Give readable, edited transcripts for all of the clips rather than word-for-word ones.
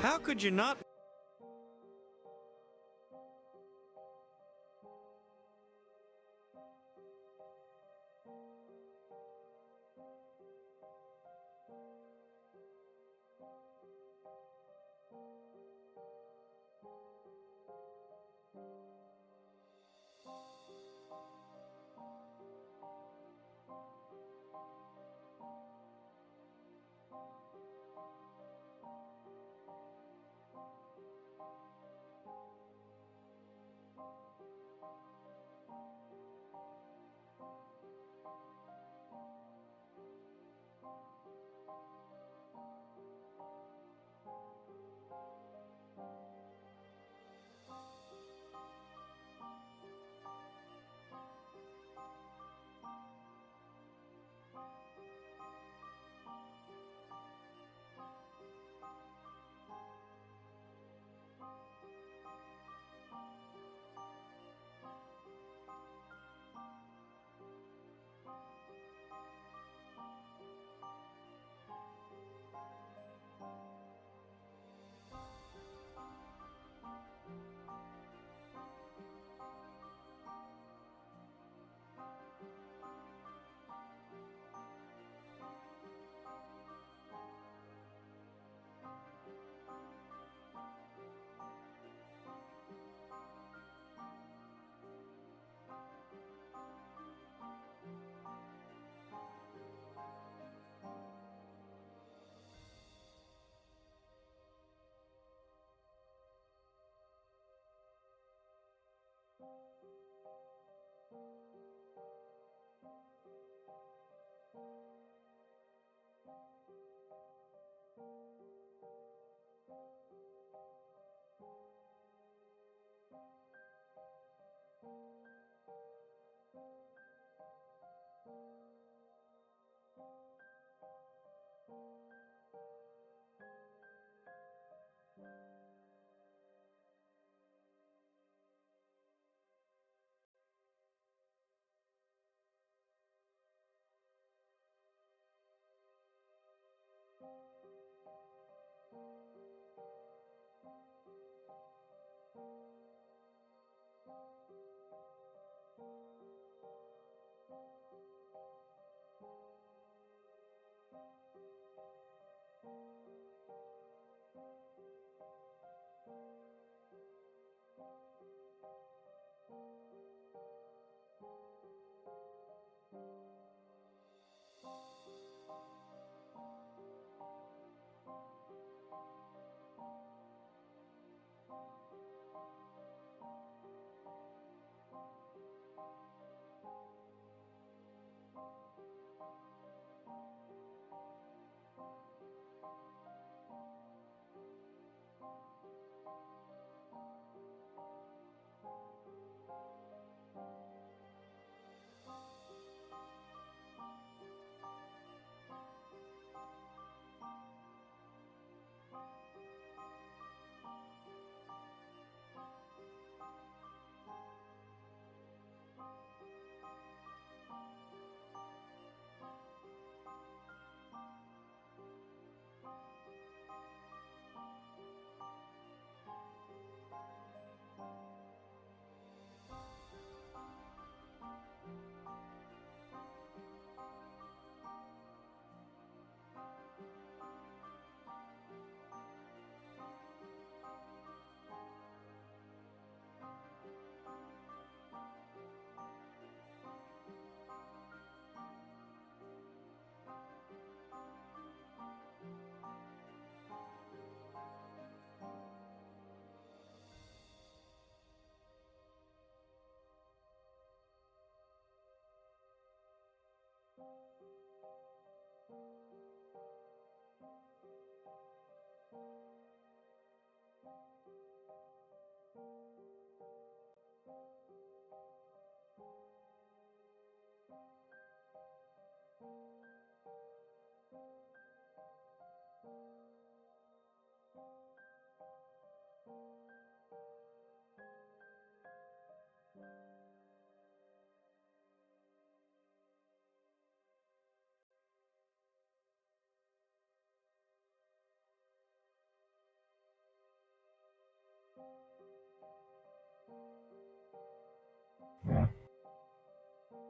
How could you not?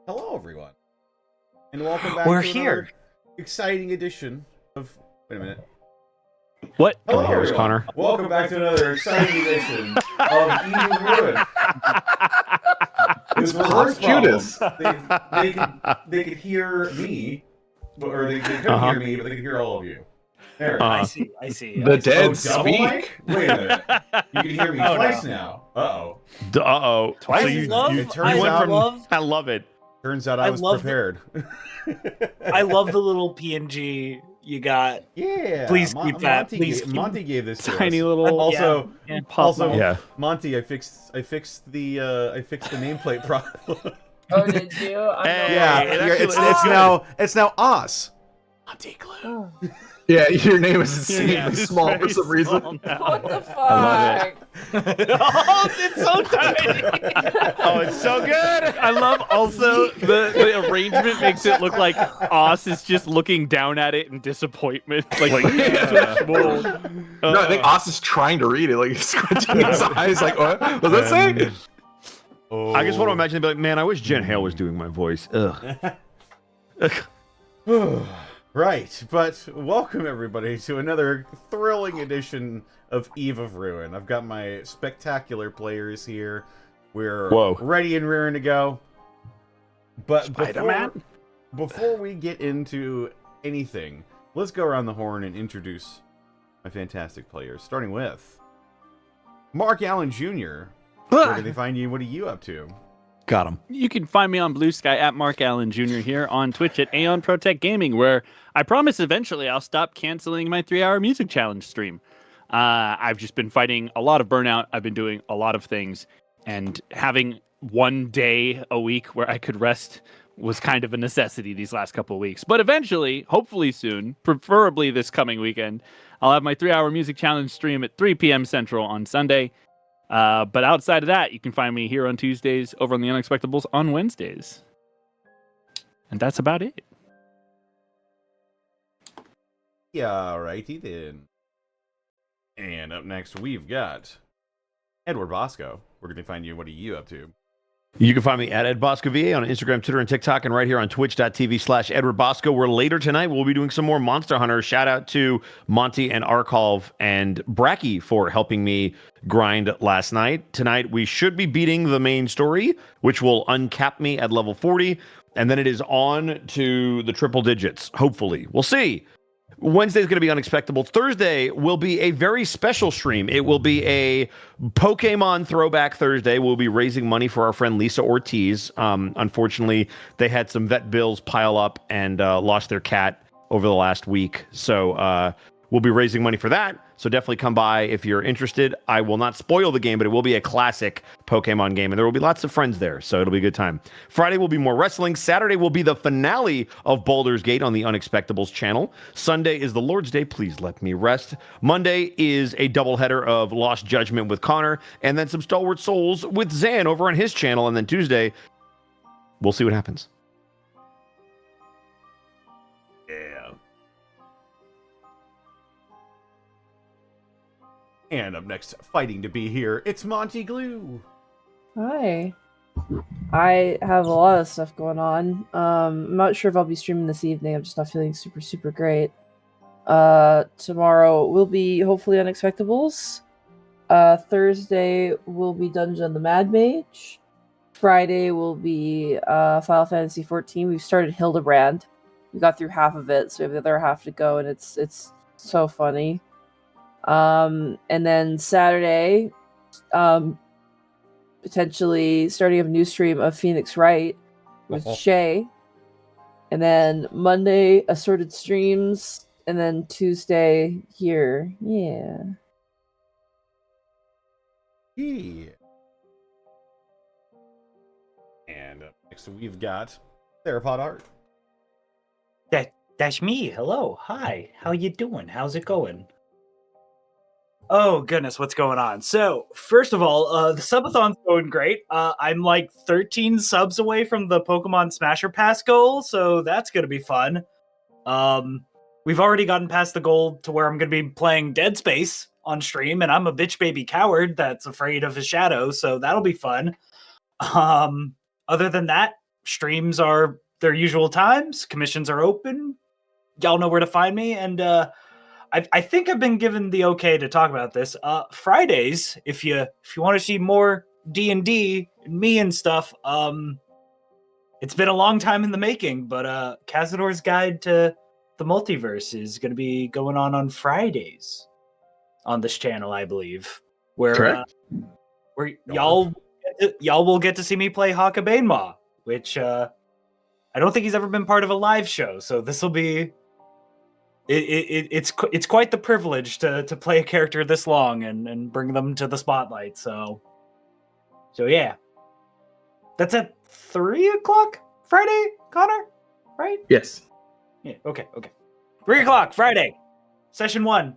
Hello, everyone, and welcome back We're to here. another exciting edition of. Wait a minute. What? Hello, Here's everyone. Connor. Welcome back to another exciting edition of Eve of Ruin. It's Judas. They could hear me, or they couldn't hear me, but they could hear all of you. There. I see. The dead double speak. mic? Wait a minute. You can hear me twice now. Uh-oh. Uh-oh. Twice So as love? It turns I out, love. I love it. turns out I was love prepared. I love the little PNG you got. Yeah. Please keep that. Please keep- Monty gave this to Tiny us. little. Also, Yeah. also, Yeah. Monty, I fixed the nameplate problem. Oh, did you? I'm Hey, Yeah, it you're- actually it's now us. Montyglu. Oh, Yeah, your name is insanely Yeah, it's small very for some reason. small now. what the fuck? I Oh, it's so tiny. Oh, it's so good. I love also the arrangement makes it look like Oz is just looking down at it in disappointment. Like yeah. so small. No, I think Oz is trying to read it. Like he's squinting his eyes. Like what? What does that say? Oh. I just want to imagine and be like, man, I wish Jen Hale was doing my voice. Ugh. Right, but welcome everybody to another thrilling edition of Eve of Ruin. I've got my spectacular players here. We're ready and rearing to go. But Spider-Man? before we get into anything, let's go around the horn and introduce my fantastic players, starting with Markallen Jr. Where can they find you? What are you up to? Got him. You can find me on Blue Sky at Mark Allen Jr. here, on Twitch at Aeon Protect Gaming, where I promise eventually I'll stop canceling my 3-hour music challenge stream. I've just been fighting a lot of burnout. I've been doing a lot of things, and having one day a week where I could rest was kind of a necessity these last couple of weeks. But eventually, hopefully soon, preferably this coming weekend, I'll have my 3-hour music challenge stream at 3 p.m. Central on Sunday. But outside of that, you can find me here on Tuesdays, over on the Unexpectables on Wednesdays. And that's about it. Yeah, alrighty then. And up next, we've got Edward Bosco. Where can they find you? What are you up to? You can find me at EdBoscoVA on Instagram, Twitter, and TikTok, and right here on twitch.tv/Edward Bosco, where later tonight we'll be doing some more Monster Hunter. Shout out to Monty and Arkolv and Bracky for helping me grind last night. Tonight we should be beating the main story, which will uncap me at level 40, and then it is on to the triple digits, hopefully. We'll see. Wednesday is going to be Unexpectables. Thursday will be a very special stream. It will be a Pokemon Throwback Thursday. We'll be raising money for our friend Lisa Ortiz. Unfortunately, they had some vet bills pile up and lost their cat over the last week. So we'll be raising money for that. So definitely come by if you're interested. I will not spoil the game, but it will be a classic Pokemon game, and there will be lots of friends there, so it'll be a good time. Friday will be more wrestling. Saturday will be the finale of Baldur's Gate on the Unexpectables channel. Sunday is the Lord's Day. Please let me rest. Monday is a doubleheader of Lost Judgment with Connor, and then some Stalwart Souls with Zan over on his channel. And then Tuesday, we'll see what happens. Yeah. And up next, fighting to be here, it's Montyglu. Hi. I have a lot of stuff going on. I'm not sure if I'll be streaming this evening. I'm just not feeling super great. Tomorrow will be hopefully Unexpectables. Thursday will be Dungeon of the Mad Mage. Friday will be Final Fantasy 14. We've started Hildebrand. We got through half of it, so we have the other half to go, and it's so funny. And then Saturday, potentially starting a new stream of Phoenix Wright with Shay. And then Monday, assorted streams. And then Tuesday here. Yeah. Yeah. And next we've got Theropod art. That's me. Hello. Hi. How you doing? How's it going? Oh goodness, what's going on? So first of all, the subathon's going great. I'm like 13 subs away from the Pokemon Smasher Pass goal, so that's gonna be fun. We've already gotten past the goal to where I'm gonna be playing Dead Space on stream, and I'm a bitch baby coward that's afraid of his shadow, so that'll be fun. Other than that, streams are their usual times. Commissions are open. Y'all know where to find me, and I think I've been given the okay to talk about this. Fridays, if you want to see more D&D and me and stuff, it's been a long time in the making, but Cazador's Guide to the Multiverse is going to be going on Fridays on this channel, I believe, where y'all will get to see me play Hakabainma, which I don't think he's ever been part of a live show, so this will be. It's quite the privilege to play a character this long and bring them to the spotlight. So yeah, that's at 3:00 Friday, Connor, right? Yes. Yeah. Okay. 3:00 Friday, session 1.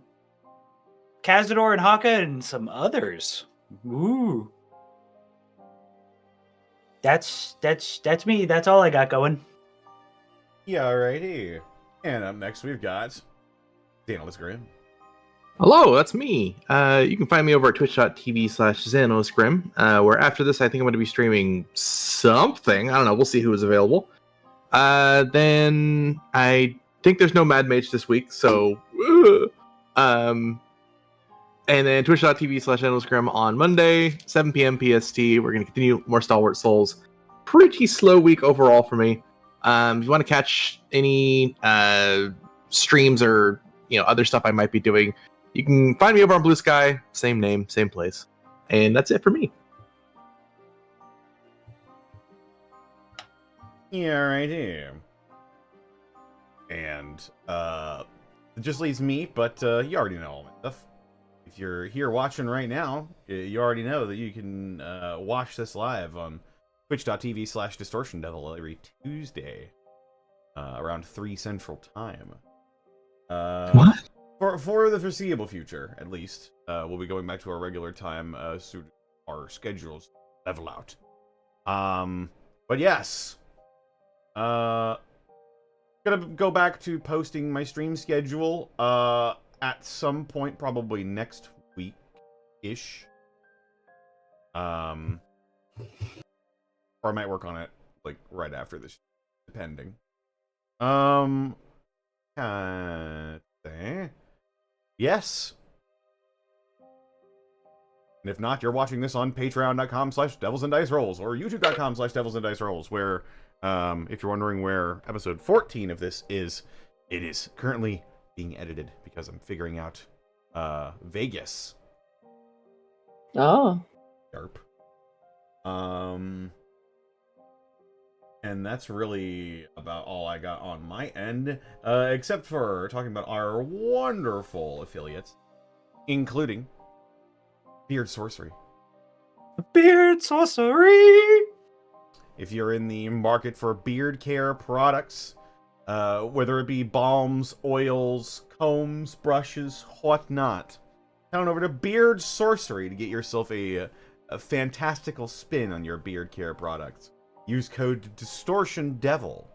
Cazador and Haka and some others. Ooh. That's me. That's all I got going. Yeah, alrighty. And up next we've got Xanos Grim. Hello, that's me. You can find me over at twitch.tv/XanosGrim, where after this I think I'm going to be streaming something. I don't know. We'll see who is available. Then I think there's no Mad Mage this week, so... and then twitch.tv/XanosGrim on Monday, 7 p.m. PST. We're going to continue more Stalwart Souls. Pretty slow week overall for me. If you want to catch any streams or other stuff I might be doing, you can find me over on Blue Sky. Same name, same place. And that's it for me. Yeah, right here. And it just leaves me, but you already know all my stuff. If you're here watching right now, you already know that you can watch this live on twitch.tv/distortiondevil every Tuesday around 3 Central Time. What? For the foreseeable future, at least. We'll be going back to our regular time soon. Our schedules level out. But yes. Gonna go back to posting my stream schedule at some point, probably next week-ish. Or I might work on it like right after this, depending. Yes. And if not, you're watching this on patreon.com/devilsanddicerolls or youtube.com/devilsanddicerolls, where, if you're wondering where episode 14 of this is, it is currently being edited because I'm figuring out, Vegas. Oh. Sharp. And that's really about all I got on my end, except for talking about our wonderful affiliates, including Beard Sorcery. Beard Sorcery! If you're in the market for beard care products, whether it be balms, oils, combs, brushes, whatnot, head on over to Beard Sorcery to get yourself a fantastical spin on your beard care products. Use code DistortionDevil.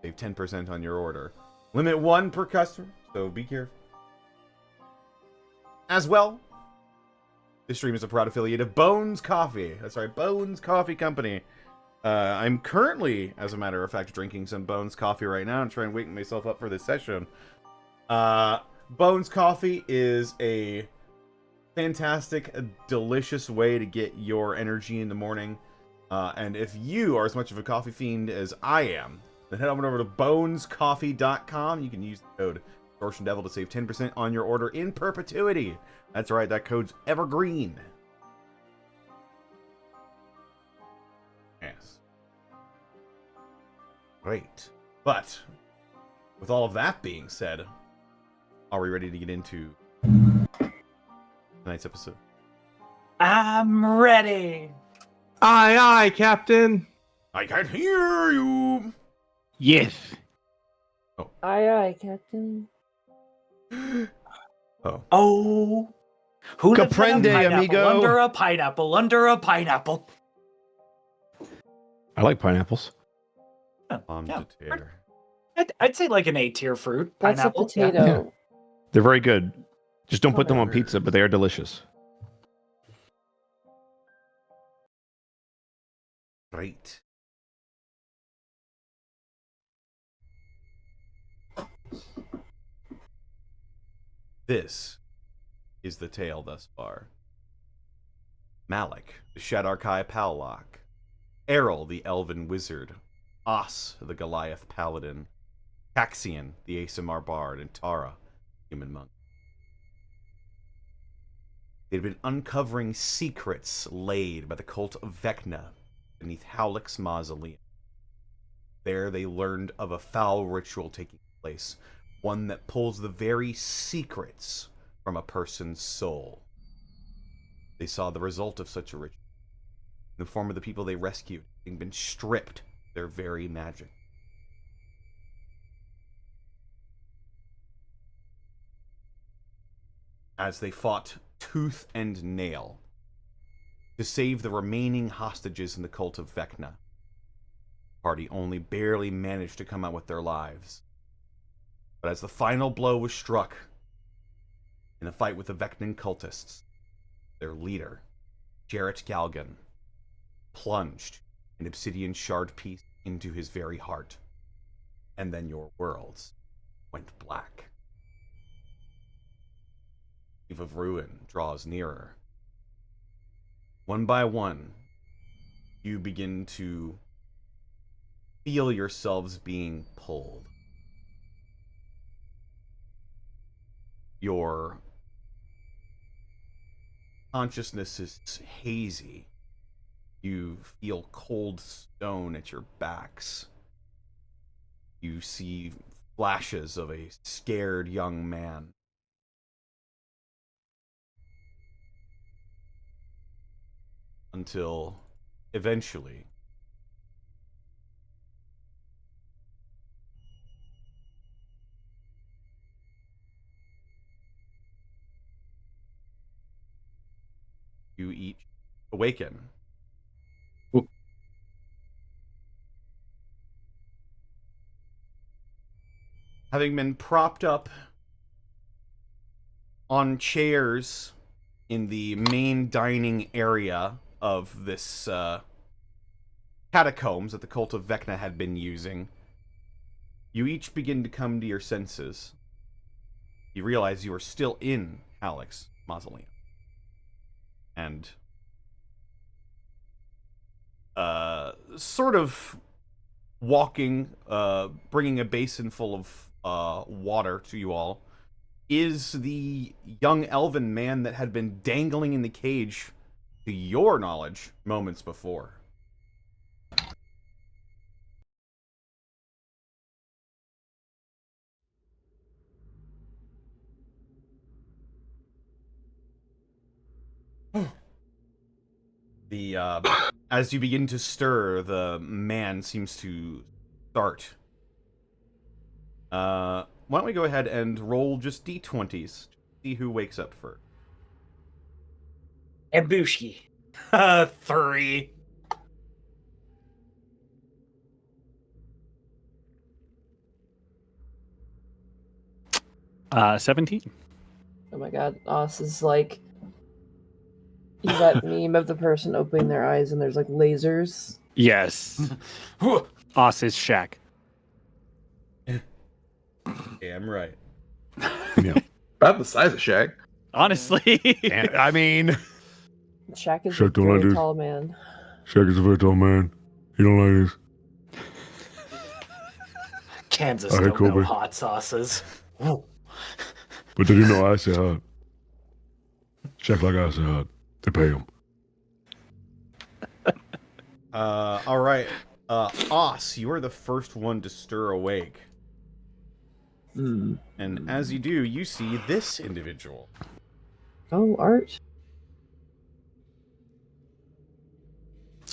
Save 10% on your order. Limit 1 per customer, so be careful. As well, this stream is a proud affiliate of Bones Coffee. That's right, Bones Coffee Company. I'm currently, as a matter of fact, drinking some Bones Coffee right now. I'm trying to wake myself up for this session. Bones Coffee is a fantastic, delicious way to get your energy in the morning. And if you are as much of a coffee fiend as I am, then head on over to bonescoffee.com. You can use the code DistortionDevil to save 10% on your order in perpetuity. That's right, that code's evergreen. Yes. Great. But with all of that being said, are we ready to get into tonight's episode? I'm ready. Aye, aye, Captain. I can't hear you. Yes. Aye, Captain. Oh. Who'd have said a Comprende, pineapple amigo. under a pineapple under a pineapple? I like pineapples. I'd say like an A-tier fruit. That's Pineapple. a potato. Yeah. They're very good. Just don't put them on Whatever. pizza, but they are delicious. Right. This is the tale thus far. Malek, the Shadar Paladin, Aryl, the Elven Wizard, the Goliath Paladin, Kaxian, the Aasimar Bard, and Tara, Human Monk. They'd been uncovering secrets laid by the cult of Vecna beneath Howlick's mausoleum. There they learned of a foul ritual taking place, one that pulls the very secrets from a person's soul. They saw the result of such a ritual in the form of the people they rescued, having been stripped of their very magic. As they fought tooth and nail to save the remaining hostages in the cult of Vecna, the party only barely managed to come out with their lives. But as the final blow was struck in the fight with the Vecnan cultists, their leader, Jarrett Galgan, plunged an obsidian shard piece into his very heart, and then your worlds went black. The eve of ruin draws nearer. One by one, you begin to feel yourselves being pulled. Your consciousness is hazy. You feel cold stone at your backs. You see flashes of a scared young man. Until eventually you each awaken. Oop. Having been propped up on chairs in the main dining area of this catacombs that the cult of Vecna had been using, you each begin to come to your senses. You realize you are still in Howlick's mausoleum. And sort of walking, bringing a basin full of water to you all, is the young elven man that had been dangling in the cage, to your knowledge, moments before. As you begin to stir, the man seems to start. Why don't we go ahead and roll just d20s, see who wakes up first. Ambushki. 3. Uh, 17. Oh my god, Oz is like... He's that meme of the person opening their eyes and there's like lasers. Yes. Os's shack. Damn right. Yeah. About the size of Shaq. Honestly. And, I mean, Shaq is Shaq a don't like very this. tall man. Shaq is a very tall man. He don't like this. Kansas I hate don't know Kobe. hot sauces. But they do know I say hot. Shaq like I say hot. They pay him. All right. Os, you are the first one to stir awake. Hmm. And as you do, you see this individual. Oh, art.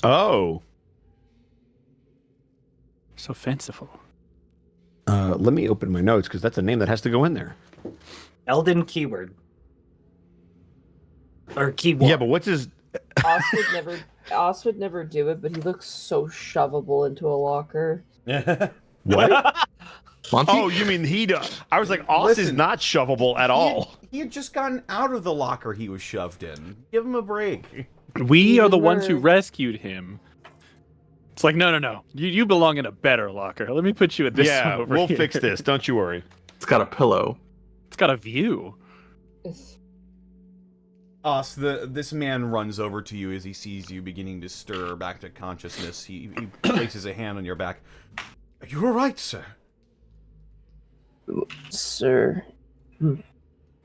Oh. So fanciful. Let me open my notes because that's a name that has to go in there. Elden keyword. Or keyword. Yeah, but what's his... Os would never do it, but he looks so shovable into a locker. What? Monty? Oh, you mean he does? I was like, Os is Listen, not shovable at all. He had just gotten out of the locker he was shoved in. Give him a break. We are the ones who Nerd. rescued him. It's like, no. You belong in a better locker. Let me put you at this one Yeah, over we'll here. fix this. Don't you worry. It's got a pillow. It's got a view. Os, this man runs over to you as he sees you beginning to stir back to consciousness. He places a hand on your back. Are you all right, sir? Sir.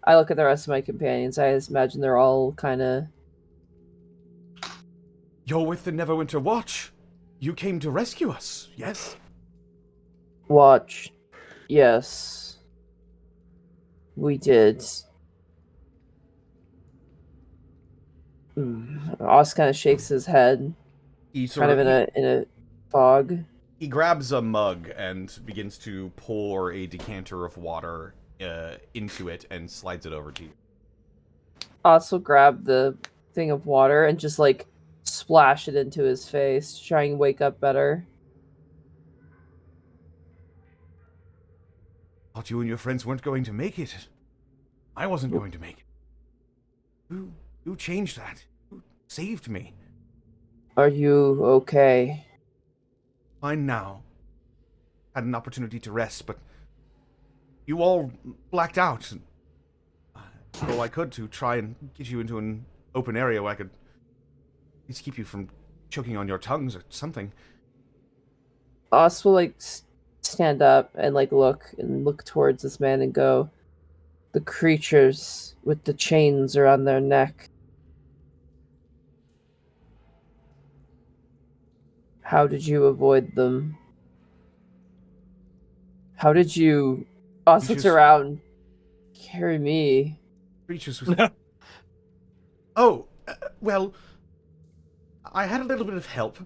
I look at the rest of my companions. I imagine they're all kind of... You're with the Neverwinter Watch. You came to rescue us, yes? Watch. Yes. We did. Oz kind of shakes his head, He kind of in a fog. He grabs a mug and begins to pour a decanter of water into it and slides it over to you. Oz will grab the thing of water and just like splash it into his face to try and wake up better. Thought you and your friends weren't going to make it. I wasn't going to make it. Who changed that? Who saved me? Are you okay? Fine now. Had an opportunity to rest, but you all blacked out. Did all I could to try and get you into an open area where I could at least keep you from choking on your tongues or something. Oz will like stand up and like look towards this man and go, the creatures with the chains around their neck. How did you avoid them? How did you... Oz looks around. Carry me. Creatures with... Oh, well, I had a little bit of help.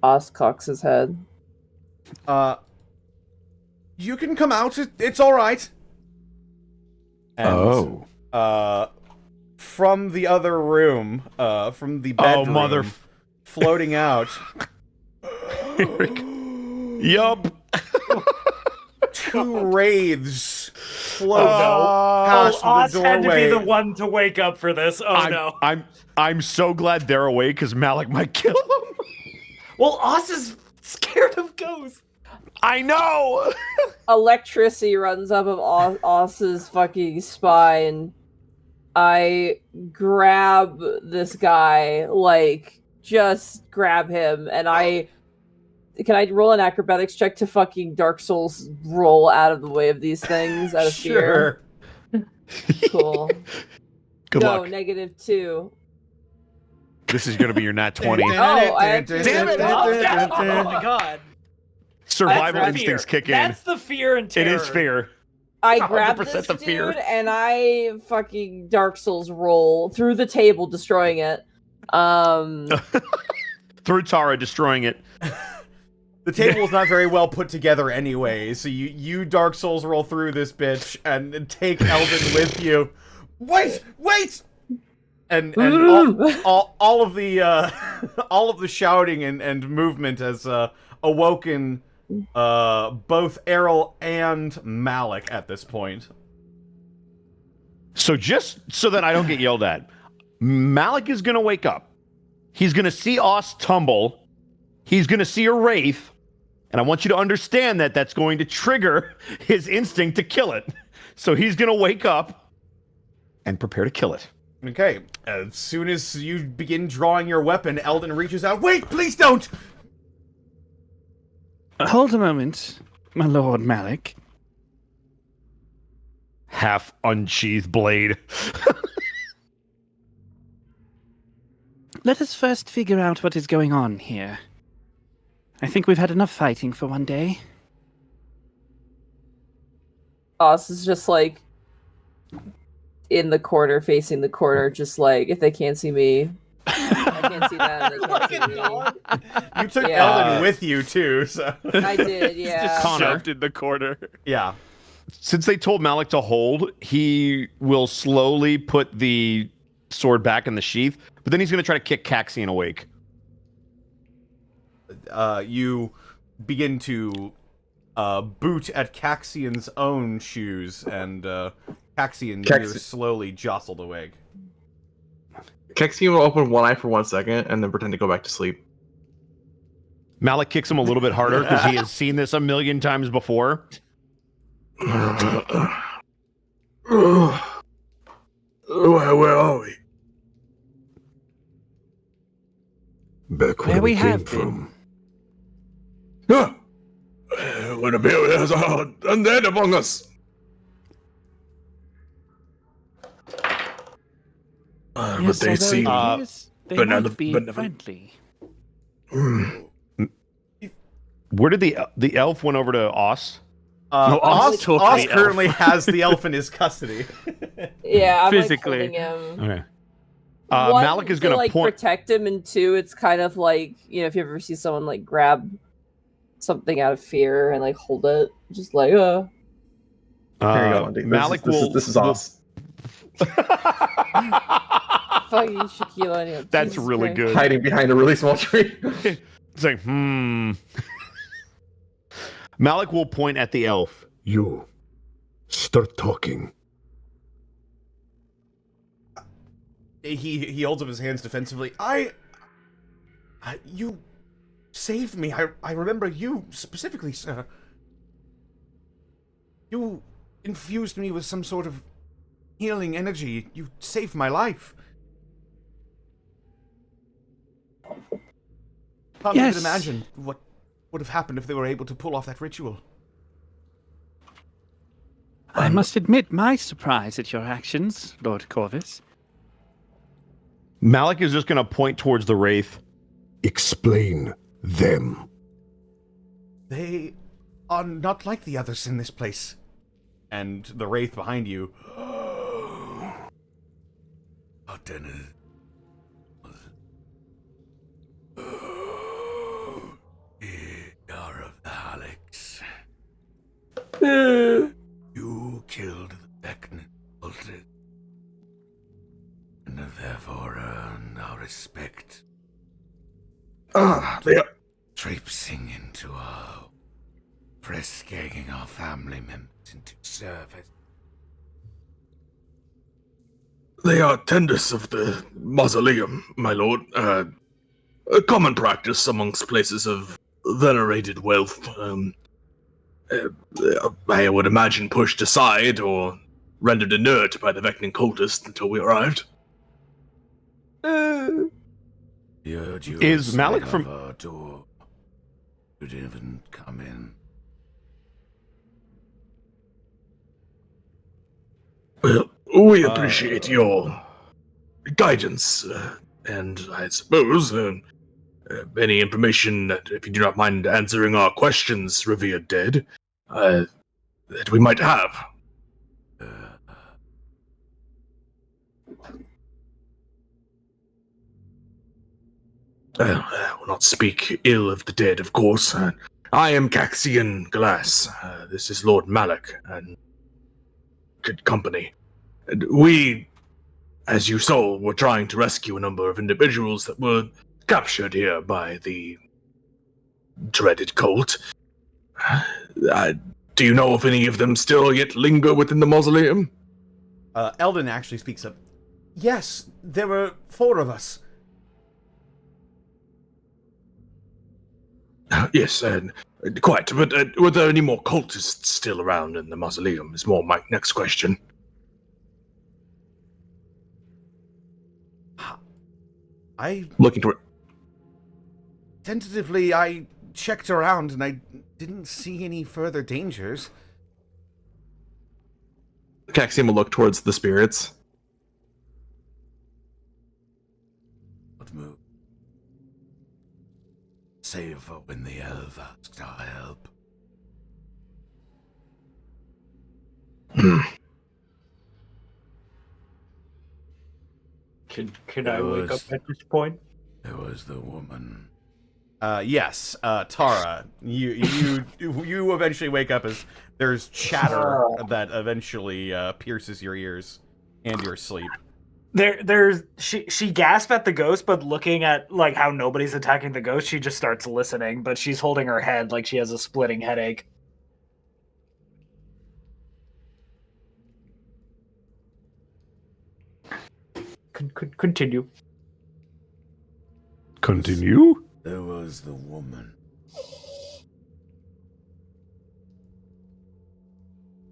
Oz cocks his head. You can come out. It's all right. And, from the other room, from the bedroom, floating out. Yup. Two wraiths float past Oz the doorway. had to be the one to wake up for this. I'm so glad they're away because Malek might kill them. Well, Oz is scared of ghosts. I know. Electricity runs up of Oz's fucking spine. I grab this guy, like, just grab him, and can I roll an acrobatics check to fucking Dark Souls roll out of the way of these things out of fear? Cool. Good luck. -2. This is going to be your nat 20. Damn it! Oh my god. Survival That's instincts fear. kick in. That's the fear and terror. It is fear. I grab 100% this the dude fear. and I fucking Dark Souls roll through the table, destroying it. Through Tara, destroying it. The table is not very well put together anyway, so you Dark Souls roll through this bitch and take Elden with you. Wait! And all of the shouting and movement has awoken both Aryl and Malek at this point. So just so that I don't get yelled at, Malek is going to wake up. He's going to see Oz tumble. He's going to see a wraith. And I want you to understand that that's going to trigger his instinct to kill it. So he's going to wake up and prepare to kill it. Okay, as soon as you begin drawing your weapon, Elden reaches out. Wait, please don't! Hold a moment, my lord Malek. Half unsheathed blade. let us first figure out what is going on here. I think we've had enough fighting for one day. Oz is just like in the corner, facing the corner, just like, if they can't see me, I can't see them, they can't see me. You took Yeah. Elden with you too, so I did, yeah. Connor. Shoved in the corner. yeah. Since they told Malek to hold, he will slowly put the sword back in the sheath, but then he's going to try to kick Kaxian awake. You begin to boot at Kaxian's own shoes, and Kaxian you're slowly jostled awake. Kaxian will open one eye for 1 second and then pretend to go back to sleep. Malek kicks him a little bit harder because he has seen this a million times before. Where are we? Back Where where we we came have from. Ah! When the barriers are undead among us. But Yes, they although seem... it appears they might benevolent- be benevolent. friendly. Where did the elf went over to Oz? No, Oz Oz, took Oz the currently elf. has the elf in his custody. Yeah, I'm Physically. like holding him. Okay. One, Malek is to, going to like point. protect him, and two, it's kind of like, you know, if you ever see someone like grab something out of fear and like hold it, just like There you go, Monty. Malek This is awesome. fucking Shaquille O'Neal. That's Jesus really Christ. good. Hiding behind a really small tree. It's like, Malek will point at the elf. You. Start talking. He holds up his hands defensively. You saved me. I remember you specifically, sir. You infused me with some sort of healing energy. You saved my life. Can't Yes. even imagine what would have happened if they were able to pull off that ritual. I must admit my surprise at your actions, Lord Corvus. Malek is just going to point towards the wraith. Explain them. They are not like the others in this place. And the wraith behind you. Are of the Alex. You killed the Vecna cultist, and have therefore earned our respect. They are... Traipsing into our press, gagging our family members into service. They are tenders of the mausoleum, my lord. A common practice amongst places of venerated wealth. I would imagine pushed aside or rendered inert by the Vecna cultists until we arrived. Is Malek from- Our door. You didn't come in. Well, we appreciate your guidance, and I suppose any information that, if you do not mind answering our questions, revered dead, that we might have. I will not speak ill of the dead, of course. I am Kaxian Glass. This is Lord Malek, and good company. And we, as you saw, were trying to rescue a number of individuals that were captured here by the dreaded cult. Do you know if any of them still yet linger within the mausoleum? Elden actually speaks up. Yes, there were 4 of us. Yes, quite. But were there any more cultists still around in the mausoleum? Is more my next question. Looking toward. Tentatively, I checked around and I didn't see any further dangers. Kaxian will look towards the spirits. What move? Save for when the elf asks our help. Can I wake up at this point? There was the woman. Yes, Tara, you eventually wake up as there's chatter that eventually pierces your ears and your sleep. She gasped at the ghost, but looking at like how nobody's attacking the ghost, she just starts listening, but she's holding her head like she has a splitting headache. Continue. Continue? There was the woman.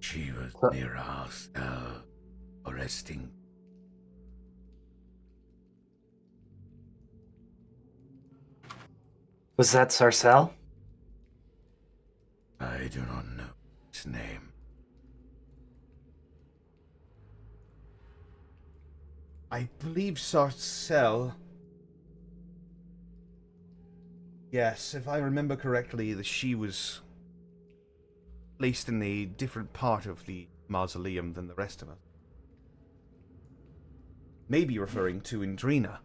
She was near our cell, resting. Was that Sarcelle? I do not know its name. I believe Sarcelle. Yes, if I remember correctly, she was placed in a different part of the mausoleum than the rest of us. Maybe referring to Andrina.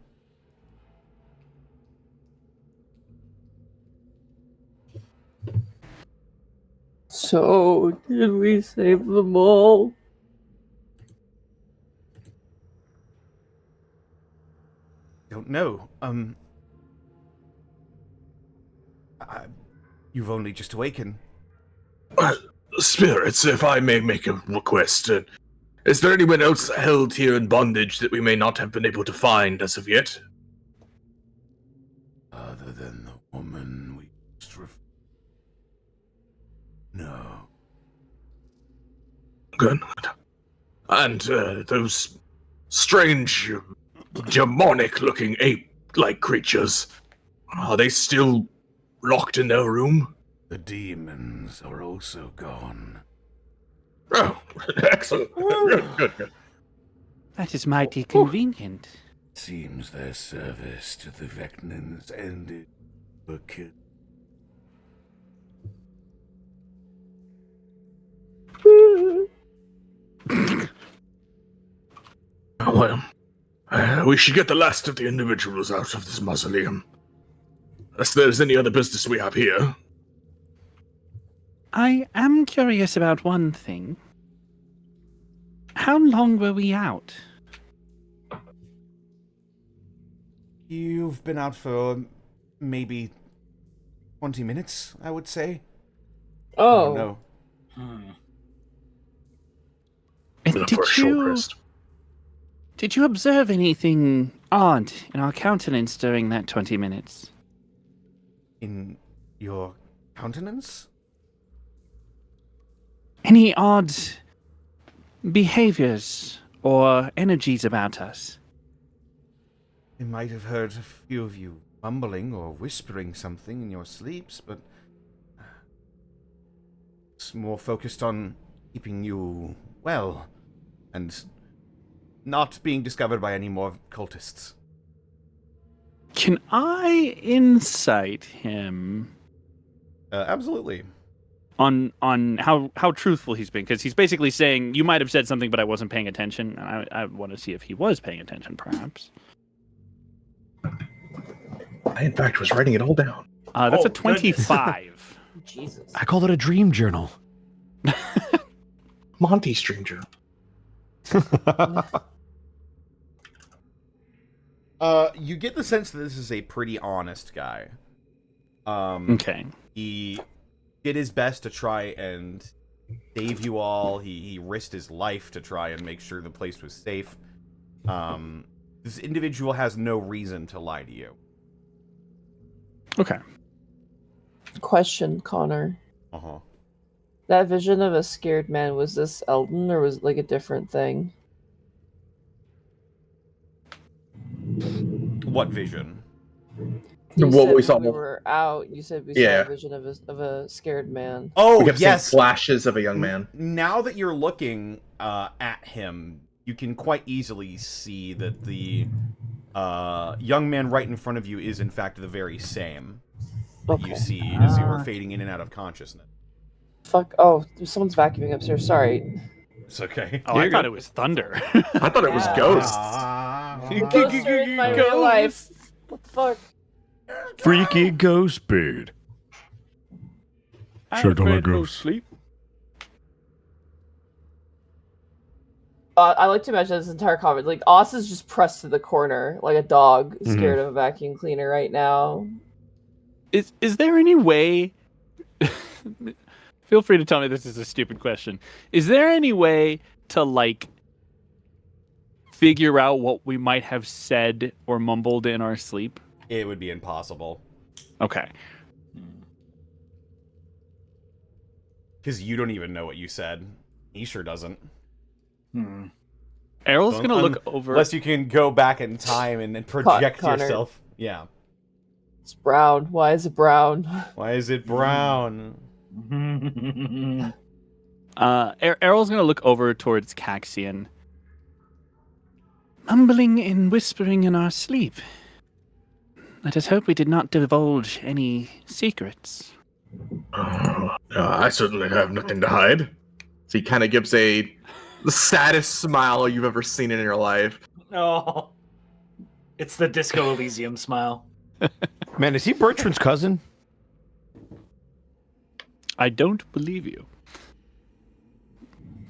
So, did we save them all? Don't know. You've only just awakened. Spirits, if I may make a request, is there anyone else held here in bondage that we may not have been able to find as of yet? Other than the woman we just No. Good. And those strange, demonic-looking ape-like creatures, are they still locked in their room? The demons are also gone. Oh, excellent. Good. That is mighty convenient. Seems their service to the Vecnans ended for kill. Well, we should get the last of the individuals out of this mausoleum. Unless there's any other business we have here. I am curious about one thing. How long were we out? You've been out for maybe 20 minutes, I would say. Oh. No. Did you observe anything odd in our countenance during that 20 minutes? In your countenance? Any odd behaviors or energies about us? I might have heard a few of you mumbling or whispering something in your sleeps, but it's more focused on keeping you well and not being discovered by any more cultists. Can I insight him? Absolutely. On how truthful he's been, because he's basically saying you might have said something, but I wasn't paying attention. And I want to see if he was paying attention, perhaps. I, in fact, was writing it all down. That's a 25. Jesus. I call it a dream journal. Monty Stranger. You get the sense that this is a pretty honest guy. Okay. He did his best to try and save you all. He risked his life to try and make sure the place was safe. This individual has no reason to lie to you. Okay. Question, Connor. Uh-huh. That vision of a scared man, was this Elden or was it like a different thing? What vision? You What said we saw- when we were out, you said we saw Yeah. a vision of a scared man. Oh, We kept seeing yes. flashes of a young man. Now that you're looking at him, you can quite easily see that the young man right in front of you is, in fact, the very same. that you see as you are fading in and out of consciousness. Fuck. Oh, someone's vacuuming upstairs. Sorry. It's okay. Oh, I thought it was thunder. I thought it was ghosts. Ghosts are in my real life. What the fuck? Freaky ghost bird. Sure, don't let go sleep. I like to imagine this entire comment. Like, Oz is just pressed to the corner like a dog scared of a vacuum cleaner right now. Is there any way... Feel free to tell me this is a stupid question. Is there any way to, like, figure out what we might have said or mumbled in our sleep? It would be impossible. Okay. Because you don't even know what you said. He sure doesn't. Aryl's going to look over... Unless you can go back in time and project Connor. yourself. Yeah. It's brown. Why is it brown? Why is it brown? Aryl's going to look over towards Kaxian. Mumbling and whispering in our sleep. Let us hope we did not divulge any secrets. I certainly have nothing to hide. So he kind of gives the saddest smile you've ever seen in your life. Oh, it's the Disco Elysium smile. Man, is he Bertrand's cousin? I don't believe you.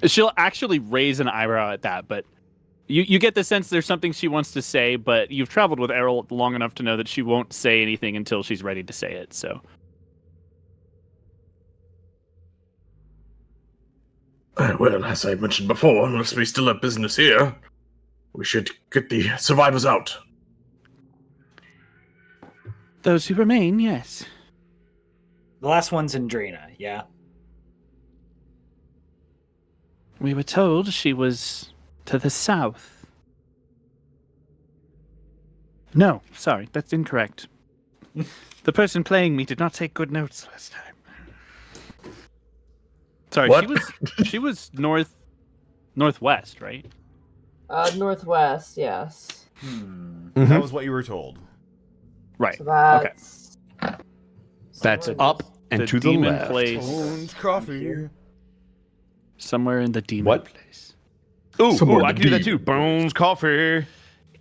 She'll actually raise an eyebrow at that, but you get the sense there's something she wants to say, but you've traveled with Aryl long enough to know that she won't say anything until she's ready to say it, so... Well, as I mentioned before, unless we still have business here, we should get the survivors out. Those who remain, yes. The last one's Andrina, yeah? We were told she was to the south. No, sorry, that's incorrect. The person playing me did not take good notes last time. Sorry, What? she was northwest, right? Northwest, yes. That was what you were told. Right. So that's... That's up and to the demon left. place. Coffee. Somewhere in the demon What? place. Ooh, I can do that too. Bones coffee.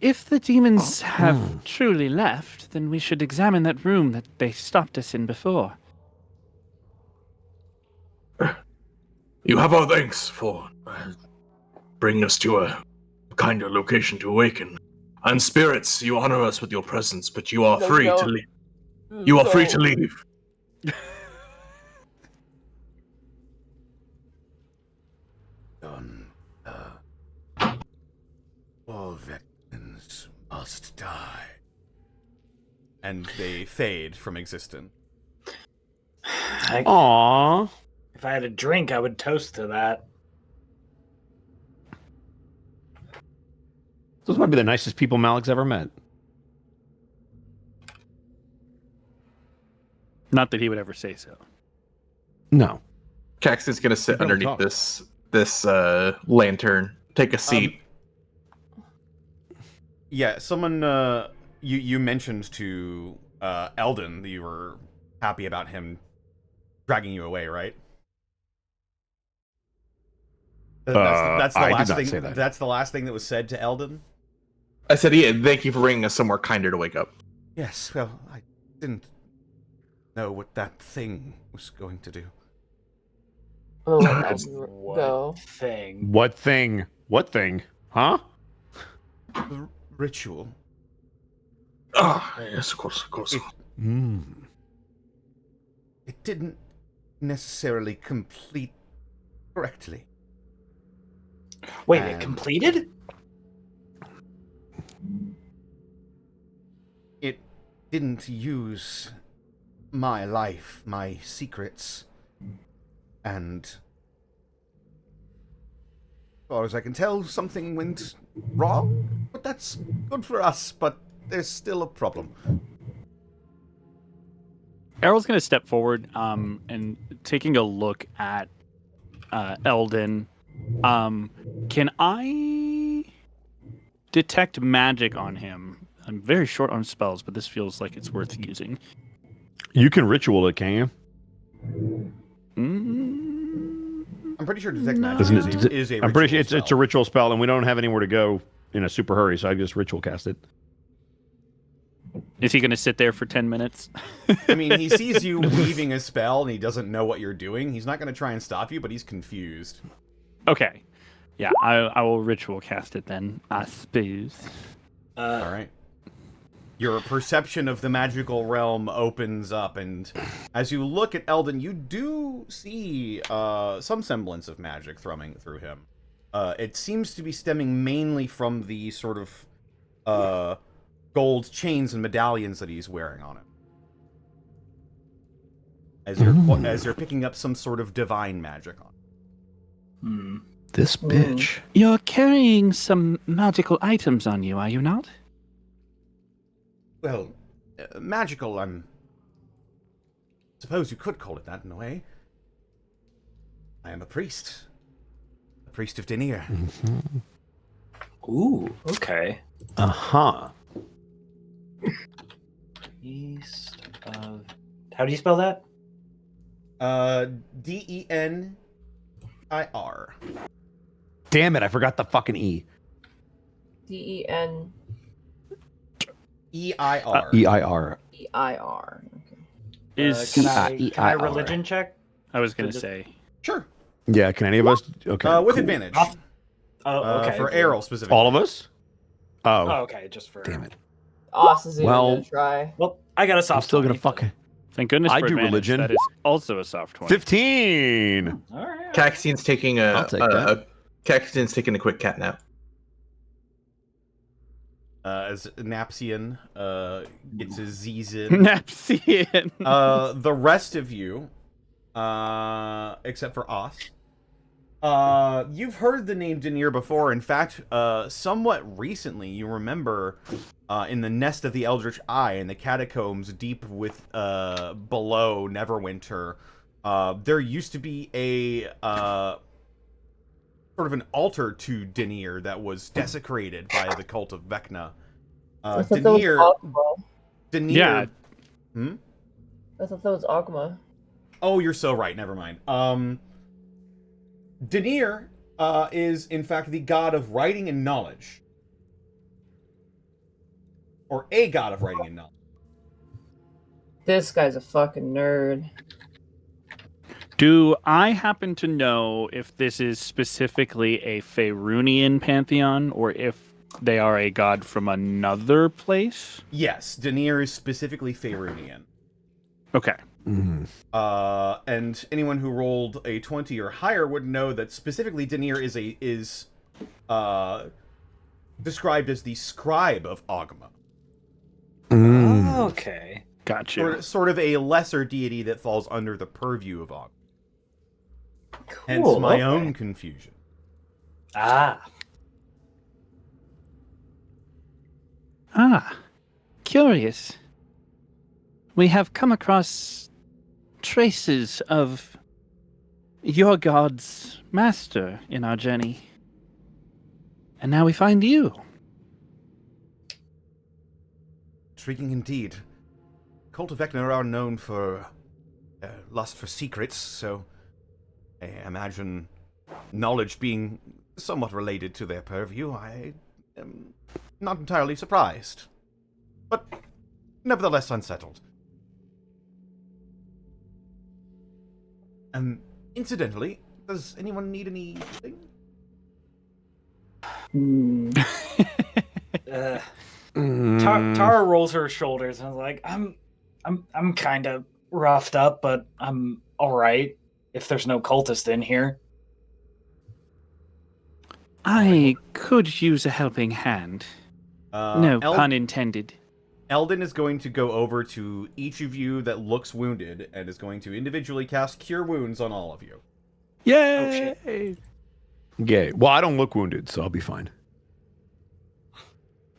If the demons have truly left, then we should examine that room that they stopped us in before. You have our thanks for bringing us to a kinder location to awaken. And spirits, you honor us with your presence, but you are No, free no. to leave. You are free to leave. All Vecnans must die. And they fade from existence. Aww. If I had a drink, I would toast to that. Those might be the nicest people Malek's ever met. Not that he would ever say so. No. Kaxian's gonna sit Don't underneath talk. this lantern, take a seat. Yeah, someone you mentioned to Elden that you were happy about him dragging you away, right? That's the I did last not thing. say that. That's the last thing that was said to Elden. I said, yeah, thank you for bringing us somewhere kinder to wake up. Yes. Well, I didn't know what that thing was going to do. Oh, What go. thing? What thing? What thing? Huh? The ritual. Ah, yes, of course, of course. It didn't necessarily complete correctly. Wait, And- it completed? It didn't use my life, my secrets, and as far as I can tell, something went wrong. But that's good for us, but there's still a problem. Aryl's going to step forward and taking a look at Elden. Can I detect magic on him? I'm very short on spells, but this feels like it's worth using. You can ritual it, can you? I'm pretty sure detect magic is a I'm pretty sure ritual it's a ritual spell, and we don't have anywhere to go in a super hurry, so I just ritual cast it. Is he going to sit there for 10 minutes? I mean, he sees you weaving a spell, and he doesn't know what you're doing. He's not going to try and stop you, but he's confused. Okay. Yeah, I will ritual cast it then, I suppose. All right. Your perception of the magical realm opens up, and as you look at Elden, you do see some semblance of magic thrumming through him. It seems to be stemming mainly from the sort of gold chains and medallions that he's wearing on him. As you're picking up some sort of divine magic on him. This bitch. You're carrying some magical items on you, are you not? Well, magical, suppose you could call it that in a way. I am a priest. A priest of Denier. Ooh, okay. Uh-huh. Priest of... How do you spell that? D-E-N-I-R. Damn it, I forgot the fucking E. D-E-N... E-I-R. E-I-R. E-I-R. Okay. Can I religion check? I was going to say. Sure. Yeah, can any of us? Okay. With advantage. Okay. For Aryl specifically. All of us? Oh, okay, just for... Damn it. Austin's even gonna try. Well, I got a soft I'm still going 20, to fucking... Thank goodness I for do advantage. religion. That is also a soft 20. 15! All right. Kaxian's taking I'll take that. Kaxian's taking a quick cat nap. As Napsian gets his Z's in. Napsian. The rest of you, except for Os, you've heard the name Denier before. In fact, somewhat recently, you remember in the Nest of the Eldritch Eye in the catacombs deep with below Neverwinter, there used to be a sort of an altar to Denier that was desecrated by the cult of Vecna. Denier. Yeah. Hmm? I thought that was Agma. Oh, you're so right. Never mind. Denier is, in fact, the god of writing and knowledge. Or a god of writing and knowledge. This guy's a fucking nerd. Do I happen to know if this is specifically a Faerunian pantheon or if they are a god from another place? Yes, Denier is specifically Faerunian. Okay. Mm-hmm. And anyone who rolled a 20 or higher would know that specifically Denier is described as the scribe of Agma. Okay. Gotcha. Sort of a lesser deity that falls under the purview of Agma. Cool, Hence my own confusion. Curious. We have come across traces of your god's master in our journey. And now we find you. Intriguing indeed. Cult of Vecna are known for lust for secrets, so I imagine knowledge being somewhat related to their purview. I am not entirely surprised, but nevertheless unsettled. Incidentally, does anyone need anything? Tara rolls her shoulders and is like, I'm kind of roughed up, but I'm all right if there's no cultist in here. I could use a helping hand. No pun intended. Elden is going to go over to each of you that looks wounded and is going to individually cast Cure Wounds on all of you. Yay! Oh, shit. Yay. Well, I don't look wounded, so I'll be fine.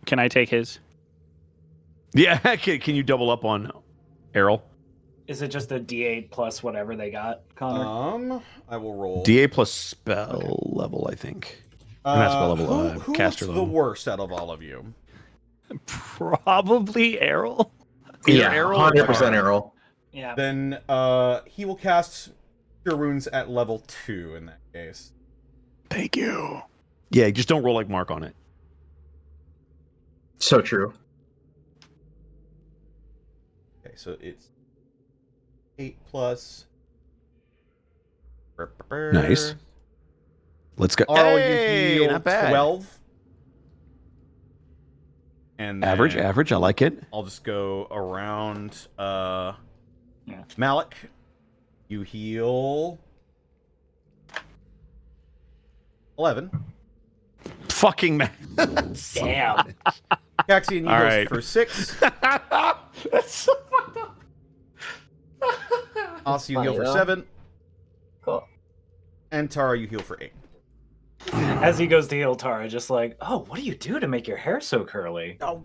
Can I take his? Yeah, can you double up on Aryl? Is it just a D8 plus whatever they got, Connor? I will roll. D8 plus spell level, I think. Not spell level, who caster looks level. the worst out of all of you? Probably Aryl. Yeah, Aryl 100% Aryl. Yeah. Then he will cast Cure Wounds at level 2 in that case. Thank you. Yeah, just don't roll like Mark on it. So true. Okay, so it's 8 plus. Nice. Let's go. Aryl, Hey, you heal not bad. 12. And Average. I like it. I'll just go around. Malek, you heal 11. Fucking man. Damn. Kaxian, you All heal right. for 6. That's so fucked up. Also, you funny, heal for though. 7. Cool. And Tara, you heal for 8. As he goes to heal Tara, just like, oh, what do you do to make your hair so curly? Oh,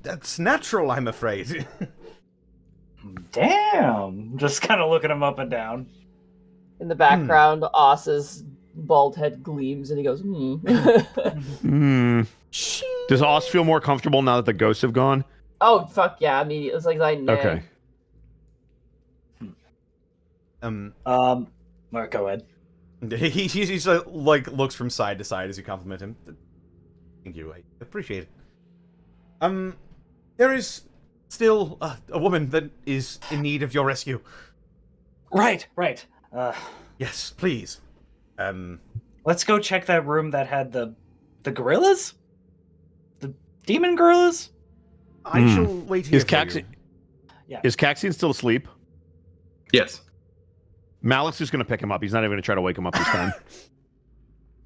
that's natural, I'm afraid. Damn. Just kind of looking him up and down. In the background, Oss's bald head gleams, and he goes, Does Oz feel more comfortable now that the ghosts have gone? Oh, fuck yeah, immediately. It's like, Okay. Mark, go ahead. He's like looks from side to side as you compliment him. Thank you, I appreciate it. There is still a woman that is in need of your rescue. Right. Yes, please. Let's go check that room that had the gorillas? The demon gorillas? I shall wait here Is for you. Kaxian? Yeah. Is Kaxian still asleep? Yes. Malik's just gonna pick him up. He's not even gonna try to wake him up this time.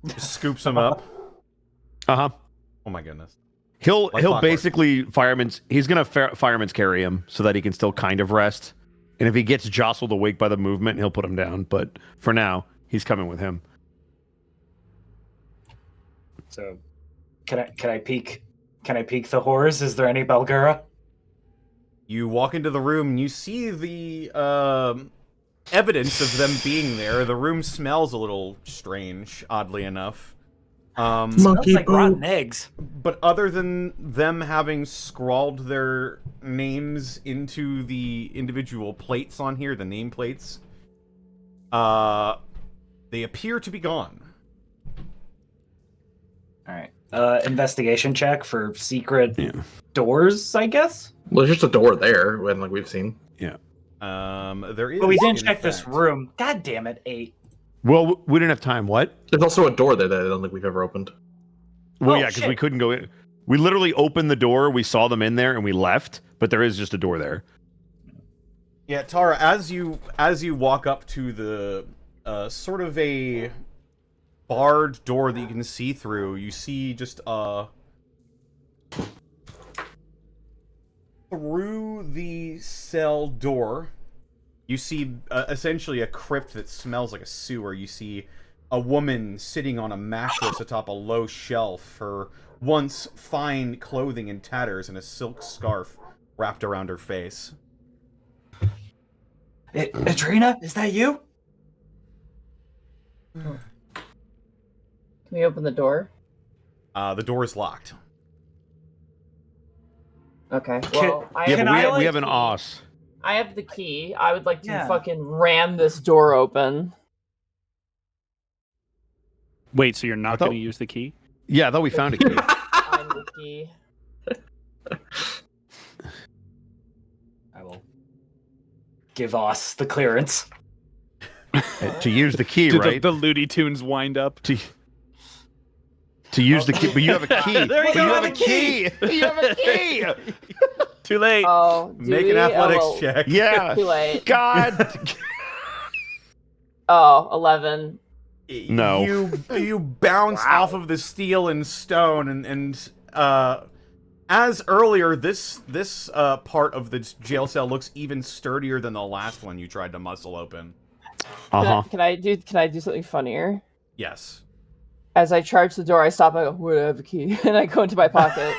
Just scoops him up. Uh-huh. Oh my goodness. He'll Like clockwork. basically he's gonna fireman's carry him so that he can still kind of rest. And if he gets jostled awake by the movement, he'll put him down. But for now, he's coming with him. So, can I peek? Can I peek the horrors? Is there any Belgura? You walk into the room and you see the evidence of them being there. The room smells a little strange, oddly enough. Smells like rotten eggs. But other than them having scrawled their names into the individual plates on here, the name plates, they appear to be gone. All right. Investigation check for secret doors, I guess. Well, there's just a door there, when like we've seen. Yeah. There is. But we didn't in check this fact- room. God damn it, 8. Well, we didn't have time. What? There's also a door there that I don't think we've ever opened. Well, Oh, yeah, because we shit. couldn't go in. We literally opened the door. We saw them in there, and we left. But there is just a door there. Yeah, Tara, as you walk up to the sort of a barred door that you can see through, you see just through the cell door, you see essentially a crypt that smells like a sewer. You see a woman sitting on a mattress atop a low shelf, her once fine clothing in tatters and a silk scarf wrapped around her face. Andrina, is that you? Can we open the door? The door is locked. Okay. Well, Yeah, Can but I, we have like- an os. I have the key. I would like to Yeah. fucking ram this door open. Wait, so you're not thought- going to use the key? Yeah, I thought we found a key. I'm the key. I will give us the clearance. To use the key, Did right? the Looney Tunes wind up? To use the key, but you have a key. There you But you go, have a key. You have a key. Too late. Oh, do Make we? an athletics Oh, well, check. Yeah. Too late. God. Oh, 11. No. You bounce off of the steel and stone, and as earlier, this part of the jail cell looks even sturdier than the last one you tried to muscle open. Uh-huh. Can I do something funnier? Yes. As I charge the door, I stop. I go, "Where do I have a key?" And I go into my pocket.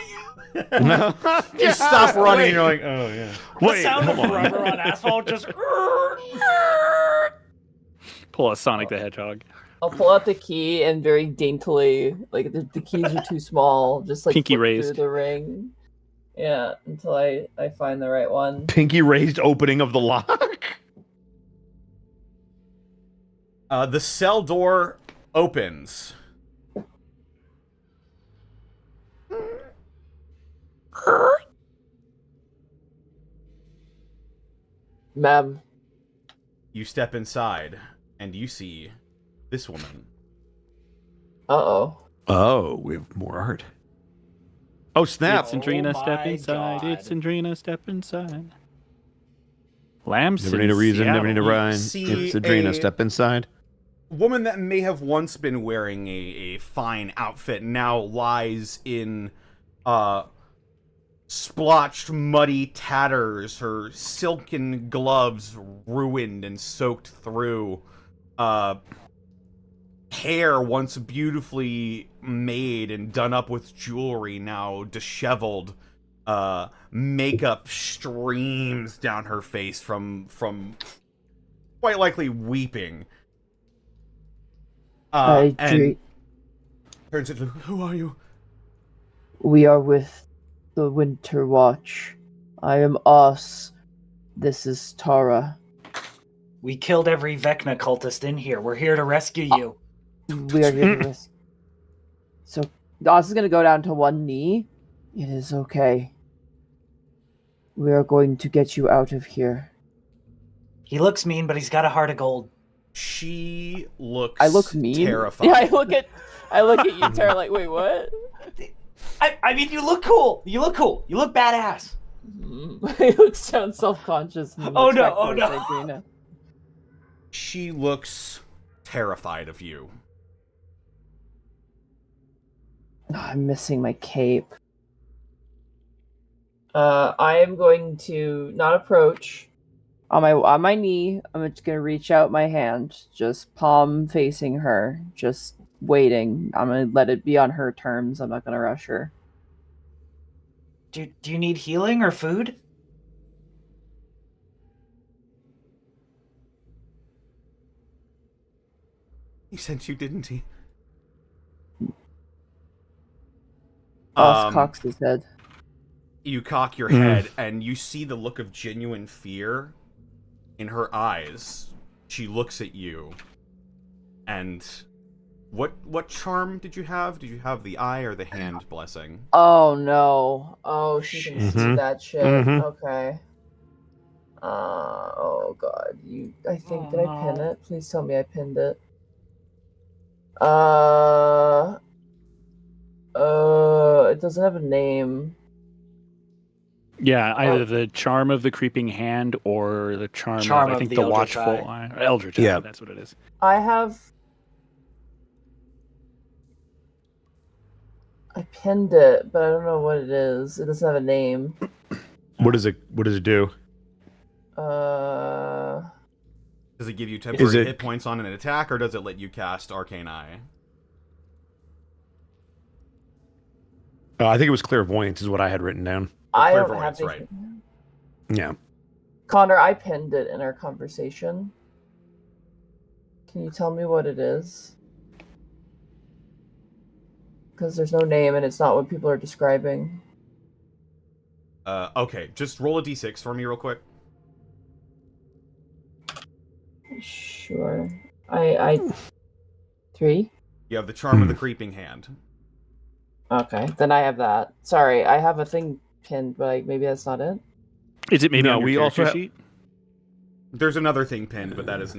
You stop running, and you're like, oh yeah. The Wait, sound of hold on. rubber on asphalt just. Pull a Sonic the Hedgehog. I'll pull out the key and very daintily, like the keys are too small, just like Pinky flip raised. through the ring, Yeah, until I find the right one. Pinky raised opening of the lock. The cell door opens. Ma'am. You step inside, and you see this woman. Uh-oh. Oh, we have more art. Oh, snap. It's Andrina, Oh step my inside. God. It's Andrina, step inside. Lambs Never need a reason, never need a You rhyme. see It's Adrena, a- step inside. Woman that may have once been wearing a fine outfit now lies in splotched, muddy tatters, her silken gloves ruined and soaked through. Hair once beautifully made and done up with jewelry now disheveled. Makeup streams down her face from quite likely weeping. And turns into, who are you? We are with the Winter Watch. I am Os. This is Tara. We killed every Vecna cultist in here. We're here to rescue you. We are here to risk. So Os is going to go down to one knee. It is okay. We are going to get you out of here. He looks mean, but he's got a heart of gold. She looks I look mean. terrified. Yeah, I look at you, Tara, like, wait, what? I mean, you look cool. You look cool. You look badass. He looks sound self-conscious. Oh no. Adrena. She looks terrified of you. Oh, I'm missing my cape. I am going to not approach. On my knee, I'm just gonna reach out my hand, just palm facing her, just waiting. I'm gonna let it be on her terms. I'm not gonna rush her. Do you need healing or food? He sent you, didn't he? Os cocks his head. You cock your head, and you see the look of genuine fear in her eyes. She looks at you. And what charm did you have? Did you have the eye or the hand blessing? Oh no. Oh, she can see that shit. Okay. Oh god. I think did I pin it? Please tell me I pinned it. It doesn't have a name. Yeah, either the charm of the creeping hand or the charm of, I think, the Eldritch watchful eye. Eldritch eye, that's what it is. I pinned it, but I don't know what it is. It doesn't have a name. What does it do? Does it give you temporary hit points on an attack, or does it let you cast Arcane Eye? I think it was clairvoyance is what I had written down. I don't have it. Right. Yeah. Connor, I pinned it in our conversation. Can you tell me what it is? Because there's no name and it's not what people are describing. Okay, just roll a d6 for me real quick. Sure. I 3? You have the charm of the creeping hand. Okay, then I have that. Sorry, I have a thing pinned, but maybe that's not it. Is it maybe No, on your we character also sheet? There's another thing pinned, but that is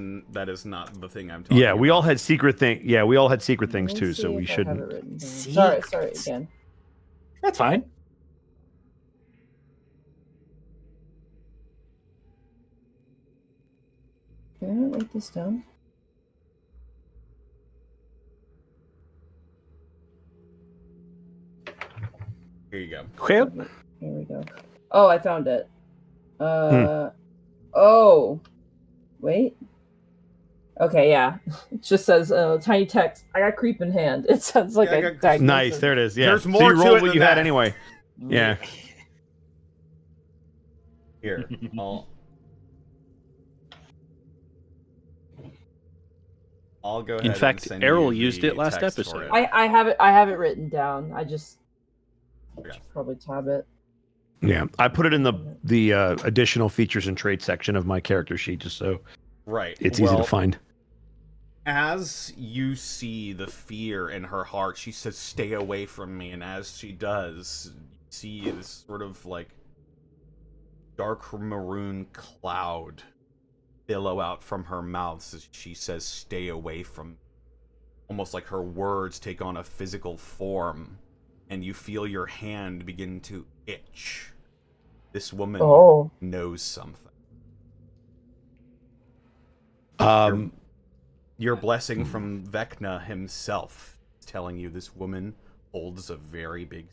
not the thing I'm talking Yeah, about. we all had secret thing. Yeah, we all had secret things Let me too, so see we if I have shouldn't. it written down. See? Sorry again. That's fine. Can I write this down? Here you go. Well, Here we go. Oh, I found it. Oh. Wait. Okay, yeah. It just says tiny text. I got creep in hand. It sounds like a diagnosis. Nice, there it is. Yeah. There's more so you to rolled it what than you had that. anyway. Yeah. Here, I'll go ahead. in fact, and send you Aryl used the it last text for episode. it. I have it written down. I just Okay. should probably tab it. Yeah, I put it in the additional features and traits section of my character sheet just so it's easy to find. As you see the fear in her heart, she says, "Stay away from me," and as she does, you see this sort of like dark maroon cloud billow out from her mouth as she says, "Stay away from me." Almost like her words take on a physical form, and you feel your hand begin to itch. This woman knows something. Your blessing from Vecna himself is telling you this woman holds a very big...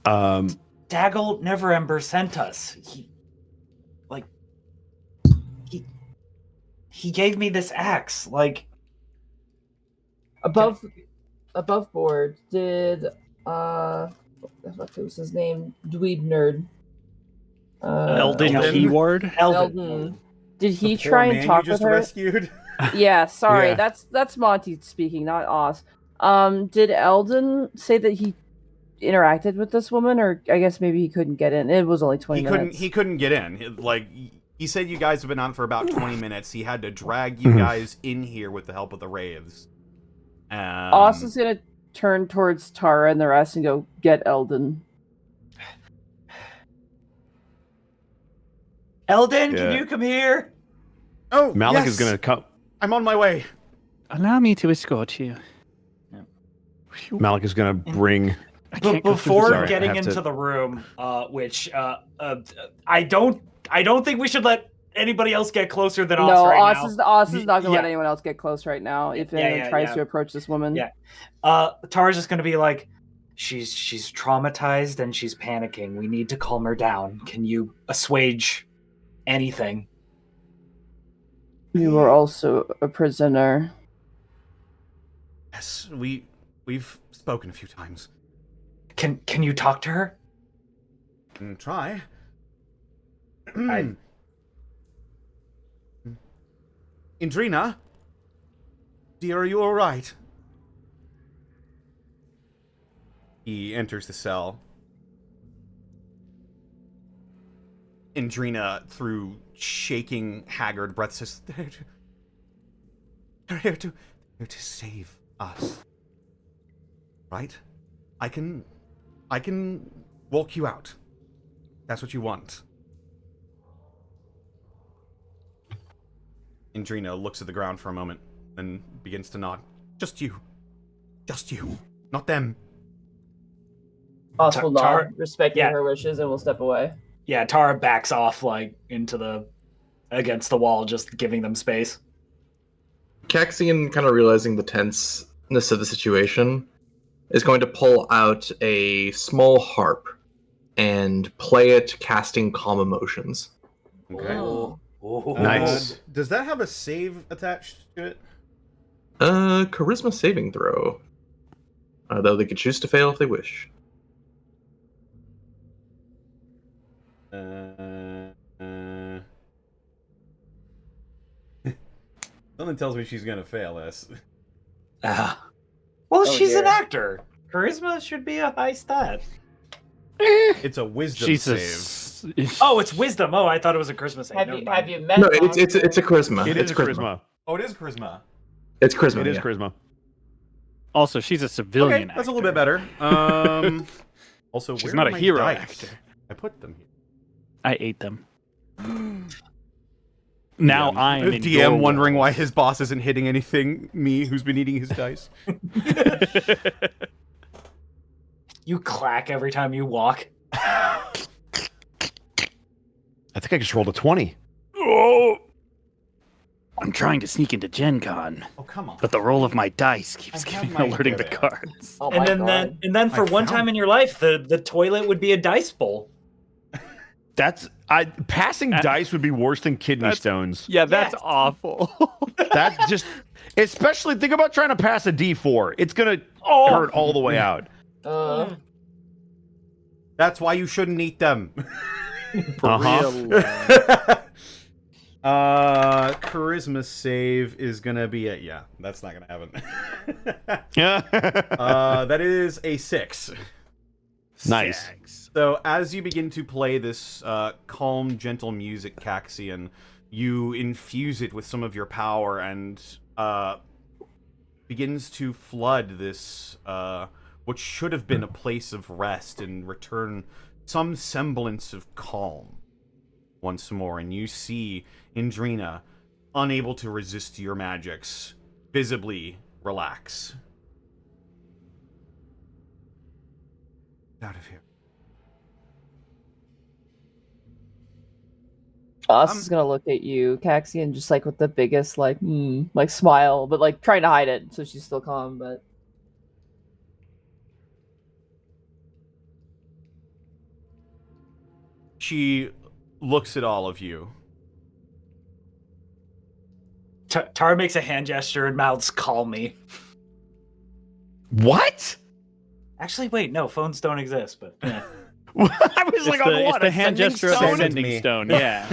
Daggle Neverember sent us. He gave me this axe. Like, above board, did what was his name? Dweeb nerd. Elden Keyword? Elden. Did he try and talk with her? Rescued? Yeah, sorry. Yeah. That's Monty speaking, not Oz. Did Elden say that he interacted with this woman, or I guess maybe he couldn't get in? It was only 20 minutes. He couldn't get in. Like, he said you guys have been on for about 20 minutes. He had to drag you guys in here with the help of the wraiths. Oz is gonna turn towards Tara and the rest and go, "Get Elden." Elden, can you come here? Oh, Malek is gonna come. I'm on my way. Allow me to escort you. Malek is gonna bring. Before getting into the room, which I don't think we should let anybody else get closer than Oz right now. Oz is not gonna let anyone else get close right now. If anyone tries to approach this woman, Tara's just gonna be like, she's traumatized and she's panicking. We need to calm her down. Can you assuage anything? You were also a prisoner. Yes, we've spoken a few times. Can you talk to her? Try. Andrina? Dear, are you alright? He enters the cell. Andrina, through shaking, haggard breath, says, They're here to save us. Right? I can walk you out. That's what you want. Andrina looks at the ground for a moment, then begins to nod. Just you. Just you. Not them. Oz will nod, respecting her wishes, and will step away. Yeah, Tara backs off, like, against the wall, just giving them space. Kaxian, kind of realizing the tenseness of the situation, is going to pull out a small harp and play it, casting calm emotions. Okay. Oh. Nice. Does that have a save attached to it? Charisma saving throw. Though they could choose to fail if they wish. Something tells me she's gonna fail this. Well, she's an actor. Charisma should be a high stat. It's a wisdom save. Oh, it's wisdom. Oh, I thought it was a charisma save. Have you met? No, it's a charisma. It is charisma. Oh, it is charisma. It's charisma. It is charisma. Also, she's a civilian. Okay, that's a little bit better. Also, she's where not are a my hero dice? actor. I put them here. I ate them. Now I am in DM your wondering world. why his boss isn't hitting anything. Me, who's been eating his dice. You clack every time you walk. I think I just rolled a 20. Oh! I'm trying to sneak into Gen Con. Oh, come on. But the roll of my dice keeps I have alerting my the pivot. cards. Oh And then for one time in your life, the toilet would be a dice bowl. Passing dice would be worse than kidney stones. Yeah, that's awful. That just, especially think about trying to pass a D4. It's gonna hurt all the way out. That's why you shouldn't eat them. For real. Charisma save is gonna be yeah, that's not gonna happen. That is a 6. Nice. So as you begin to play this calm, gentle music, Kaxian, you infuse it with some of your power and begins to flood this what should have been a place of rest and return some semblance of calm once more. And you see Andrina, unable to resist your magics, visibly relax. Out of here. Us is gonna look at you, Kaxian, just like with the biggest like smile, but like trying to hide it, so she's still calm. But she looks at all of you. Tara makes a hand gesture and mouths, "Call me." What? Actually, wait, no, phones don't exist, but yeah. I was It's like, it's the hand gesture of a stone? sending stone. Yeah.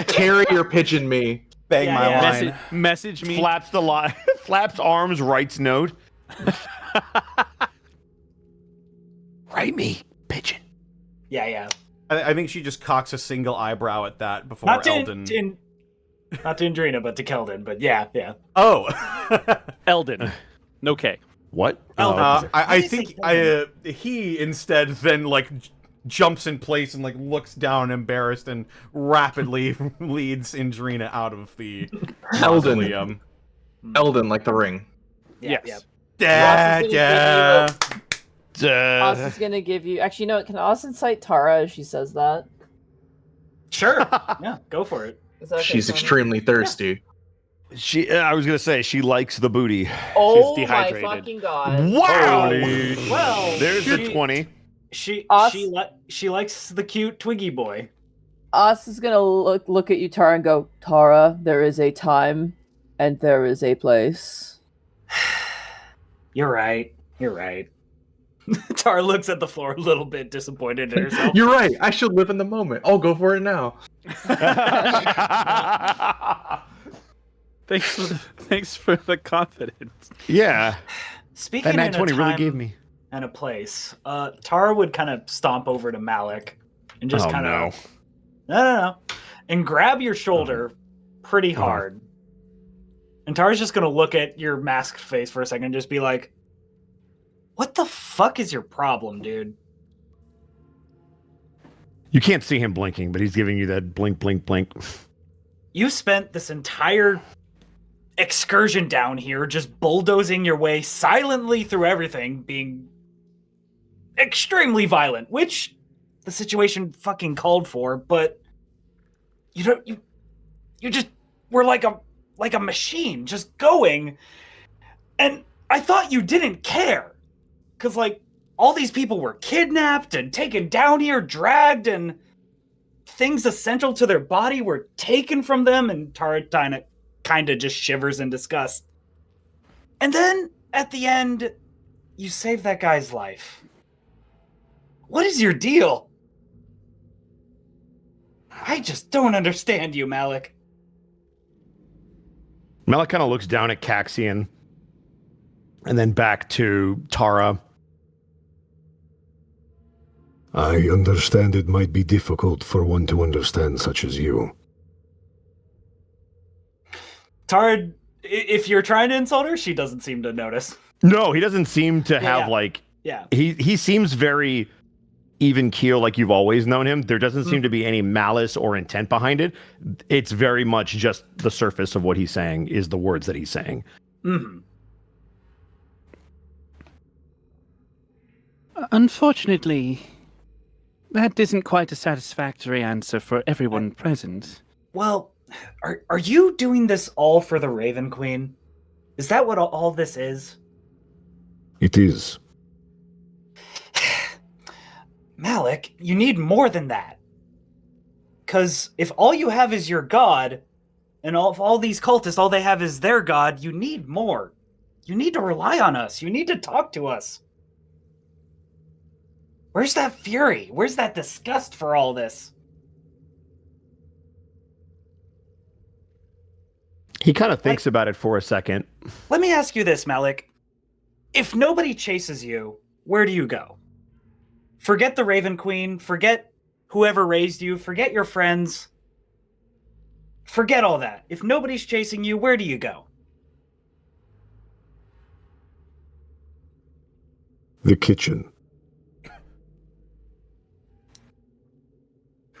Carry your pigeon me. Bang my line. Message me. Flaps the line. Flaps arms. Writes note. Write me, pigeon. Yeah. I think she just cocks a single eyebrow at that before Not to Elden. not to Andrina, but to Keldon. But yeah. Oh. Elden. No K. What? I think he instead then like jumps in place and like looks down embarrassed and rapidly leads Andrina out of the mausoleum. Elden, like the ring. Yes. Yeah. Austin is gonna give you. Actually, no. Can Austin cite Tara as she says that? Sure. Yeah, go for it. Is that okay, She's Tony? extremely thirsty. I was gonna say she likes the booty. Oh She's my dehydrated. fucking god! Wow. Well, There's the 20. She likes the cute Twiggy boy. Us is gonna look at you, Tara, and go, Tara, there is a time and there is a place. You're right. Tara looks at the floor a little bit disappointed in herself. You're right. I should live in the moment. I'll go for it now. Thanks for the confidence. Yeah. Speaking That in 920 a really time gave me. and a place, Tara would kind of stomp over to Malek and just kind of no, and grab your shoulder pretty hard. And Tara's just gonna look at your masked face for a second and just be like, "What the fuck is your problem, dude?" You can't see him blinking, but he's giving you that blink, blink, blink. You spent this entire excursion down here just bulldozing your way silently through everything, being extremely violent, which the situation fucking called for, but you just were like a machine just going, and I thought you didn't care, because like all these people were kidnapped and taken down here, dragged, and things essential to their body were taken from them, and Tara kind of just shivers in disgust. And then at the end, you save that guy's life. What is your deal? I just don't understand you, Malek. Malek kind of looks down at Kaxian and then back to Tara. I understand it might be difficult for one to understand such as you. Tara, if you're trying to insult her, she doesn't seem to notice. No, he doesn't seem to have he seems very even keel like you've always known him. There doesn't seem to be any malice or intent behind it. It's very much just the surface of what he's saying is the words that he's saying. Mm-hmm. Unfortunately, that isn't quite a satisfactory answer for everyone present. Well, are you doing this all for the Raven Queen? Is that what all this is? It is. Malek, you need more than that. Because if all you have is your god, and all these cultists, all they have is their god, you need more. You need to rely on us. You need to talk to us. Where's that fury? Where's that disgust for all this? He kind of thinks about it for a second. Let me ask you this, Malek. If nobody chases you, where do you go? Forget the Raven Queen. Forget whoever raised you. Forget your friends. Forget all that. If nobody's chasing you, where do you go? The kitchen.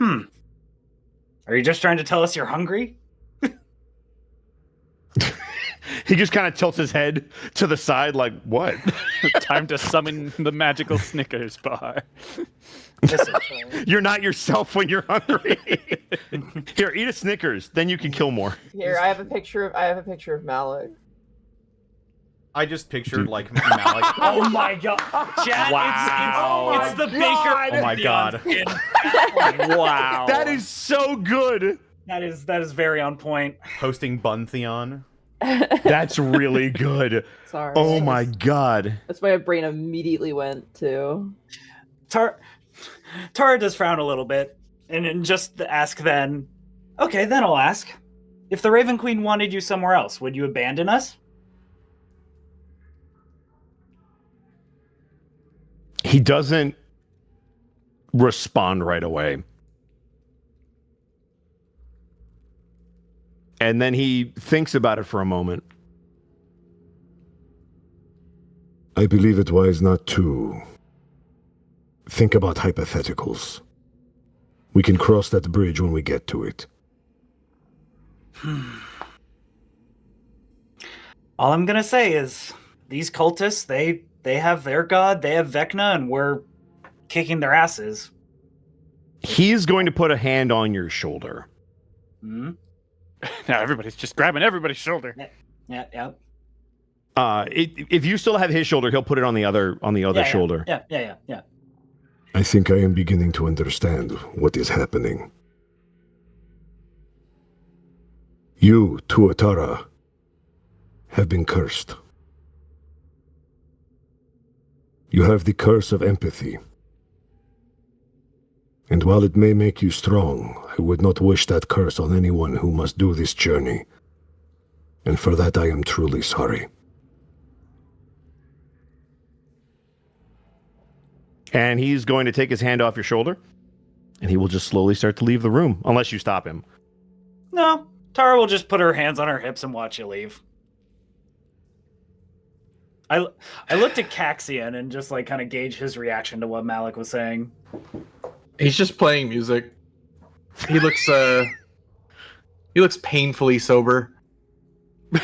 Are you just trying to tell us you're hungry? He just kind of tilts his head to the side like, what? Time to summon the magical Snickers bar. You're not yourself when you're hungry. Here, eat a Snickers, then you can kill more. Here, I have a picture of Malek. I just pictured like Malek. Oh my god. Chad, Wow. it's the baker. Oh my god. Wow. That is so good. That is very on point. Hosting Buntheon. That's really good. Sorry. Oh my god. That's why my brain immediately went to. Tara does frown a little bit, and just ask then, okay, then I'll ask. If the Raven Queen wanted you somewhere else, would you abandon us? He doesn't respond right away. And then he thinks about it for a moment. I believe it wise not to think about hypotheticals. We can cross that bridge when we get to it. All I'm gonna say is these cultists, they have their god, they have Vecna, and we're kicking their asses. He's going to put a hand on your shoulder. Hmm? Now everybody's just grabbing everybody's shoulder. Yeah. If you still have his shoulder, he'll put it on the other shoulder. Yeah. I think I am beginning to understand what is happening. You, Tuatara, have been cursed. You have the curse of empathy. And while it may make you strong, I would not wish that curse on anyone who must do this journey. And for that I am truly sorry. And he's going to take his hand off your shoulder, and he will just slowly start to leave the room, unless you stop him. No, Tara will just put her hands on her hips and watch you leave. I looked at Kaxian and just like kind of gauge his reaction to what Malek was saying. He's just playing music. He looks painfully sober. You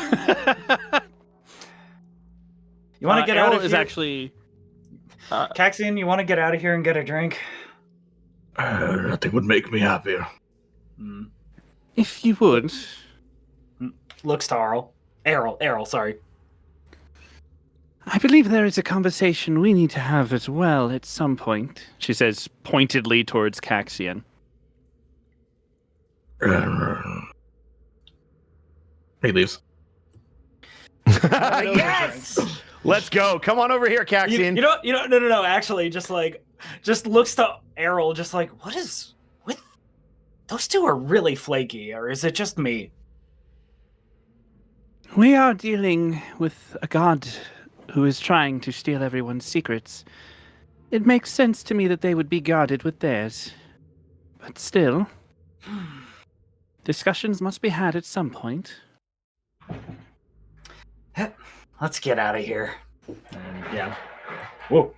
want to get out of here? Is actually Kaxian, you want to get out of here and get a drink? Nothing would make me happier. if you would. Looks to Aryl. Aryl, sorry. I believe there is a conversation we need to have as well at some point, she says pointedly towards Kaxian. He leaves. Yes! Let's go. Come on over here, Kaxian. No. Actually, just looks to Aryl, just like, what is with those two are really flaky, or is it just me? We are dealing with a god who is trying to steal everyone's secrets. It makes sense to me that they would be guarded with theirs. But still, discussions must be had at some point. Let's get out of here. Yeah. Whoa.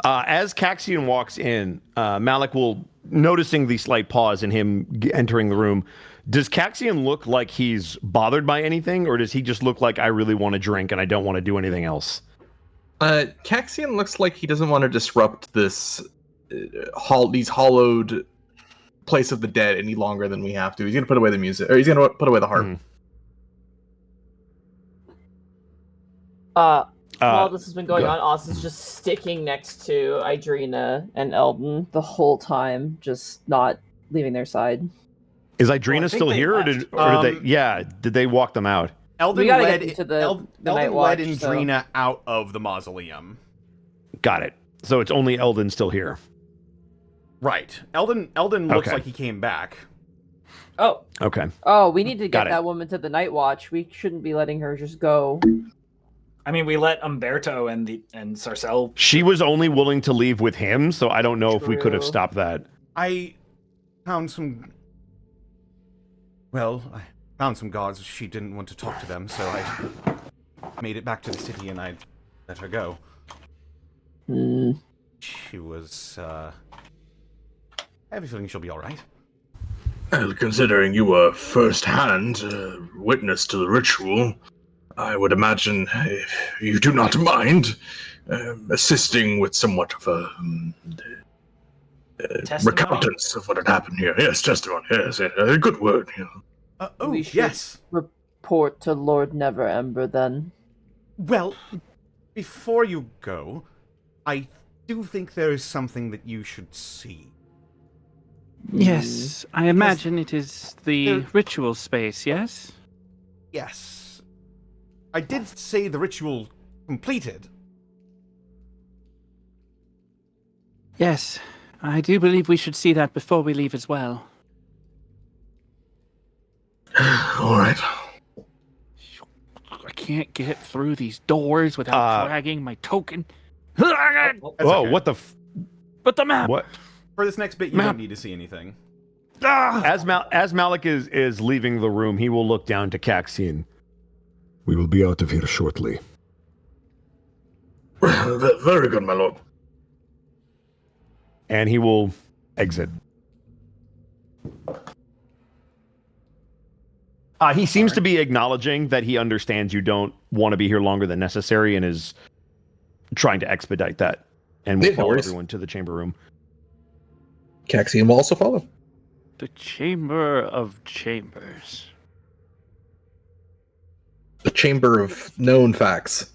As Kaxian walks in, Malek will, noticing the slight pause in him entering the room, does Kaxian look like he's bothered by anything, or does he just look like I really want to drink and I don't want to do anything else? Kaxian looks like he doesn't want to disrupt this these hollowed place of the dead any longer than we have to. He's gonna put away the music, or he's gonna put away the harp. While this has been going on, Austin's just sticking next to Andrina and Elden the whole time, just not leaving their side. Is Andrina still here, or did they? Yeah, did they walk them out? Elden led Watch, Andrina out of the mausoleum. Got it. So it's only Elden still here. Right. Elden looks like he came back. Oh. Okay. Oh, we need to Got get it. that woman to the Night Watch. We shouldn't be letting her just go. I mean, we let Umberto and Sarcelle. She was only willing to leave with him, so I don't know if we could have True. stopped that. I found some. Well, I found some guards. She didn't want to talk to them, so I made it back to the city and I let her go. She was. I have a feeling she'll be all right. Well, considering you were first-hand witness to the ritual, I would imagine you do not mind assisting with somewhat of a recountance of what had happened here. Yes, testimony. Yes, a good word. You know. We should yes. report to Lord Neverember then. Well, before you go, I do think there is something that you should see. Yes, I imagine it is the ritual space, yes? Yes. I did say the ritual completed. Yes, I do believe we should see that before we leave as well. All right. I can't get through these doors without dragging my token. Whoa, okay. what the But the map! What? For this next bit, you don't need to see anything. As Malek is leaving the room, he will look down to Kaxian. We will be out of here shortly. Very good, my lord. And he will exit. He seems to be acknowledging that he understands you don't want to be here longer than necessary and is trying to expedite that. And will follow everyone to the chamber room. Kaxian will also follow. The Chamber of Chambers. The chamber of known facts.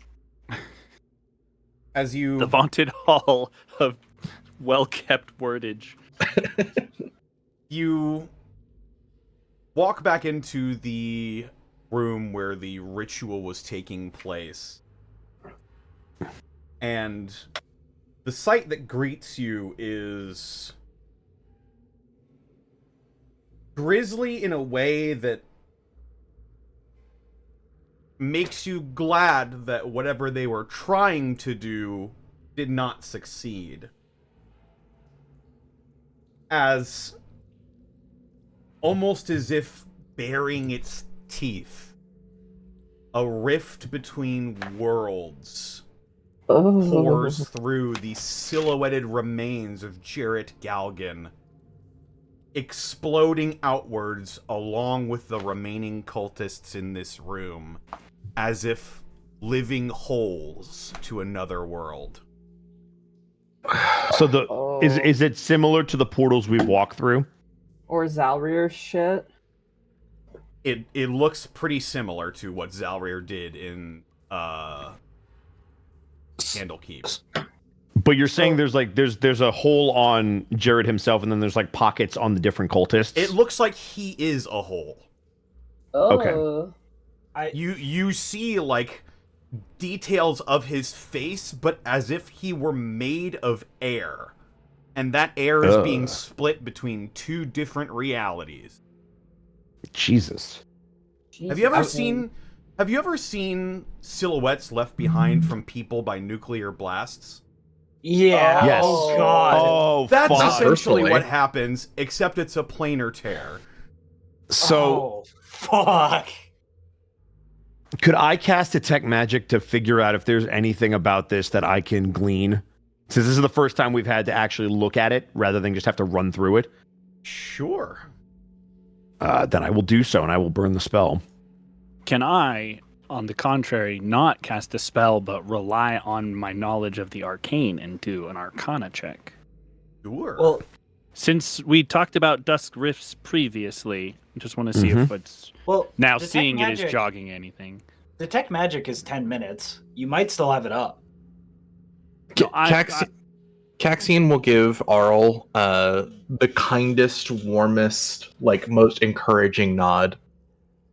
As you... The vaunted hall of well-kept wordage. You walk back into the room where the ritual was taking place. And the sight that greets you is grisly in a way that makes you glad that whatever they were trying to do did not succeed. As almost as if baring its teeth, a rift between worlds pours through the silhouetted remains of Jarrett Galgan, exploding outwards along with the remaining cultists in this room, as if living holes to another world. So is it similar to the portals we've walked through? Or Zalrir shit? It looks pretty similar to what Zalrir did in Candlekeep. But you're saying there's a hole on Jared himself, and then there's like pockets on the different cultists. It looks like he is a hole. Oh. Okay. You see like details of his face, but as if he were made of air, and that air is being split between two different realities. Jesus. Have you ever seen silhouettes left behind from people by nuclear blasts? Yeah. Yes. Oh god. Oh, That's fuck. essentially what happens, except it's a planar tear. So, fuck. Could I cast Detect Magic to figure out if there's anything about this that I can glean? Since this is the first time we've had to actually look at it, rather than just have to run through it. Sure. Then I will do so, and I will burn the spell. Can I, on the contrary, not cast a spell, but rely on my knowledge of the arcane and do an arcana check? Sure. Well, since we talked about Dusk Rifts previously, I just want to see if it's now seeing it is jogging anything. Detect Magic is 10 minutes. You might still have it up. No, Kaxian will give Aryl the kindest, warmest, like most encouraging nod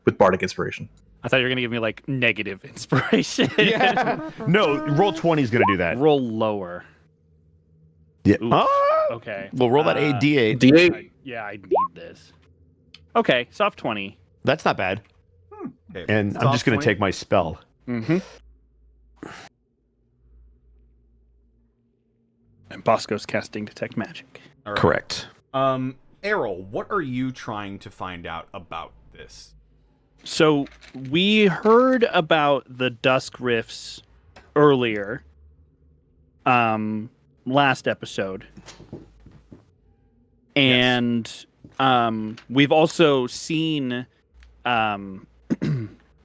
with Bardic Inspiration. I thought you were going to give me like negative inspiration. Yeah. No, roll 20 is going to do that. Roll lower. Yeah. Oof. Okay. We'll roll that D8. D8. I need this. Okay, soft 20. That's not bad. Okay. And I'm Soft just going to 20. take my spell. Mm-hmm. And Bosco's casting Detect Magic. All right. Correct. Aryl, what are you trying to find out about this? So we heard about the Dusk Rifts earlier, last episode, and we've also seen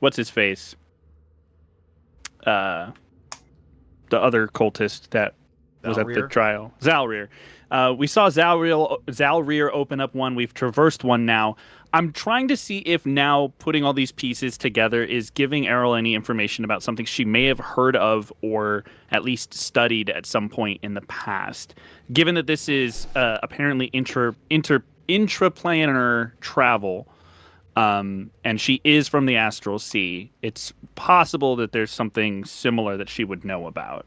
what's his face, the other cultist that was at the Zalrir? trial, Zalrir. We saw Zalrir open up one. We've traversed one now. I'm trying to see if now putting all these pieces together is giving Aryl any information about something she may have heard of or at least studied at some point in the past. Given that this is apparently intraplanar travel, and she is from the Astral Sea, it's possible that there's something similar that she would know about.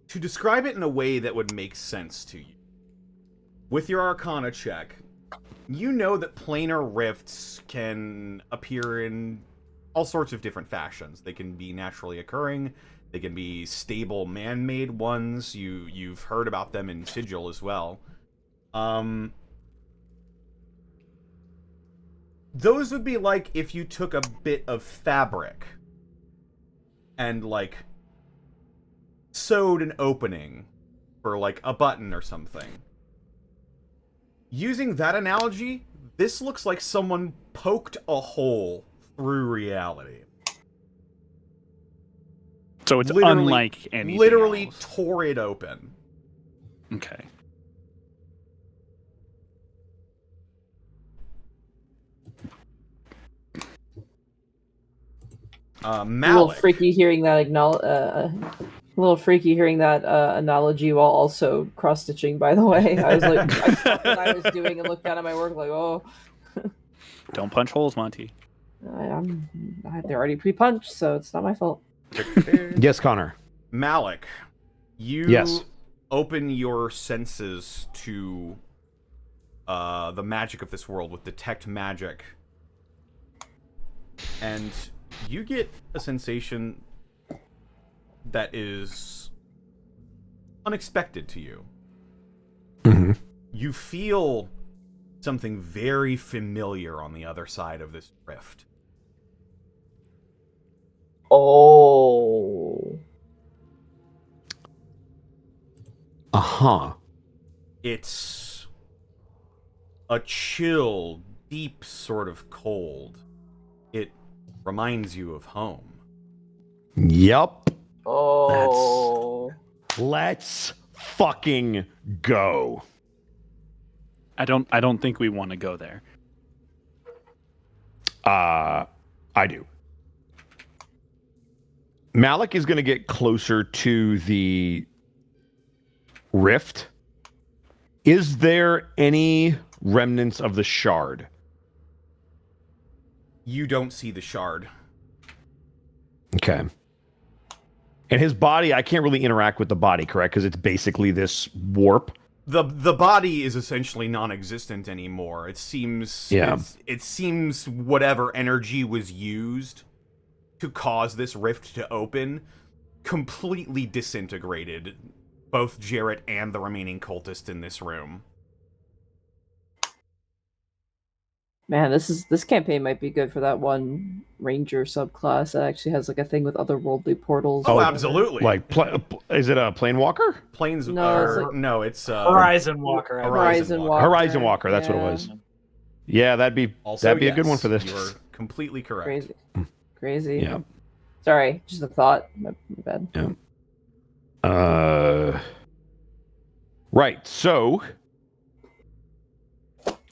To describe it in a way that would make sense to you, with your Arcana check, you know that planar rifts can appear in all sorts of different fashions. They can be naturally occurring, they can be stable man-made ones. You've heard about them in Sigil as well. Those would be like if you took a bit of fabric and, like, sewed an opening for, like, a button or something. Using that analogy, this looks like someone poked a hole through reality. So it's Literally- unlike anything Literally else. tore it open. Okay. A little Malek. freaky hearing that analogy while also cross stitching. By the way, I was like, I stopped what I was doing and looked down at my work like, oh, Don't punch holes, Monty. they're already pre-punched, so it's not my fault. Yes, Connor. Malek, you Yes. open your senses to the magic of this world with Detect Magic. And you get a sensation that is unexpected to you. Mm-hmm. You feel something very familiar on the other side of this rift. Oh, Uh-huh. It's a chill, deep sort of cold. It reminds you of home. Yep. oh, Let's fucking go. I don't think we want to go there. I do. Malek is going to get closer to the rift. Is there any remnants of the shard? You don't see the shard. Okay. And his body, I can't really interact with the body, correct? Because it's basically this warp. The body is essentially non-existent anymore. It seems it seems whatever energy was used to cause this rift to open completely disintegrated both Jarrett and the remaining cultist in this room. man, this campaign might be good for that one ranger subclass that actually has like a thing with otherworldly portals. Oh, absolutely. Like, is it a planewalker? Planes No, it's Horizon Walker. Horizon Walker. Horizon Walker, that's what it was. Yeah, that'd be a good one for this. You are completely correct. Crazy. Yeah. Sorry, just a thought. My bad. Yeah. Right. So,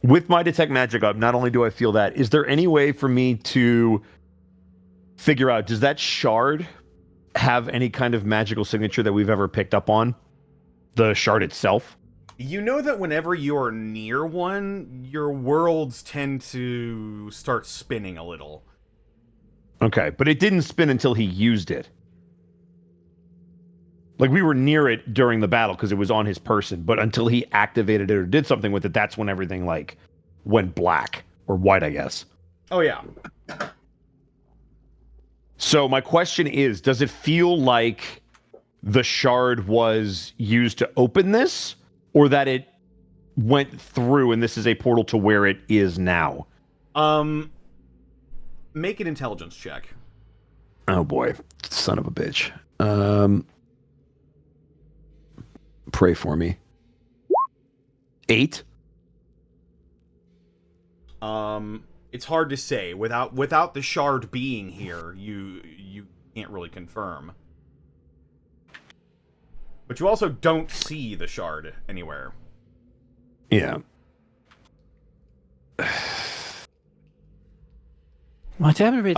with my detect magic up, not only do I feel that, is there any way for me to figure out, does that shard have any kind of magical signature that we've ever picked up on? The shard itself? You know that whenever you're near one, your worlds tend to start spinning a little. Okay, but it didn't spin until he used it. Like, we were near it during the battle because it was on his person, but until he activated it or did something with it, that's when everything, like, went black. Or white, I guess. Oh, yeah. So my question is, does it feel like the shard was used to open this? Or that it went through and this is a portal to where it is now? Make an intelligence check. Oh, boy. Son of a bitch. Pray for me. 8? It's hard to say. Without the shard being here, you can't really confirm. But you also don't see the shard anywhere. Yeah. Whatever it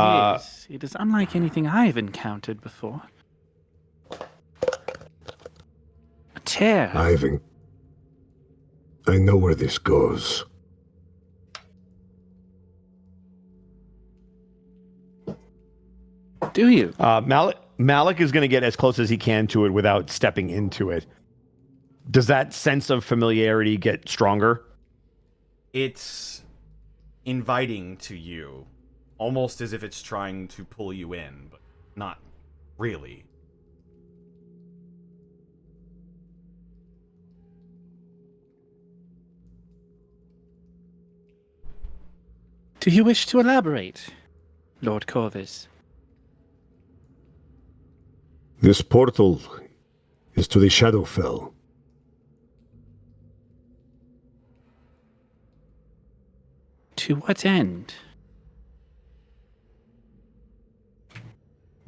is unlike anything I've encountered before. A tear. I know where this goes. Do you? Malek is going to get as close as he can to it without stepping into it. Does that sense of familiarity get stronger? It's inviting to you, almost as if it's trying to pull you in, but not really. Do you wish to elaborate, Lord Corvus? This portal is to the Shadowfell. To what end?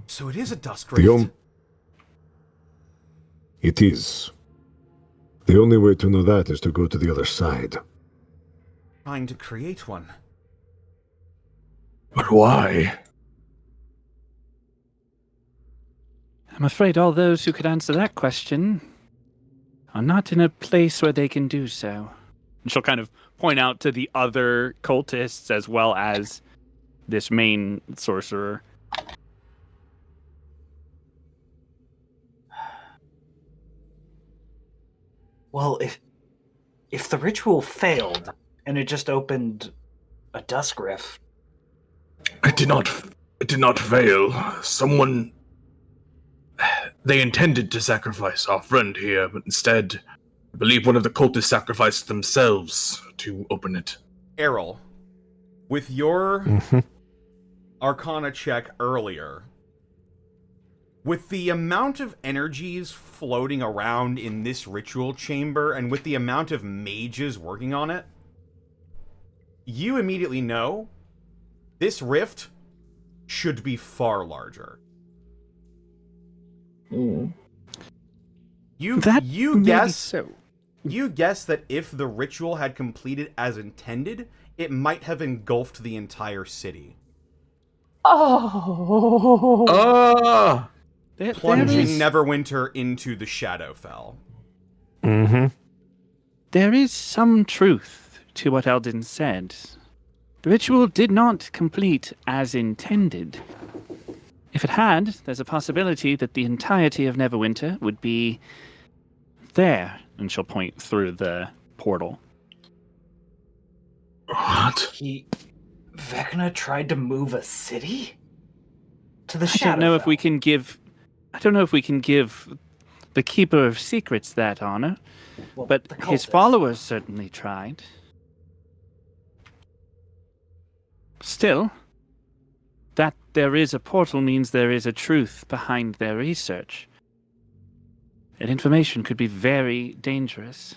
So it is a dusk rift. It is. The only way to know that is to go to the other side. Trying to create one. But why? I'm afraid all those who could answer that question are not in a place where they can do so. And she'll kind of point out to the other cultists as well as this main sorcerer. Well, if the ritual failed and it just opened a dusk rift, It did not fail. Someone... They intended to sacrifice our friend here, but instead, I believe one of the cultists sacrificed themselves to open it. Aryl, with your Arcana check earlier, with the amount of energies floating around in this ritual chamber, and with the amount of mages working on it, you immediately know this rift should be far larger. You guess that if the ritual had completed as intended, it might have engulfed the entire city. Oh. Plunging Neverwinter into the Shadowfell. There is some truth to what Elden said. The ritual did not complete as intended. If it had, there's a possibility that the entirety of Neverwinter would be there. And she'll point through the portal. What? Vecna tried to move a city? To the Shadowfell? I don't know if we can give the Keeper of Secrets that honor, but his followers certainly tried. Still, that there is a portal means there is a truth behind their research. That information could be very dangerous.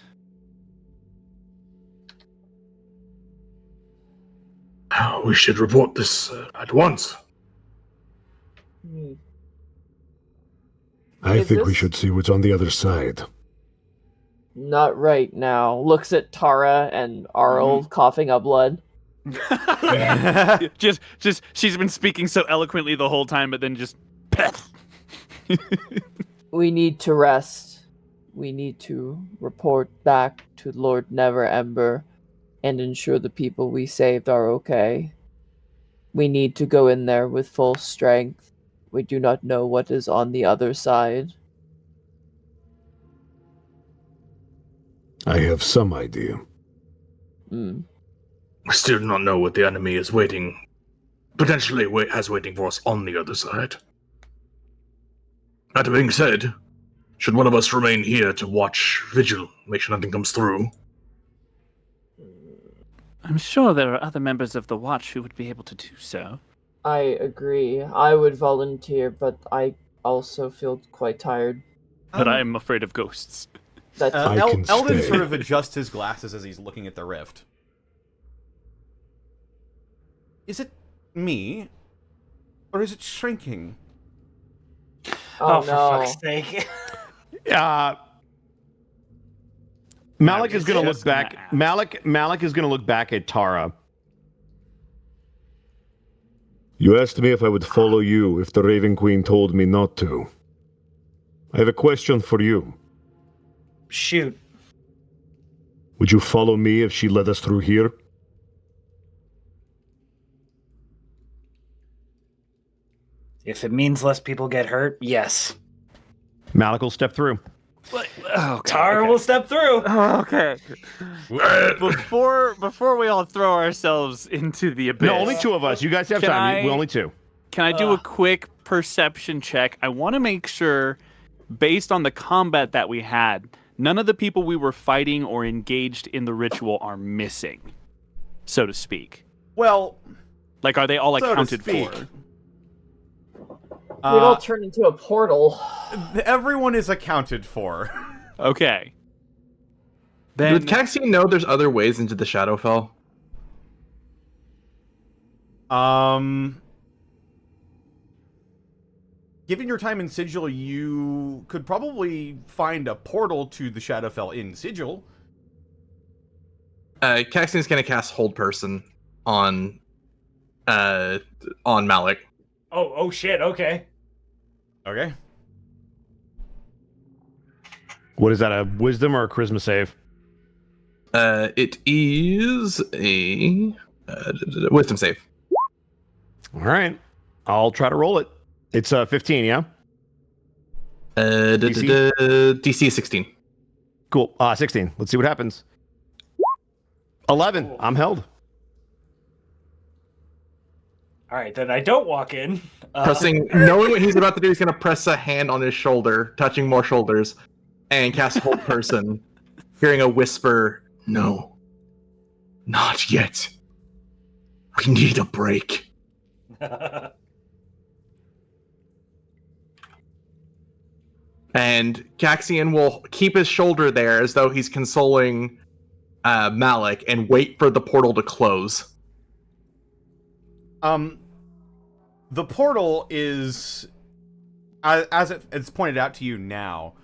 We should report this at once. I think we should see what's on the other side. Not right now. Looks at Tara and Aryl coughing up blood. just she's been speaking so eloquently the whole time, but then just We need to rest. We need to report back to Lord Neverember and ensure the people we saved are okay. We need to go in there with full strength. We do not know what is on the other side. I have some idea. Mm. We still do not know what the enemy is waiting, potentially has waiting for us on the other side. That being said, should one of us remain here to watch vigil, make sure nothing comes through? I'm sure there are other members of the Watch who would be able to do so. I agree. I would volunteer, but I also feel quite tired. But I am afraid of ghosts. That's Elden stay. sort of adjusts his glasses as he's looking at the rift. Is it me? Or is it shrinking? oh for no. fuck's sake. Malek I is going to was look just gonna back. ask. Malek is going to look back at Tara. You asked me if I would follow you if the Raven Queen told me not to. I have a question for you. Shoot. Would you follow me if she led us through here? If it means less people get hurt, yes. Malek will step through. Tara will step through. Okay. Before we all throw ourselves into the abyss. No, only two of us. You guys have Can time. I- We only two. Can I do a quick perception check? I want to make sure, based on the combat that we had, none of the people we were fighting or engaged in the ritual are missing, so to speak. Well, Like, are they all so to accounted speak. for? We'd all turn into a portal. Everyone is accounted for. Okay. Then Would Kaxian know there's other ways into the Shadowfell? Given your time in Sigil, you could probably find a portal to the Shadowfell in Sigil. Kaxian's gonna cast Hold Person on Malek. Oh shit, okay. Okay. What is that, a wisdom or a charisma save? It is a wisdom save. All right. I'll try to roll it. It's 15, yeah? DC is 16. Cool. 16. Let's see what happens. 11. I'm held. All right, then I don't walk in. Knowing what he's about to do, he's gonna press a hand on his shoulder, touching more shoulders, and cast Hold Person, hearing a whisper, "No, not yet. We need a break." And Kaxian will keep his shoulder there as though he's consoling Malek and wait for the portal to close. The portal is, as it's pointed out to you now,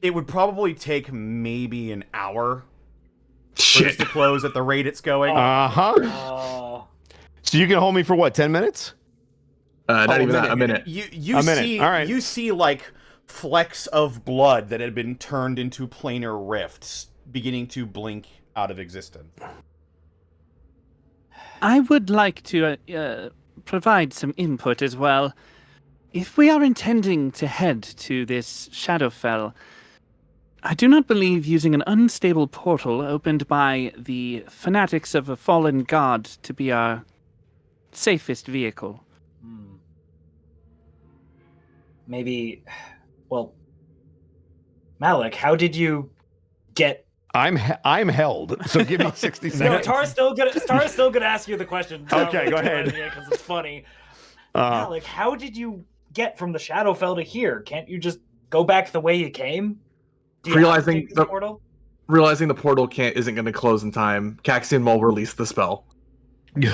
it would probably take maybe an hour for this to close at the rate it's going. Uh-huh. So you can hold me for what, 10 minutes? Not even that, a minute. You A minute. see, All right. you see like flecks of blood that had been turned into planar rifts beginning to blink out of existence. I would like to provide some input as well. If we are intending to head to this Shadowfell, I do not believe using an unstable portal opened by the fanatics of a fallen god to be our safest vehicle. Maybe, well, Malek, how did you get? I'm held. So give me 60 No, seconds. Tara's still gonna ask you the question. Okay, go ahead. Because it's funny. Malek, how did you get from the Shadowfell to here? Can't you just go back the way you came? Do you Realizing have to take the portal? Realizing the portal isn't going to close in time, Kaxian will release the spell. You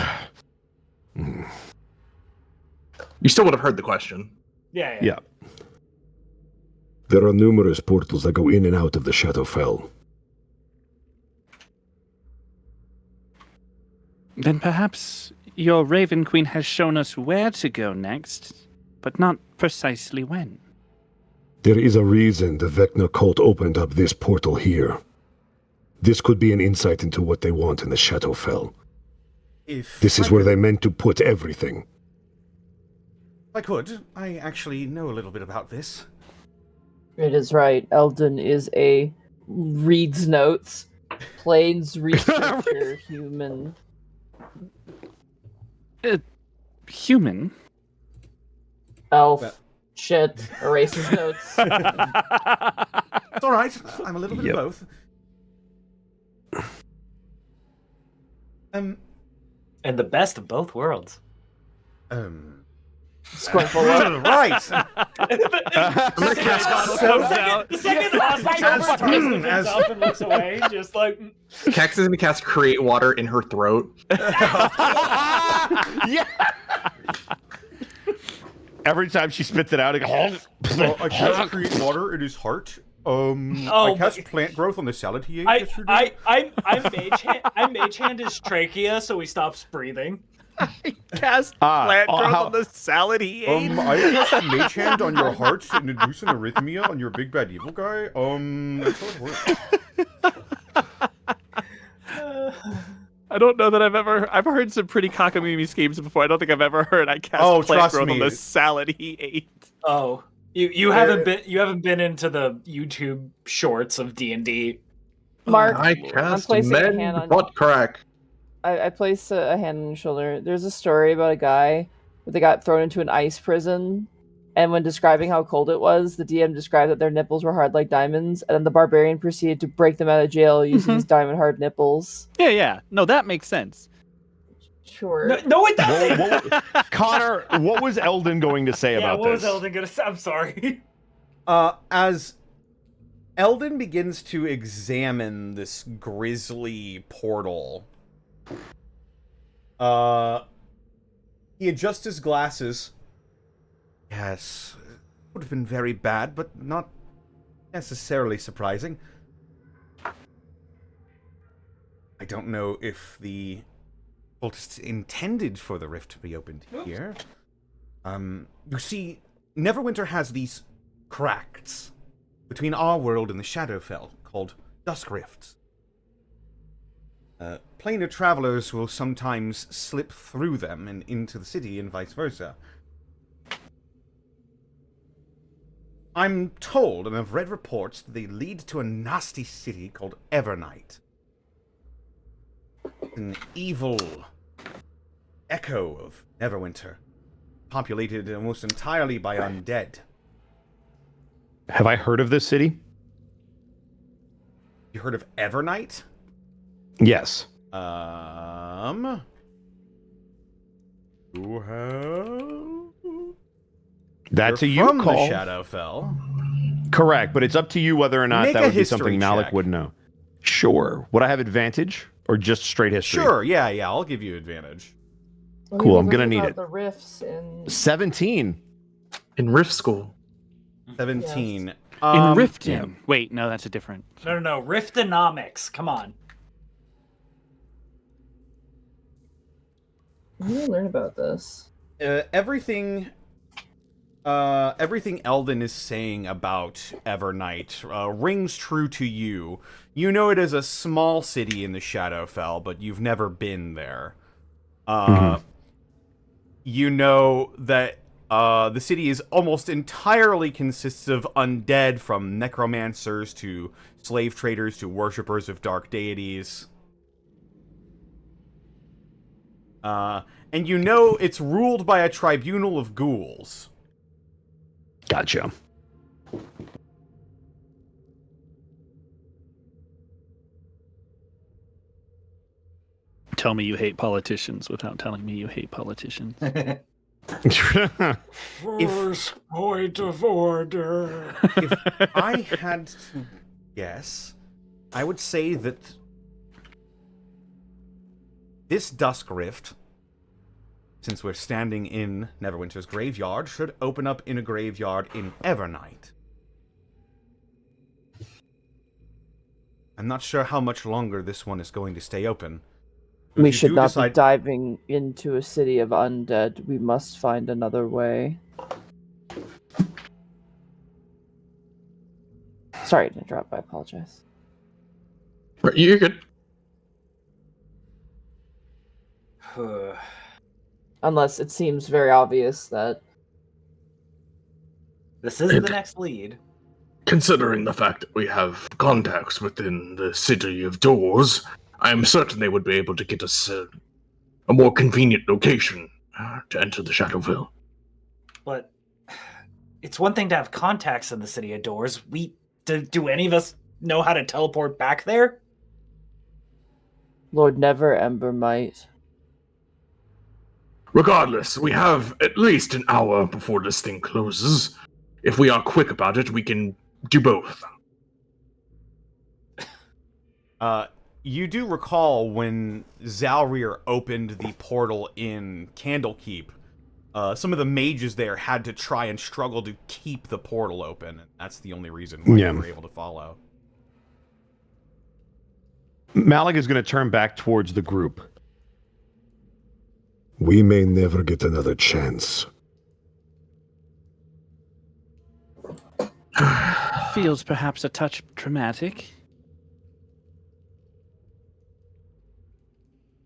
still would have heard the question. Yeah. There are numerous portals that go in and out of the Shadowfell. Then perhaps your Raven Queen has shown us where to go next, but not precisely when. There is a reason the Vecna cult opened up this portal here. This could be an insight into what they want in the Shadowfell. This is where they meant to put everything. If I could, I actually know a little bit about this. It is right. Elden is a reads notes, planes researcher, human. Human. Elf. Well- Shit. Erases notes. It's all right. I'm a little bit of both. And the best of both worlds. Scornful look. Right. The second Aasimar turns to himself and looks away, just like... Cax is gonna cast Create Water in her throat. Yeah. Every time she spits it out, it goes. Well, I cast Create Water in his heart. I cast Plant Growth on the salad he ate yesterday. I mage hand his trachea so he stops breathing. Cast plant growth on the salad he ate. I cast Mage Hand on your heart and induce an arrhythmia on your big bad evil guy. That's how it works. I don't know that I've heard some pretty cockamamie schemes before. I don't think I've ever heard I cast plant growth on the salad he ate. Oh, you haven't been into the YouTube shorts of D&D. Mark, I I'm cast placing a hand Men on. Butt Crack. I place a hand on your shoulder. There's a story about a guy where they got thrown into an ice prison, and when describing how cold it was, the DM described that their nipples were hard like diamonds, and then the barbarian proceeded to break them out of jail using his diamond hard nipples. Yeah. No, that makes sense. Sure. No, it doesn't. Connor, what was Elden going to say about what this? was Elden gonna say? I'm sorry. As Elden begins to examine this grisly portal, he adjusts his glasses. Yes, it would have been very bad, but not necessarily surprising. I don't know if the cultists intended for the rift to be opened here. You see, Neverwinter has these cracks between our world and the Shadowfell called dusk rifts. Planar travelers will sometimes slip through them and into the city and vice versa. I'm told, and I've read reports, that they lead to a nasty city called Evernight. An evil echo of Neverwinter, populated almost entirely by undead. Have I heard of this city? You heard of Evernight? Yes. Who have? That's You're a you from call. the Shadowfell. Correct, but it's up to you whether or not Make that a would be history something Malek check. would know. Sure. Would I have advantage or just straight history? Sure, yeah, I'll give you advantage. Cool, I'm gonna need it. The rifts in 17. In Rift School. 17. Yes. In Rifting. yeah. Wait, no, that's a different. No. Riftonomics. Come on. I didn't learn about this. Everything Elden is saying about Evernight rings true to you. You know it as a small city in the Shadowfell, but you've never been there. You know that the city is almost entirely consists of undead, from necromancers to slave traders to worshippers of dark deities. And you know it's ruled by a tribunal of ghouls. Gotcha. Tell me you hate politicians without telling me you hate politicians. First point of order. If I had to guess, I would say that this Dusk Rift, since we're standing in Neverwinter's graveyard, should open up in a graveyard in Evernight. I'm not sure how much longer this one is going to stay open. But We if you should do not decide- be diving into a city of undead. We must find another way. Sorry to interrupt. I apologize. You're good. Unless it seems very obvious that This is the next lead. Considering the fact that we have contacts within the City of Doors, I am certain they would be able to get us a more convenient location to enter the Shadowville. But it's one thing to have contacts in the City of Doors. Do any of us know how to teleport back there? Lord Neverember might. Regardless, we have at least an hour before this thing closes. If we are quick about it, we can do both. You do recall when Zalrir opened the portal in Candlekeep, some of the mages there had to try and struggle to keep the portal open, and that's the only reason why they were able to follow. Malek is going to turn back towards the group. We may never get another chance. Feels perhaps a touch dramatic.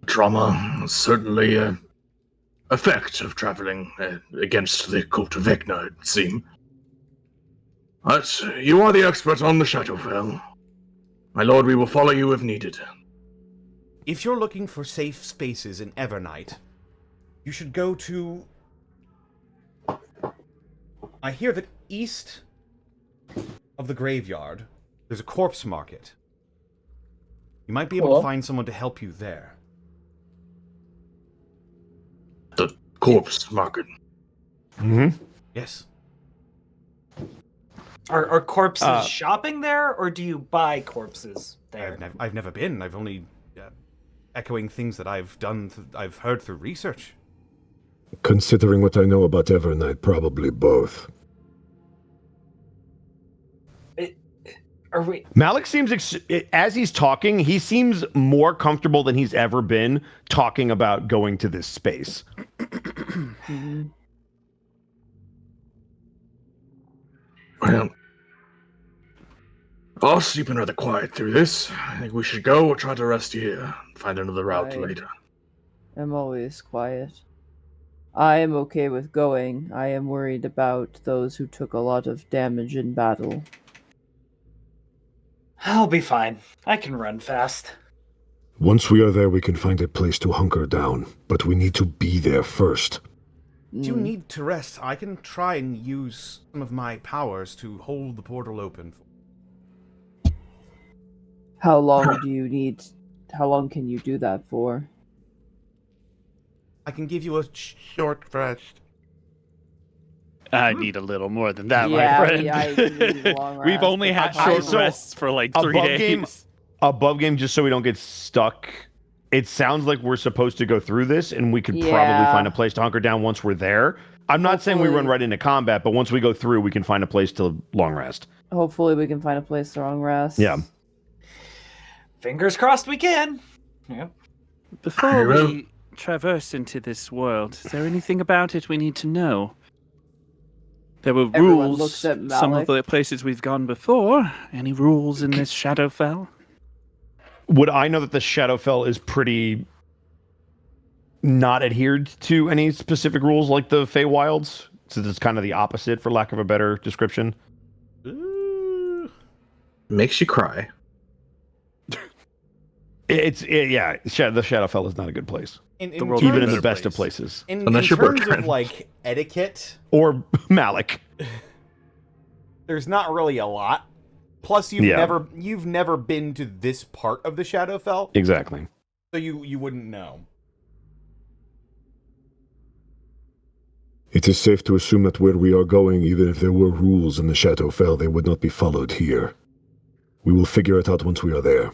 Trauma is certainly an effect of traveling against the cult of Vecna, it would seem. But you are the expert on the Shadowfell. My lord, we will follow you if needed. If you're looking for safe spaces in Evernight, you should go to... I hear that east of the graveyard, there's a corpse market. You might be able to find someone to help you there. The corpse market. Mm-hmm. Yes. Are corpses shopping there, or do you buy corpses there? I've never been. I've only echoing things that I've done. I've heard through research. Considering what I know about Evernight, probably both. Are we? Malek seems, as he's talking, he seems more comfortable than he's ever been talking about going to this space. Well, I'll sleep rather quiet through this. I think we should go or try to rest here. Find another route later. I'm always quiet. I am okay with going. I am worried about those who took a lot of damage in battle. I'll be fine. I can run fast. Once we are there, we can find a place to hunker down, but we need to be there first. Do you need to rest? I can try and use some of my powers to hold the portal open. How long do you need? How long can you do that for? I can give you a short rest. I need a little more than that, my friend. I need a long We've rest, only had short rests for like 3 days. Above game, just so we don't get stuck. It sounds like we're supposed to go through this, and we could probably find a place to hunker down once we're there. I'm not saying we run right into combat, but once we go through, we can find a place to long rest. Hopefully we can find a place to long rest. Yeah. Fingers crossed we can. Yep. Before we traverse into this world, is there anything about it we need to know? There were rules. Some of the places we've gone before. Any rules in this Shadowfell? Would I know that the Shadowfell is pretty not adhered to any specific rules like the Feywilds? Since it's kind of the opposite, for lack of a better description. Makes you cry. The Shadowfell is not a good place. Even in the best of places. In terms of like etiquette or Malek, there's not really a lot. Plus, you've never been to this part of the Shadowfell. Exactly. So you wouldn't know. It is safe to assume that where we are going, even if there were rules in the Shadowfell, they would not be followed here. We will figure it out once we are there.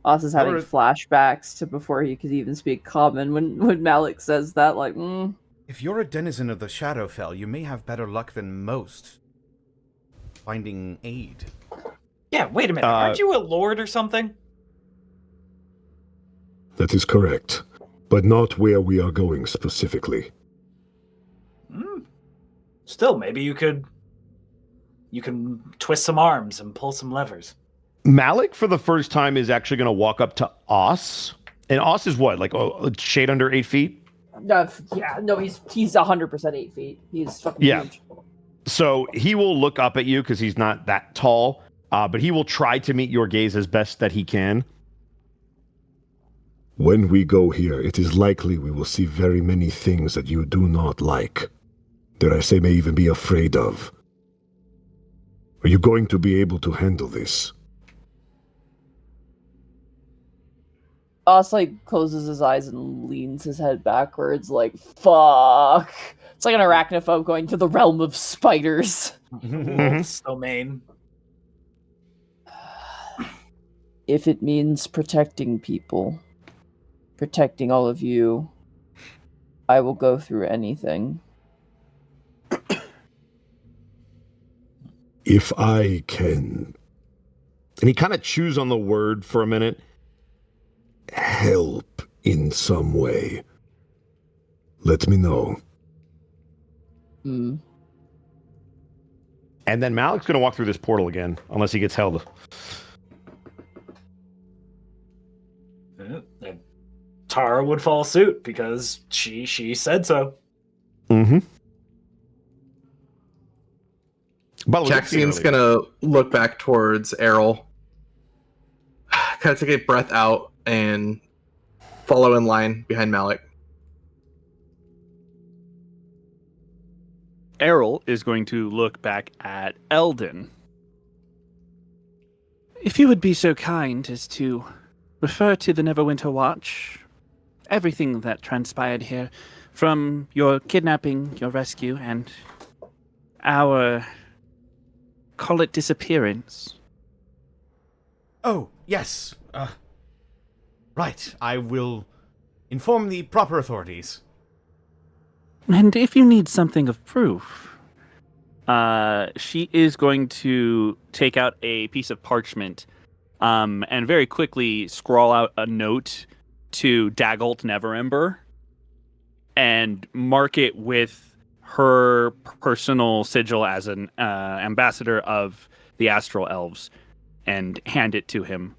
Us is having flashbacks to before he could even speak common when Malek says that, like, If you're a denizen of the Shadowfell, you may have better luck than most finding aid. Yeah, wait a minute. Aren't you a lord or something? That is correct, but not where we are going specifically. Still, maybe you can twist some arms and pull some levers. Malek, for the first time, is actually going to walk up to Os. And Os is what? Like a shade under 8 feet? Yeah, no, he's 100% 8 feet. He's fucking huge. So he will look up at you because he's not that tall, but he will try to meet your gaze as best that he can. When we go here, it is likely we will see very many things that you do not like. Dare I say, may even be afraid of. Are you going to be able to handle this? Os, like, closes his eyes and leans his head backwards, like, fuck. It's like an arachnophobe going to the realm of spiders. Domain. If it means protecting people, protecting all of you, I will go through anything. If I can... And he kind of chews on the word for a minute. Help in some way. Let me know. Mm. And then Malek's going to walk through this portal again, unless he gets held. Tara would follow suit because she said so. Mm-hmm. Kaxian's gonna look back towards Aryl, kind of take a breath out, and follow in line behind Malek. Aryl is going to look back at Elden. If you would be so kind as to refer to the Neverwinter Watch, everything that transpired here, from your kidnapping, your rescue, and our, call it disappearance. Oh, yes. Right. I will inform the proper authorities. And if you need something of proof, she is going to take out a piece of parchment and very quickly scrawl out a note to Dagult Neverember and mark it with her personal sigil as an ambassador of the Astral Elves and hand it to him.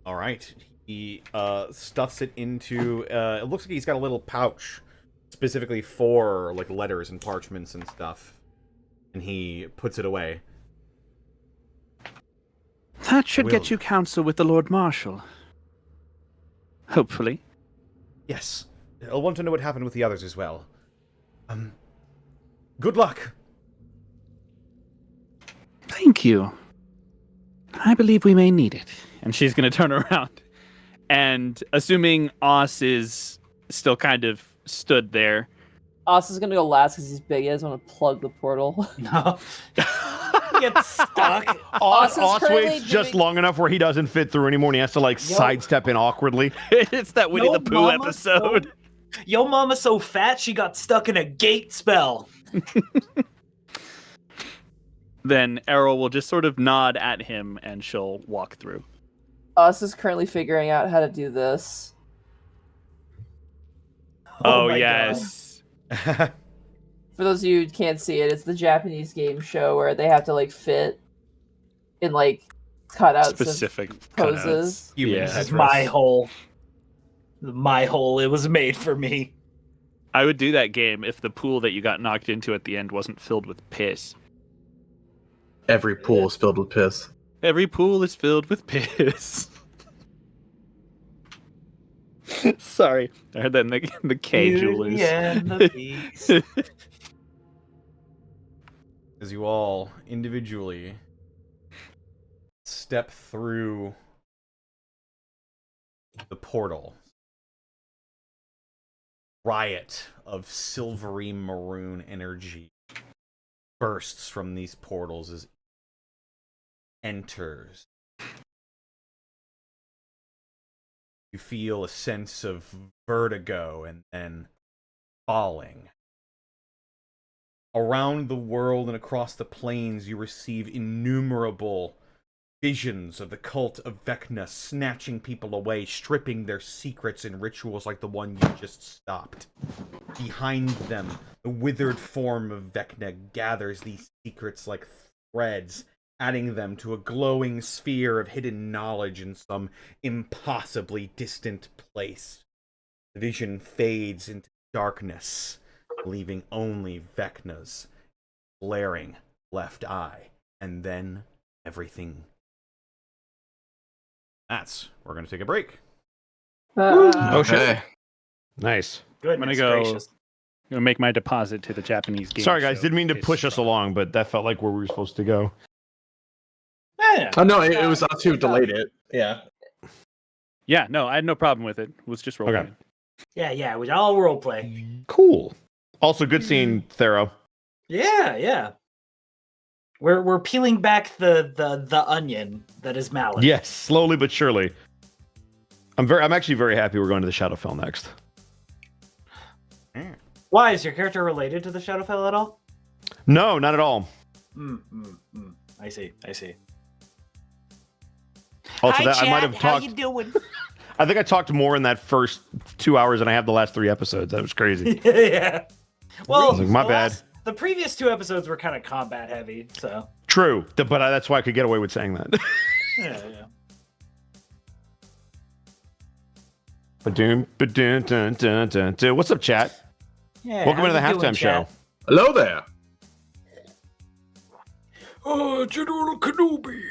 All right. He stuffs it into... it looks like he's got a little pouch specifically for like letters and parchments and stuff. And he puts it away. That should get you counsel with the Lord Marshal. Hopefully. Yes. I'll want to know what happened with the others as well. Good luck. Thank you. I believe we may need it. And she's going to turn around. And assuming Os is still kind of stood there. Os is going to go last because he's big. He doesn't want to plug the portal. No. Get stuck. Os waits just long enough where he doesn't fit through anymore and he has to like sidestep in awkwardly. It's that Winnie the Pooh episode. Yo mama's so fat she got stuck in a gate spell. Then Aryl will just sort of nod at him and she'll walk through. Us is currently figuring out how to do this. Oh yes. For those of you who can't see it, it's the Japanese game show where they have to like fit in like cutouts specific of poses. This is my hole. My hole. It was made for me. I would do that game if the pool that you got knocked into at the end wasn't filled with piss. Every pool is filled with piss. Every pool is filled with piss. Sorry, I heard that in the cage you lose. As you all individually step through the portal, riot of silvery maroon energy bursts from these portals as it enters. You feel a sense of vertigo and then falling. Around the world and across the plains, you receive innumerable visions of the cult of Vecna snatching people away, stripping their secrets and rituals like the one you just stopped. Behind them, the withered form of Vecna gathers these secrets like threads, adding them to a glowing sphere of hidden knowledge in some impossibly distant place. The vision fades into darkness, leaving only Vecna's glaring left eye, and then everything. We're going to take a break. Oh, shit. Okay. Nice. Goodness I'm gonna go. gracious. I'm gonna make my deposit to the Japanese game. Sorry, guys. show Didn't mean to in push case- us along, but that felt like where we were supposed to go. Yeah. Oh no, it was us who delayed it. Yeah. Yeah, no, I had no problem with it. It was just role Okay. playing. Yeah, it was all roleplay. Cool. Also, good seeing Thero. Yeah. We're peeling back the onion that is Malek. Yes, slowly but surely. I'm actually very happy we're going to the Shadowfell next. Why is your character related to the Shadowfell at all? No, not at all. I see. Also, that I might have How talked. you doing? I think I talked more in that first 2 hours than I have the last 3 episodes. That was crazy. Yeah. Well, I was like, my the bad. The previous 2 episodes were kind of combat heavy, so True, but that's why I could get away with saying that. yeah. Ba-doom. What's up, chat? Yeah. Welcome how to the you doing, halftime show. chat? Hello there. General Kenobi.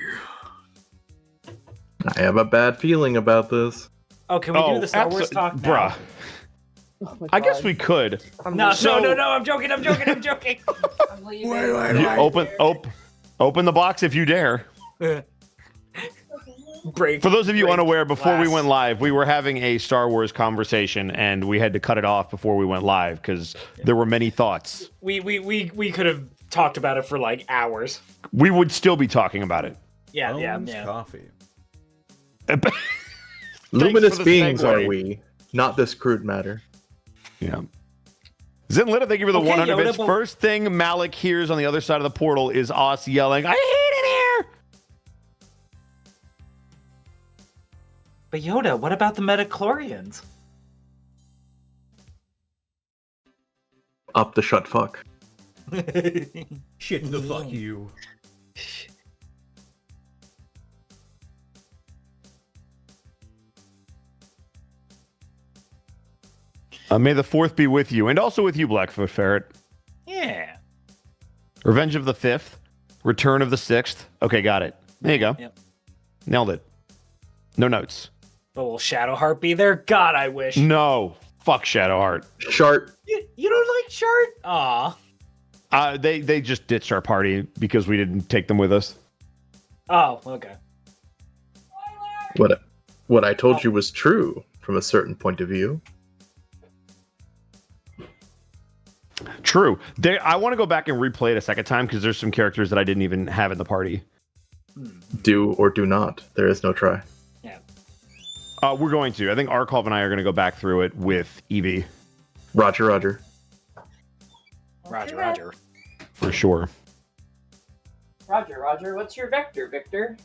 I have a bad feeling about this. Oh, can we do the Star Wars talk now? Bruh. Oh my I guess God. we could. No, So- no, I'm joking. I'm leaving. Open the box if you dare. Break. For those of you break unaware, before we glass. went live, we were having a Star Wars conversation, and we had to cut it off before we went live because there were many thoughts. We could have talked about it for like hours. We would still be talking about it. Yeah. Coffee. Luminous for the beings segue. are we, not this crude matter. Yeah. Zinlita, thank you for the Okay, 100 Yoda, bits. but- First thing Malek hears on the other side of the portal is us yelling, "I hate it here!" But Yoda, what about the Metachlorians? Up the shut fuck. Shit the fuck you. May the 4th be with you, and also with you, Blackfoot Ferret. Yeah. Revenge of the 5th, Return of the 6th. Okay, got it. There you go. Yep. Nailed it. No notes. But will Shadowheart be there? God, I wish. No. Fuck Shadowheart. Shart. You don't like Shart? Aw. They just ditched our party because we didn't take them with us. Oh, okay. What I told you was true from a certain point of view. True. I want to go back and replay it a second time because there's some characters that I didn't even have in the party. Do or do not. There is no try. Yeah. We're going to. I think Arkov and I are going to go back through it with Evie. Roger, Roger. Roger. For sure. Roger. What's your vector, Victor?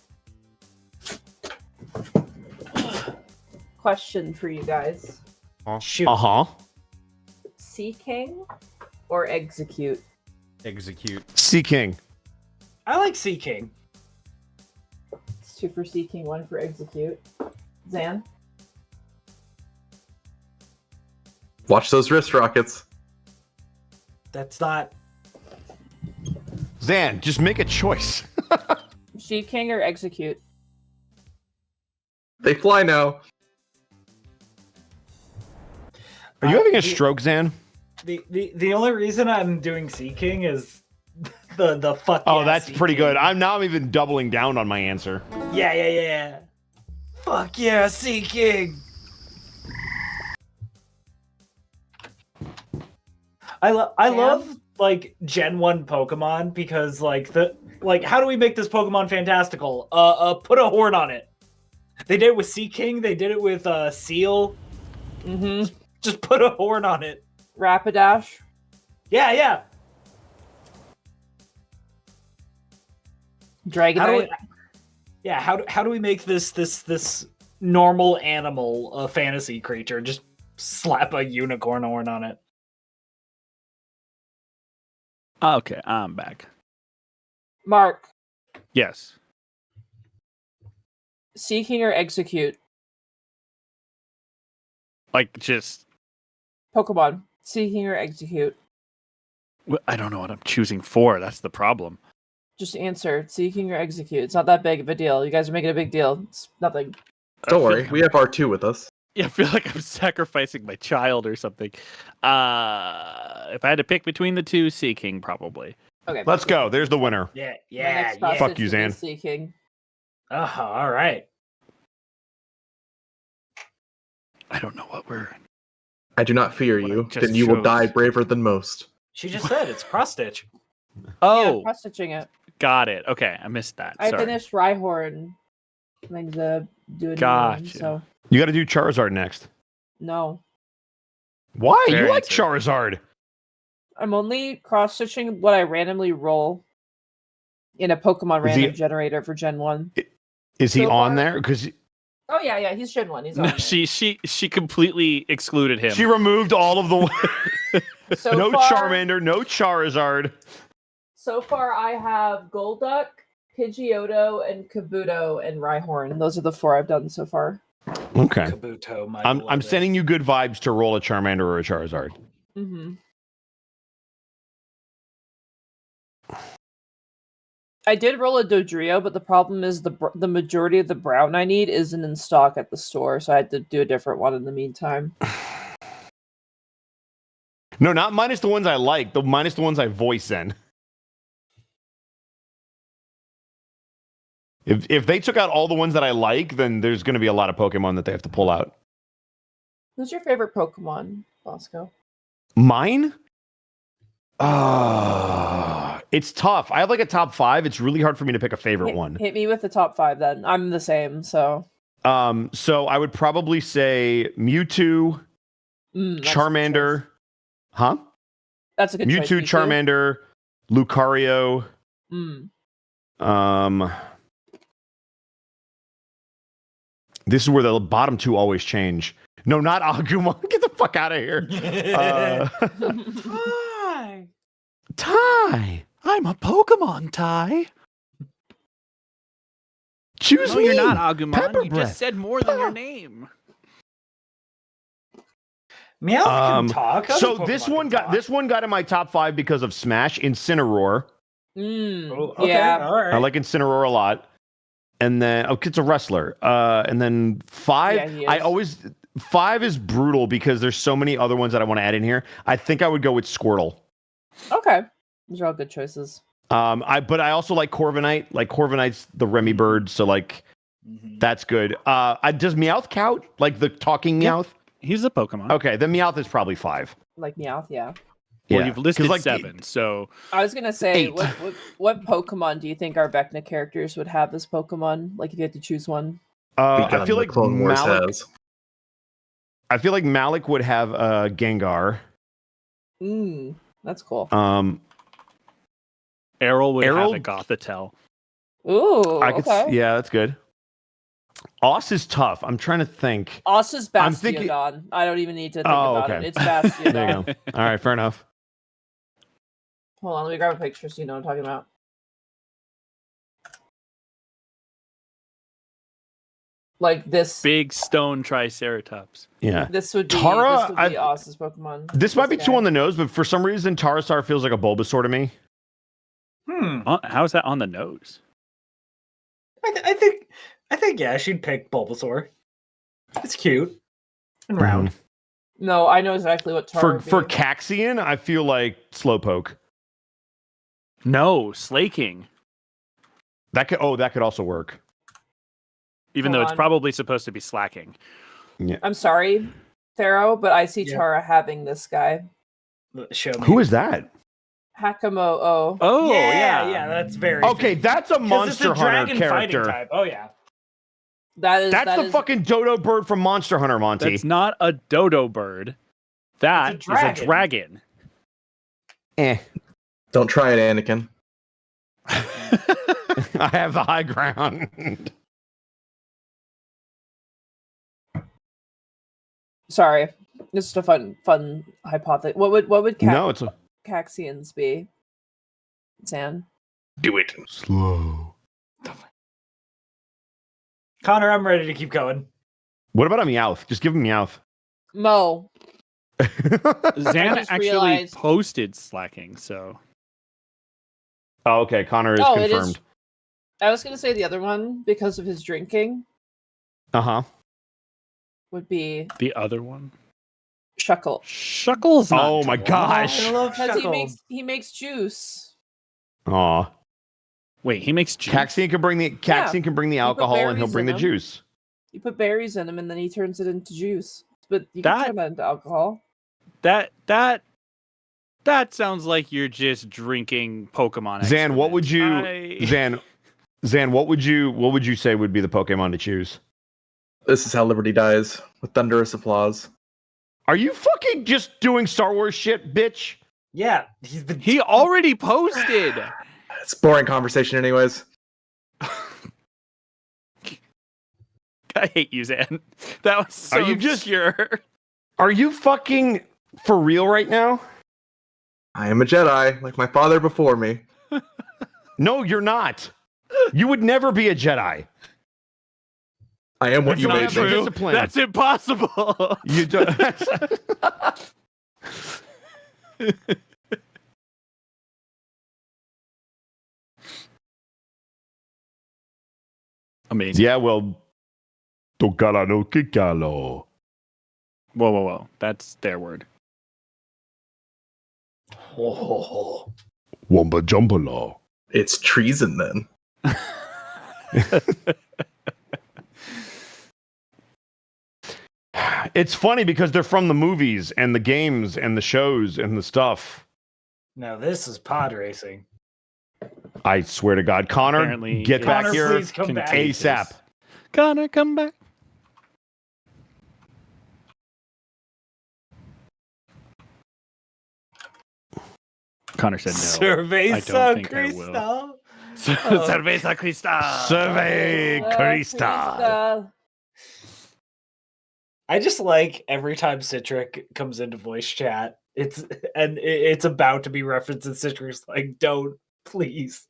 Question for you guys. Shoot. Uh-huh. Sea King or Execute? Execute. Sea King. I like Sea King. It's 2 for Sea King, 1 for Execute. Zan? Watch those wrist rockets. That's not. Zan, just make a choice. Sea King or Execute? They fly now. Are you having a stroke, Zan? The only reason I'm doing Sea King is the fuck. Oh, yeah, that's Sea pretty King. good. I'm even doubling down on my answer. Yeah. Fuck yeah, Sea King. I love like Gen 1 Pokemon because like how do we make this Pokemon fantastical? Put a horn on it. They did it with Sea King, they did it with Seal. Mm-hmm. Just put a horn on it. Rapidash? Yeah. Dragonite? How do we make this normal animal a fantasy creature? Just slap a unicorn horn on it. Okay, I'm back. Mark? Yes. Sea King or Execute? Like just Pokemon. Seeking or execute? I don't know what I'm choosing for. That's the problem. Just answer. Seeking or execute. It's not that big of a deal. You guys are making a big deal. It's nothing. Don't worry, we have R2 with us. Yeah, I feel like I'm sacrificing my child or something. If I had to pick between the two, Seeking probably. Okay. Let's go. There's the winner. Yeah, My yeah, next yeah. cross Fuck you, stitching Zan. is Seeking. Oh, all right. I don't know what we're. I do not fear What I you, just then you will chose. die braver than most. She just said it's cross stitch. Oh, Yeah, cross stitching it. got it. Okay, I missed that. I Sorry. finished Rhyhorn. I'm going to do a new one, Gotcha. so You got to do Charizard next. no. Why? Fair You like answer. Charizard? I'm only cross stitching what I randomly roll in a Pokemon Is he- random generator for Gen 1. Is he So on far- there? Because Oh yeah, he's Gen 1. He's on No, there. she completely excluded him. she removed all of the. So no far, Charmander, no Charizard. So far, I have Golduck, Pidgeotto, and Kabuto, and Rhyhorn. Those are the 4 I've done so far. Okay. Kabuto, my I'm beloved. sending you good vibes to roll a Charmander or a Charizard. Mm-hmm. I did roll a Dodrio, but the problem is the majority of the brown I need isn't in stock at the store, so I had to do a different one in the meantime. No, not minus the ones I like. Minus the ones I voice in. If they took out all the ones that I like, then there's going to be a lot of Pokemon that they have to pull out. Who's your favorite Pokemon, Bosco? Mine? It's tough. I have like a top 5. It's really hard for me to pick a favorite one. Hit me with the top 5 then. I'm the same, so. So I would probably say Mewtwo, That's Charmander. Huh? That's a good choice. Mewtwo, Charmander, Lucario. This is where the bottom 2 always change. No, not Agumon. Get the fuck out of here. Hi. Ty. I'm a Pokemon, Ty. Choose No, me. you're not Agumon. Pepper You breath. just said more than your name. Meow can talk. Other So Pokemon this can one talk. got in my top 5 because of Smash, Incineroar. Oh, okay, Yeah. all right. I like Incineroar a lot. And then it's a wrestler. And then 5, Yeah, he is. 5 is brutal because there's so many other ones that I want to add in here. I think I would go with Squirtle. Okay. Those are all good choices. But I also like Corviknight. Like Corviknight's the Remy bird, so like that's good. Does Meowth count? Like the talking Meowth? He's a Pokemon. Okay, then Meowth is probably 5. Like Meowth, yeah. Well, Yeah. you've listed 'Cause, like, 7, so I was gonna say, 8. what Pokemon do you think our Vecna characters would have as Pokemon? Like, if you had to choose one. I Begun feel the like Clone Wars Malek. has. I feel like Malek would have Gengar. That's cool. Aryl would have Aryl- a Gothitelle. Ooh, I could. okay. Yeah, that's good. Oss is tough. I'm trying to think. Oss is I'm thinking- Bastiodon. I don't even need to think Oh, about okay. it. It's Bastiodon. There you go. All right, fair enough. Hold on, let me grab a picture so you know what I'm talking about. Like this. Big stone Triceratops. Yeah. This would be Tara, this would be Oss's Pokemon. This might be guy. too on the nose, but for some reason, Charizard feels like a Bulbasaur to me. How's that on the nose? I think yeah, she'd pick Bulbasaur. It's cute and round. No, I know exactly what Tara would For be. Kaxian, I feel like Slowpoke. No, Slaking. That could also work. Even Hold though it's on. probably supposed to be slacking. I'm sorry, Thero, but I see Yeah. Tara having this guy. Show me. Who is that? Hakamo. Oh, yeah, that's very Okay, fitting. that's a 'Cause Monster it's a Hunter dragon fighting character. type. Oh yeah. That's That's the fucking dodo bird from Monster Hunter, Monty. That's not a dodo bird. That It's is a a dragon. dragon. Don't try it, Anakin. I have the high ground. Sorry, just a fun hypothesis. What would No, it's Kaxians be? Zan. Do it. Slow. Connor, I'm ready to keep going. What about a Meowth? Just give him Meowth. Mo. Zan just actually realized- posted slacking, so Oh, okay. Connor is Oh, it confirmed. is. I was going to say the other one, because of his drinking, Uh-huh. would be the other one. Shuckle. Shuckle's not Oh my drunk. gosh. I love Because Shuckle. he makes juice. Aw. Wait, he makes juice. Caxian can bring the alcohol and he'll berries bring in the them. juice. You put berries in him, and then he turns it into juice. But you That- can turn that into alcohol. That sounds like you're just drinking Pokemon. Zan, what would you excrement. Zan, what would you say would be the Pokemon to choose? This is how Liberty dies, with thunderous applause. Are you fucking just doing Star Wars shit, bitch? Yeah, he's been. He already posted. It's boring conversation, anyways. I hate you, Zan. That was so Are you just- obscure. Are you fucking for real right now? I am a Jedi, like my father before me. No, you're not. You would never be a Jedi. I am what That's you not made true. me. Discipline. That's impossible. You do. Amazing. Yeah, well, tocala no kikalo. Whoa. That's their word. Wumba jumbala. It's treason then. It's funny because they're from the movies and the games and the shows and the stuff. Now this is pod racing. I swear to God, Connor, Apparently get it's back Connor, here please come back. contagious. ASAP. Connor, come back. Connor said no. Cerveza think I will. Cristal. Cerveza Cristal. Survey Crystal. I just like every time Citric comes into voice chat. It's about to be referenced in Citric's like, don't, please.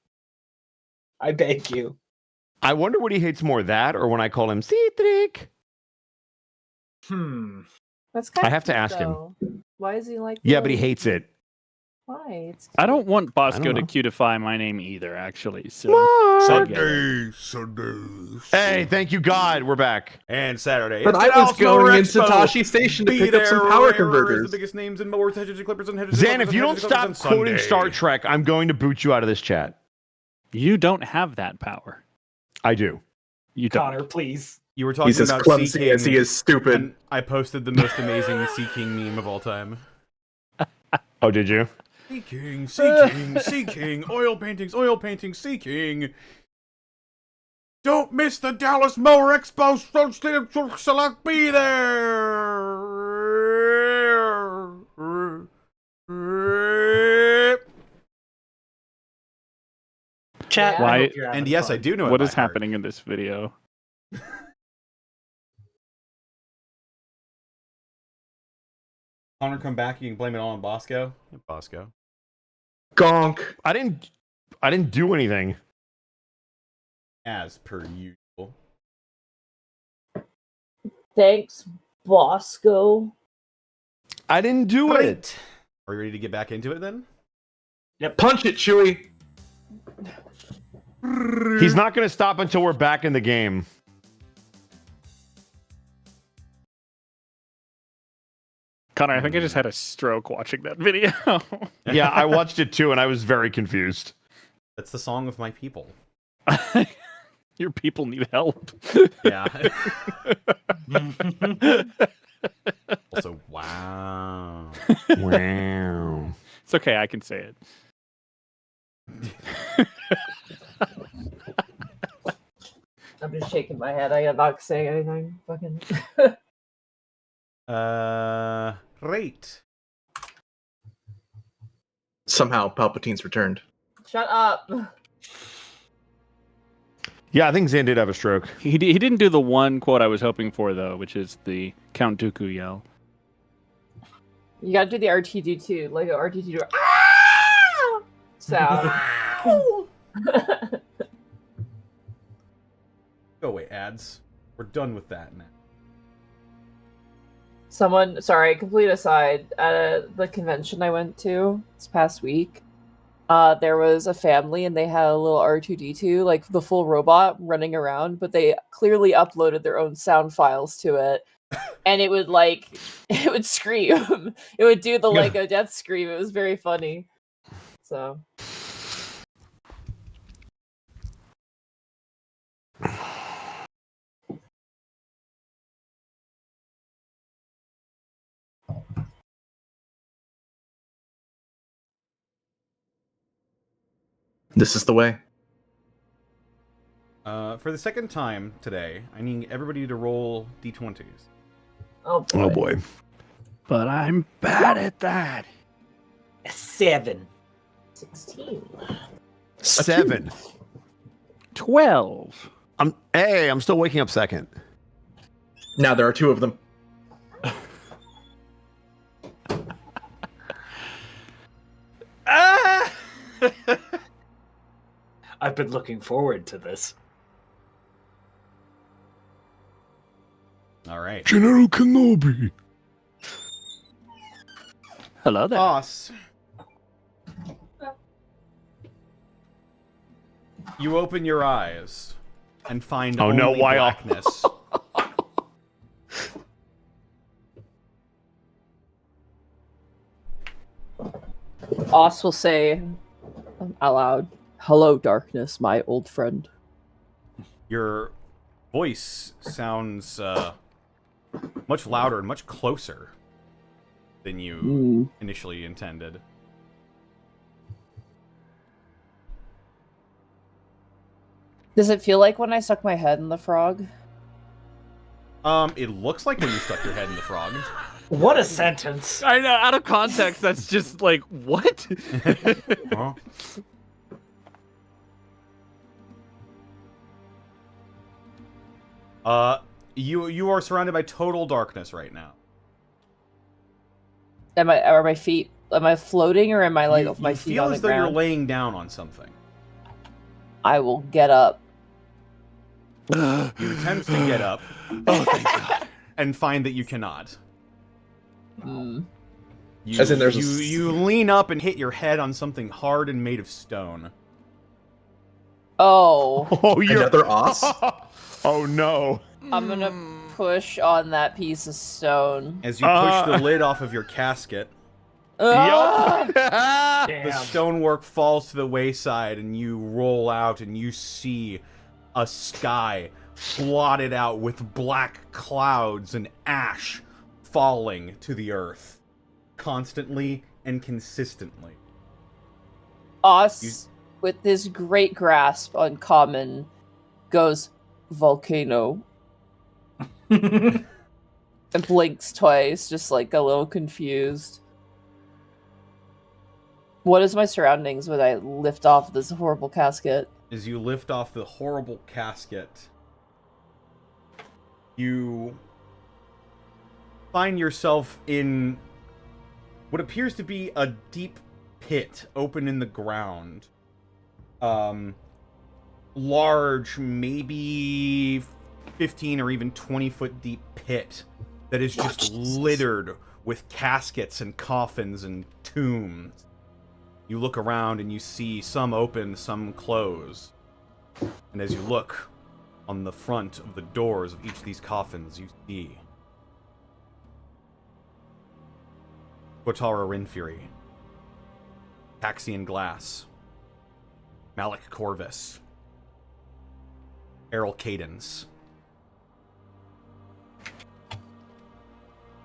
I beg you. I wonder what he hates more, that or when I call him Citric. That's kind I of have to cute, ask him. though. Why is he like? Yeah, but he really- hates it. Why? It's I don't want I Bosco don't to know. cutify my name either, actually. So I get it. Sunday. Hey, thank you, God. We're back. And Saturday. But It's I the was Aasimar going in Expo. Satoshi Station to Be pick up some there, power where converters. The biggest names in mowers, hedges, and clippers, and hedges. Zan, and if you don't hedges, and clippers stop on quoting Sunday. Star Trek, I'm going to boot you out of this chat. You don't have that power. I do. You don't. Connor, please. You were talking He's as about clumsy Sea as he King, is stupid. and I posted the most amazing Sea King meme of all time. Oh, did you? Sea King, Sea King, Sea King, oil paintings, Sea King. Don't miss the Dallas Mower Expo, so select be there. Chat. Yeah. I Why- hope you're having And yes, fun. I do know it What by is heart. happening in this video? Connor, come back. You can blame it all on Bosco. Bosco. Gonk. I didn't do anything. As per usual. Thanks, Bosco. I didn't do it. Are you ready to get back into it then? Punch it, Chewie. He's not going to stop until we're back in the game. Connor, I think I just had a stroke watching that video. Yeah, I watched it too, and I was very confused. That's the song of my people. Your people need help. Yeah. Also, wow. Wow. It's okay, I can say it. I'm just shaking my head. I'm not saying anything. Fucking. Right. Somehow Palpatine's returned. Shut up. Yeah, I think Zan did have a stroke. He didn't do the one quote I was hoping for, though, which is the Count Dooku yell. You gotta do the R2D2, like a R2D2 ah! sound. Go away, ads. We're done with that now. Sorry, complete aside, at the convention I went to this past week, there was a family and they had a little R2D2, like the full robot running around, but they clearly uploaded their own sound files to it. And it would it would scream. It would do the Lego death scream. It was very funny. So. This is the way. For the second time today, I need everybody to roll d20s. Oh boy. Oh boy. But I'm bad at that. 7. 16. 7. 12. I'm still waking up second. Now there are 2 of them. I've been looking forward to this. All right. General Kenobi. Hello there. Boss. You open your eyes and find only blackness. Oss will say out loud, "Hello, darkness, my old friend." Your voice sounds much louder and much closer than you initially intended. Does it feel like when I stuck my head in the frog? It looks like when you stuck your head in the frog. What a sentence. I know, out of context, that's just like, what? Huh? You are surrounded by total darkness right now. Are my feet? Am I floating or am I like my feet feel on the as though ground? you're laying down on something. I will get up. You attempt to get up. Oh, thank God. And find that you cannot. As in, You lean up and hit your head on something hard and made of stone. Oh. You're Another Oss? Oh no. I'm gonna push on that piece of stone. As you push the lid off of your casket, Ah! the stonework falls to the wayside and you roll out and you see a sky blotted out with black clouds and ash falling to the earth constantly and consistently. Oss, with his great grasp on common, goes, "Volcano." And blinks twice, just like a little confused. What is my surroundings when I lift off this horrible casket? As you lift off the horrible casket, you find yourself in what appears to be a deep pit open in the ground. Large, maybe 15 or even 20-foot deep pit that is just littered with caskets and coffins and tombs. You look around and you see some open, some closed. And as you look on the front of the doors of each of these coffins, you see Kotara Rinfury, Kaxian Glass, Malek Corvus, Aryl Cadence.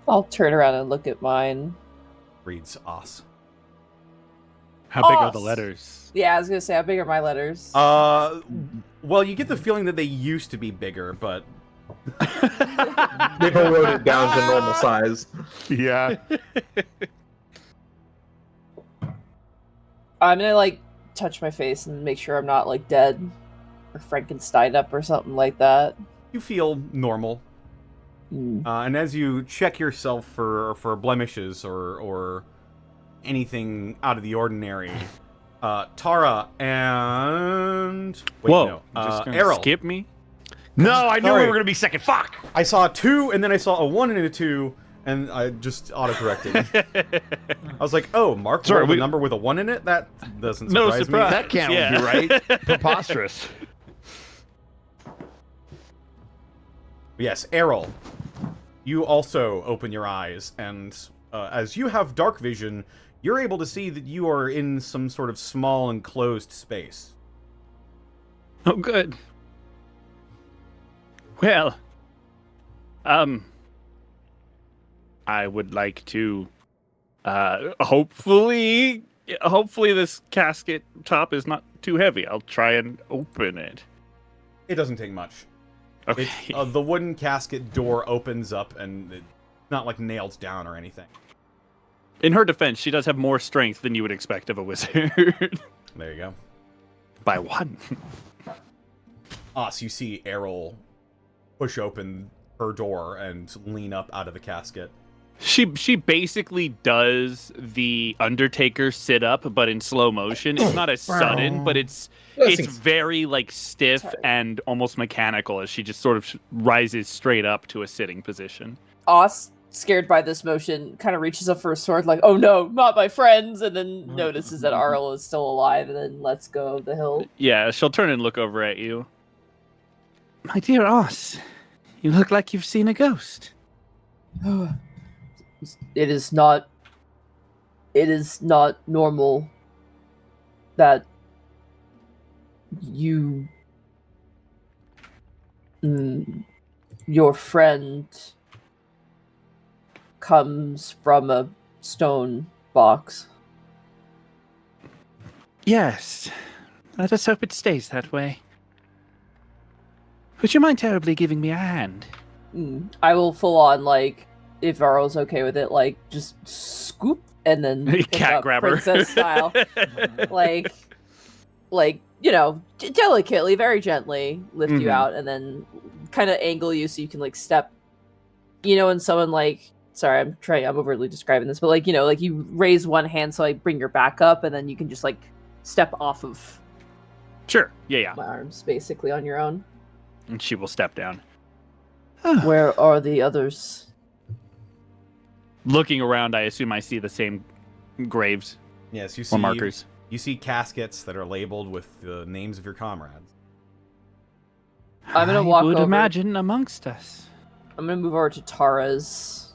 I'll turn around and look at mine. Reads Oss. How big are Oss. the letters? Yeah, I was gonna say, how big are my letters? Well, you get the feeling that they used to be bigger, but They've wrote it down to normal size. Yeah. I'm gonna like touch my face and make sure I'm not like dead or Frankenstein up or something like that. you feel normal. And as you check yourself for blemishes or anything out of the ordinary, Tara and You're just gonna Aryl. skip me? No, I knew we Sorry. were gonna be second. Fuck. I saw a 2, and then I saw a 1 and a 2. And I just autocorrected. I was like, oh, Mark, sorry, a number with a 1 in it? That doesn't No surprise surprise. me. That can't Yeah. be right. Preposterous. Yes, Aryl. You also open your eyes, and as you have dark vision, you're able to see that you are in some sort of small enclosed space. Oh, good. Well, I would like to, hopefully this casket top is not too heavy. I'll try and open it. It doesn't take much. Okay. The wooden casket door opens up, and it's not like nailed down or anything. In her defense, she does have more strength than you would expect of a wizard. There you go. By 1. So you see Aryl push open her door and lean up out of the casket. She basically does the Undertaker sit up, but in slow motion. It's not as sudden, but it's very like stiff and almost mechanical as she just sort of rises straight up to a sitting position. Oz, scared by this motion, kind of reaches up for a sword, like, oh no, not my friends, and then notices that Aryl is still alive, and then lets go of the hill. Yeah, she'll turn and look over at you. My dear Oz, you look like you've seen a ghost. It is not normal that you, your friend comes from a stone box. Yes, let us hope it stays that way. Would you mind terribly giving me a hand? I will full on, like, if Arl's okay with it, like, just scoop and then pick Cat up grabber. princess style. like, you know, delicately, very gently lift you out and then kind of angle you so you can, like, step. You know, when someone, like, sorry, I'm overly describing this, but, like, you know, like, you raise one hand so I bring your back up and then you can just, like, step off of Sure, yeah. my arms, basically, on your own. And she will step down. Where are the others? Looking around, I assume I see the same graves Yes, you see or markers. You see caskets that are labeled with the names of your comrades. I'm gonna walk I would over. imagine amongst us. I'm gonna move over to Tara's.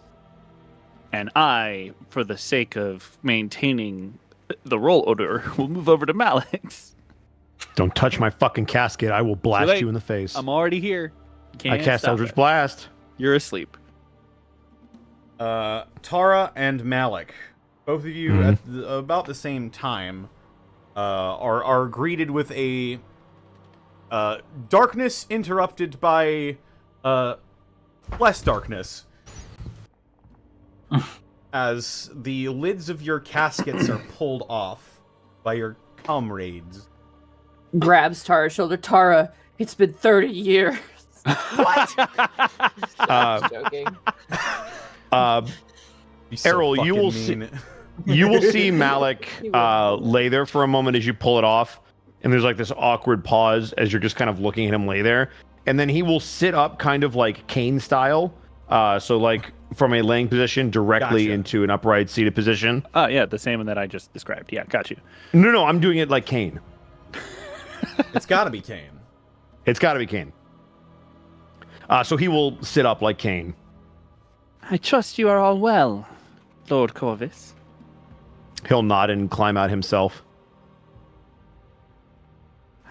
And I, for the sake of maintaining the roll order, will move over to Malek's. Don't touch my fucking casket. I will blast you in the face. I'm already here. I cast stop Eldritch it. Blast. You're asleep. Tara and Malek, both of you at about the same time, are greeted with a darkness interrupted by less darkness. As the lids of your caskets are pulled off by your comrades. Grabs Tara's shoulder. Tara, it's been 30 years. What? Joking. Aryl, you will see Malek lay there for a moment as you pull it off, and there's like this awkward pause as you're just kind of looking at him lay there, and then he will sit up kind of like Kane style, so like from a laying position directly into an upright seated position. Oh, yeah, the same one that I just described. Yeah, got you. No, I'm doing it like Kane. It's gotta be Kane. It's gotta be Kane. So he will sit up like Kane. I trust you are all well, Lord Corvus. He'll nod and climb out himself.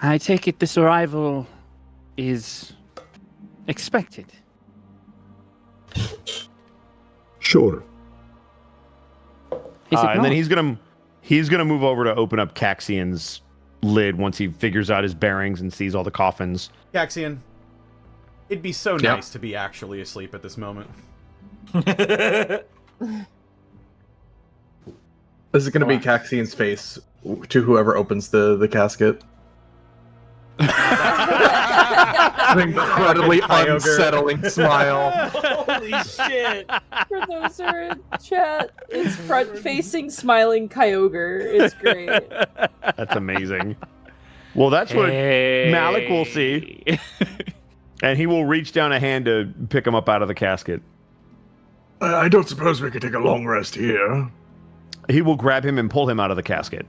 I take it this arrival is expected. Sure. And then he's gonna move over to open up Kaxian's lid once he figures out his bearings and sees all the coffins. Kaxian, it'd be so nice to be actually asleep at this moment. This is going to be Kaxian's face to whoever opens the casket. An incredibly unsettling smile. Holy shit. For those who are in chat, it's front-facing smiling Kyogre. It's great. That's amazing. Well, that's what Malek will see. And he will reach down a hand to pick him up out of the casket. I don't suppose we could take a long rest here. He will grab him and pull him out of the casket.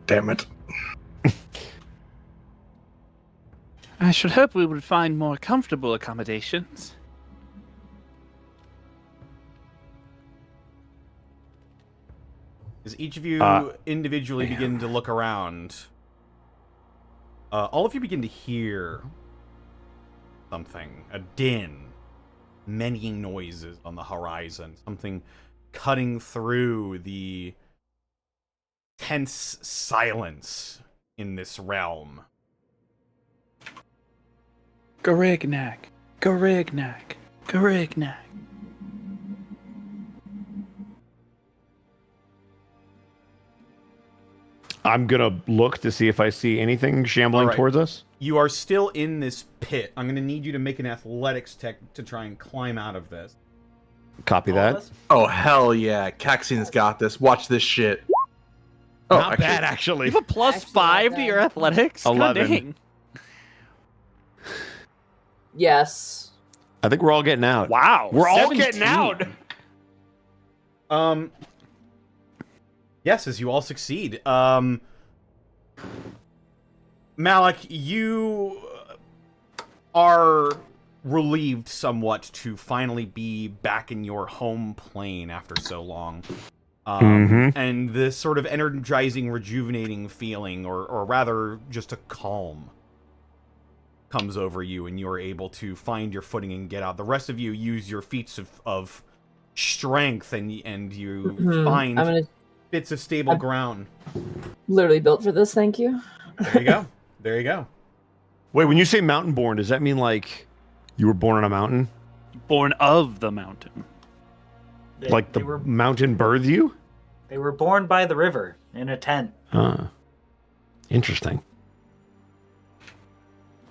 Damn it. I should hope we would find more comfortable accommodations. As each of you individually begin to look around, all of you begin to hear something, a din, many noises on the horizon, something cutting through the tense silence in this realm. Garignac, Garignac, Garignac. I'm gonna look to see if I see anything shambling towards us. You are still in this pit. I'm gonna need you to make an athletics check to try and climb out of this. Copy that. Oh, hell yeah. Caxian's got this. Watch this shit. Oh, Not bad, actually. You have a plus 5 to your athletics? 11. God dang. Yes. I think we're all getting out. Wow. We're all 17. getting out. Yes, as you all succeed. Malek, you are relieved somewhat to finally be back in your home plane after so long. And this sort of energizing, rejuvenating feeling, or rather just a calm, comes over you, and you're able to find your footing and get out. The rest of you use your feats of strength, and you find bits of stable ground. Literally built for this, thank you. There you go. There you go. Wait, when you say mountain born, does that mean like you were born on a mountain? Born of the mountain. Like the mountain birthed you? They were born by the river in a tent. Interesting.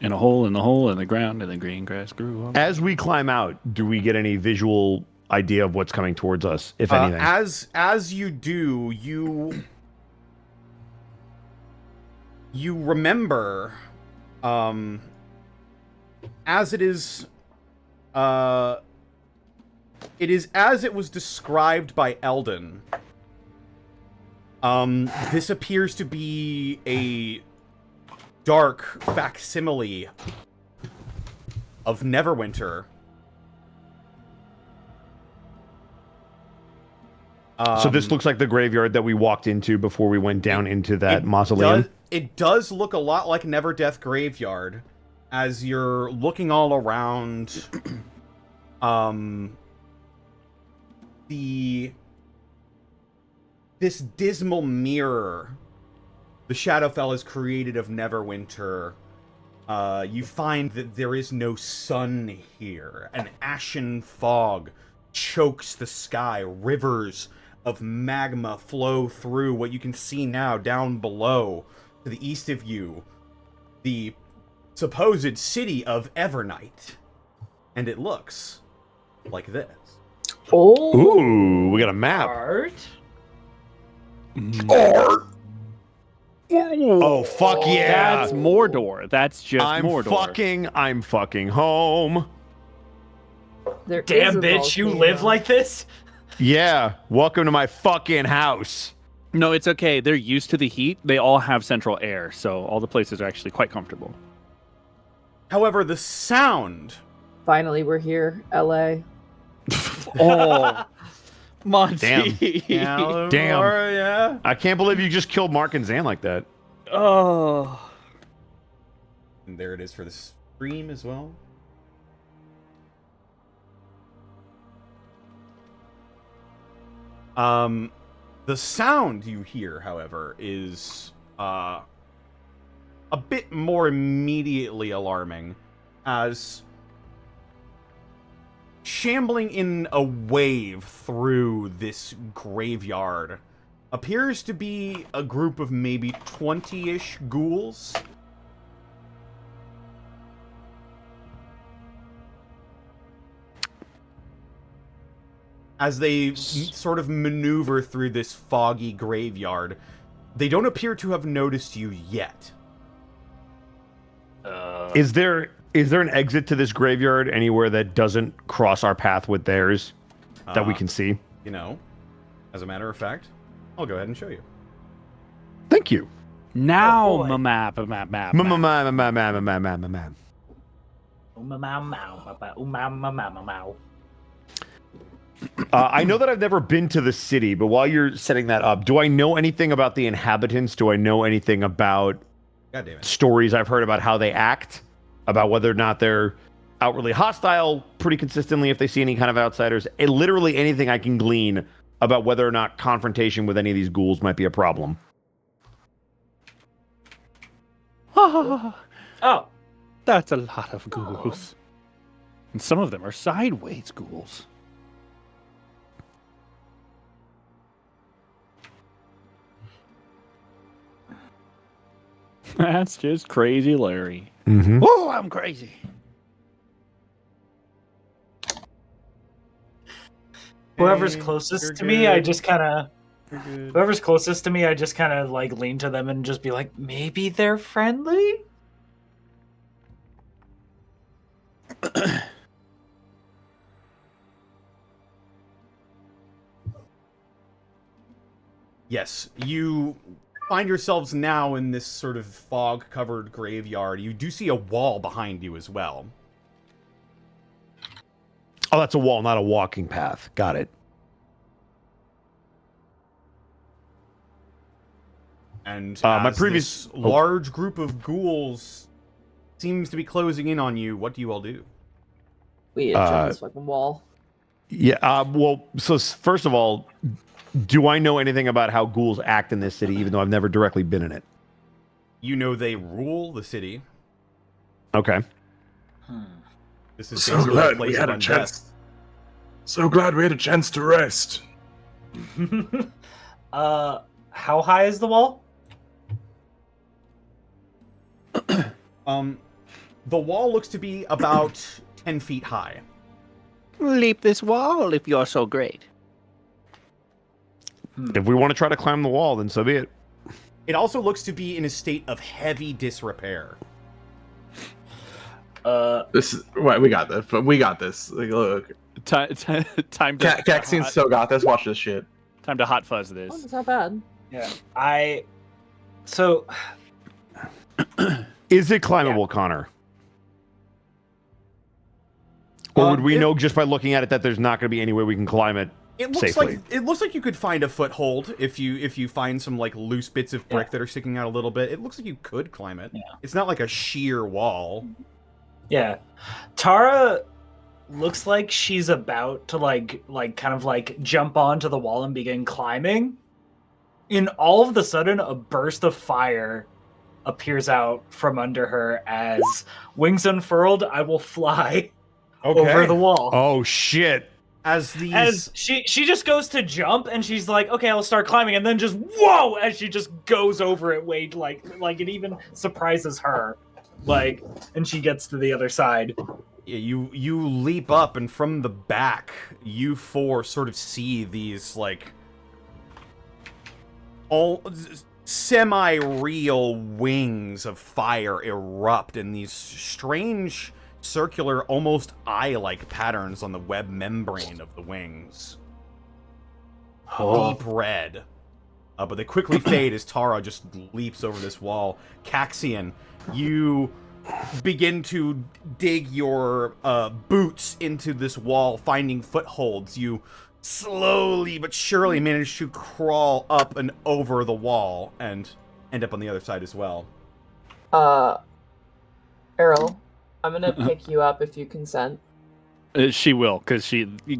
In a hole in the ground, and the green grass grew up. As we climb out, do we get any visual idea of what's coming towards us, if anything? As you do, you remember, as it is as it was described by Elden. This appears to be a dark facsimile of Neverwinter. So this looks like the graveyard that we walked into before we went down into that mausoleum? It does look a lot like Neverdeath Graveyard. As you're looking all around, this dismal mirror the Shadowfell has created of Neverwinter, you find that there is no sun here. An ashen fog chokes the sky. Rivers of magma flow through what you can see now down below to the east of you, the supposed city of Evernight. And it looks like this. Oh, Ooh, we got a map. Art? Art! Oh, fuck yeah. That's Mordor. That's just Mordor. I'm fucking home. there is Damn, a bitch, you volcano. live like this? Yeah, welcome to my fucking house. No, it's okay. They're used to the heat. They all have central air, so all the places are actually quite comfortable. However, the sound... Finally, we're here, LA. Oh, Monty. Damn. Yeah. I can't believe you just killed Mark and Zan like that. Oh. And there it is for the stream as well. The sound you hear, however, is a bit more immediately alarming, as shambling in a wave through this graveyard appears to be a group of maybe 20-ish ghouls. As they sort of maneuver through this foggy graveyard, they don't appear to have noticed you yet. Is there an exit to this graveyard anywhere that doesn't cross our path with theirs? That we can see. You know, as a matter of fact, I'll go ahead and show you. Thank you. Now, map. I know that I've never been to the city, but while you're setting that up, do I know anything about the inhabitants? Do I know anything about stories I've heard about how they act? About whether or not they're outwardly hostile pretty consistently if they see any kind of outsiders? And literally anything I can glean about whether or not confrontation with any of these ghouls might be a problem. Oh, that's a lot of ghouls. And some of them are sideways ghouls. That's just crazy Larry. Mm-hmm. Oh, I'm crazy. Whoever's closest to me, I just kind of... Whoever's closest to me, I just kind of like lean to them and just be like, maybe they're friendly? Yes, you find yourselves now in this sort of fog-covered graveyard. You do see a wall behind you as well. Oh, that's a wall, not a walking path. Got it. And my as previous this large group of ghouls seems to be closing in on you, what do you all do? We jump this fucking wall. Yeah, well, so first of all, do I know anything about how ghouls act in this city, even though I've never directly been in it? You know they rule the city. Okay. This is So glad we had a chance. So glad we had a chance to rest. How high is the wall? The wall looks to be about 10 feet high. Leap this wall if you're so great. If we want to try to climb the wall, then so be it. It also looks to be in a state of heavy disrepair. This is right. We got this. We got this. Like, look, Time to Kaxian still got this. Watch this shit. Time to hot fuzz this. Oh, it's not bad. Yeah. Is it climbable, Connor? Or would we know just by looking at it that there's not going to be any way we can climb it safely? It looks like you could find a foothold if you find some like loose bits of brick that are sticking out a little bit. It looks like you could climb it. Yeah. It's not like a sheer wall. Yeah. Tara looks like she's about to like kind of like jump onto the wall and begin climbing. And all of a sudden a burst of fire appears out from under her as wings unfurled, I will fly over the wall. Oh shit. As she just goes to jump and she's like, okay, I'll start climbing, and then just whoa as she just goes over it, Wade, like it even surprises her. Like, and she gets to the other side. Yeah, you leap up, and from the back, you four sort of see these like all semi-real wings of fire erupt in these strange circular, almost eye-like patterns on the web membrane of the wings. Deep red. But they quickly fade as Tara just leaps over this wall. Kaxian, you begin to dig your boots into this wall, finding footholds. You slowly but surely manage to crawl up and over the wall and end up on the other side as well. Aryl, I'm gonna pick you up if you consent. She will, because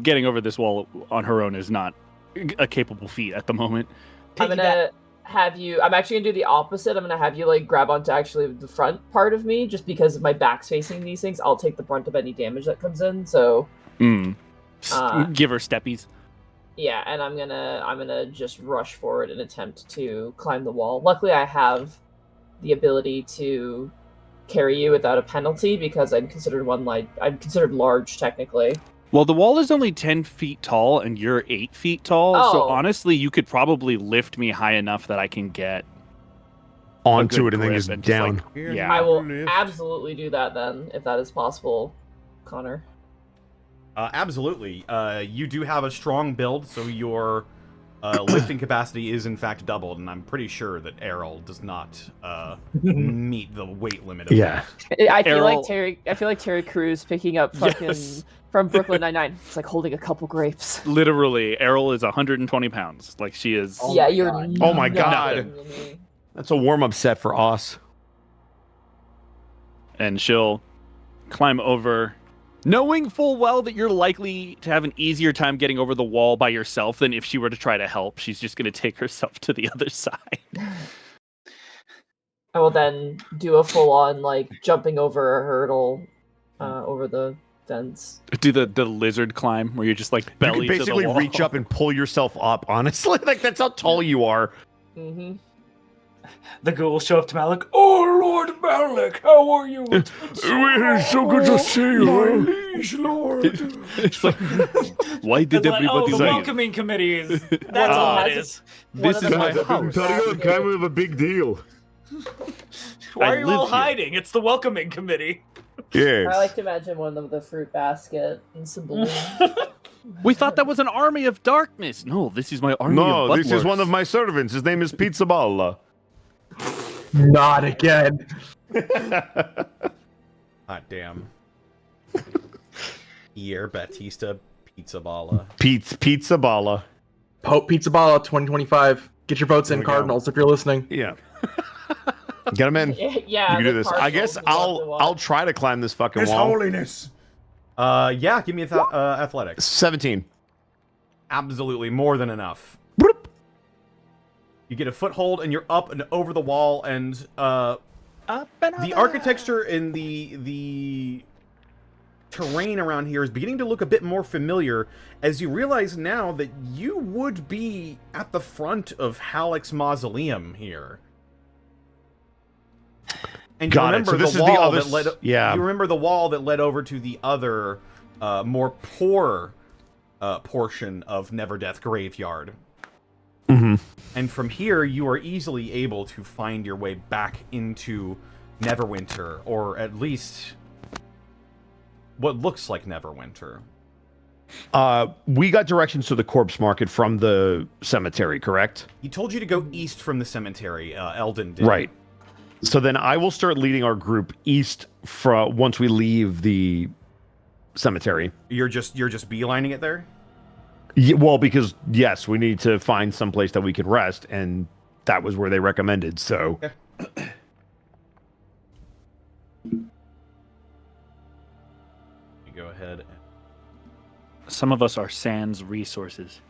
getting over this wall on her own is not a capable feat at the moment. I'm gonna have you. I'm actually gonna do the opposite. I'm gonna have you like grab onto actually the front part of me, just because my back's facing these things. I'll take the brunt of any damage that comes in. So, give her steppies. Yeah, and I'm gonna just rush forward and attempt to climb the wall. Luckily, I have the ability to carry you without a penalty because I'm considered large technically. Well, the wall is only 10 feet tall, and you're 8 feet tall. Oh. So honestly, you could probably lift me high enough that I can get onto it and then just down. Like, yeah, I will absolutely do that then, if that is possible, Connor. Absolutely. You do have a strong build, so your lifting capacity is in fact doubled, and I'm pretty sure that Aryl does not meet the weight limit of that. I feel Aryl- like Terry Crews picking up fucking from Brooklyn Nine-Nine. It's like holding a couple grapes. Literally, Aryl is 120 pounds. Like she is. Yeah, you're. Oh my God. nothing to me. That's a warm-up set for Oz. And she'll climb over, knowing full well that you're likely to have an easier time getting over the wall by yourself than if she were to try to help. She's just going to take herself to the other side. I will then do a full-on like jumping over a hurdle over the fence. Do the lizard climb where you're just like You belly can to basically the wall. reach up and pull yourself up, honestly. Like, that's how tall you are. Mm-hmm. The ghoul will show up to Malek. Oh, Lord Malek, how are you? It's so good to see you, liege lord. It's like, why did It's like, everybody the say it? welcoming committee is. That's all it is. This is my house. Kind of a big deal. Why I are you all live here. hiding? It's the welcoming committee. Yes. I like to imagine one of the fruit basket and some balloons. We thought that was an army of darkness. No, this is my army of No, this is butlers. one of my servants. His name is Pizza Balla. Not again. Hot damn. Year Batista Pizza Balla. Pizza Balla. Pope Pizza Balla 2025. Get your votes in, There we go. Cardinals, if you're listening. Yeah. Get him in. Yeah, You can do the this. I guess Cardinals would love to I'll watch. try to climb this fucking wall. Holiness. Yeah, give me athletics. 17. Absolutely, more than enough. Bloop. You get a foothold, and you're up and over the wall, and Up and the over. architecture and the terrain around here is beginning to look a bit more familiar, as you realize now that you would be at the front of Halleck's mausoleum here. And you Got it. remember So this the is the wall other that led. yeah. You remember the wall that led over to the other, more poor portion of Neverdeath Graveyard. Mm-hmm. And from here, you are easily able to find your way back into Neverwinter, or at least what looks like Neverwinter. We got directions to the corpse market from the cemetery, correct? He told you to go east from the cemetery. Elden did. Right. So then I will start leading our group east from once we leave the cemetery. You're just beelining it there? Yeah, well, because yes, we need to find some place that we can rest, and that was where they recommended. So Okay. You go ahead. Some of us are sans resources.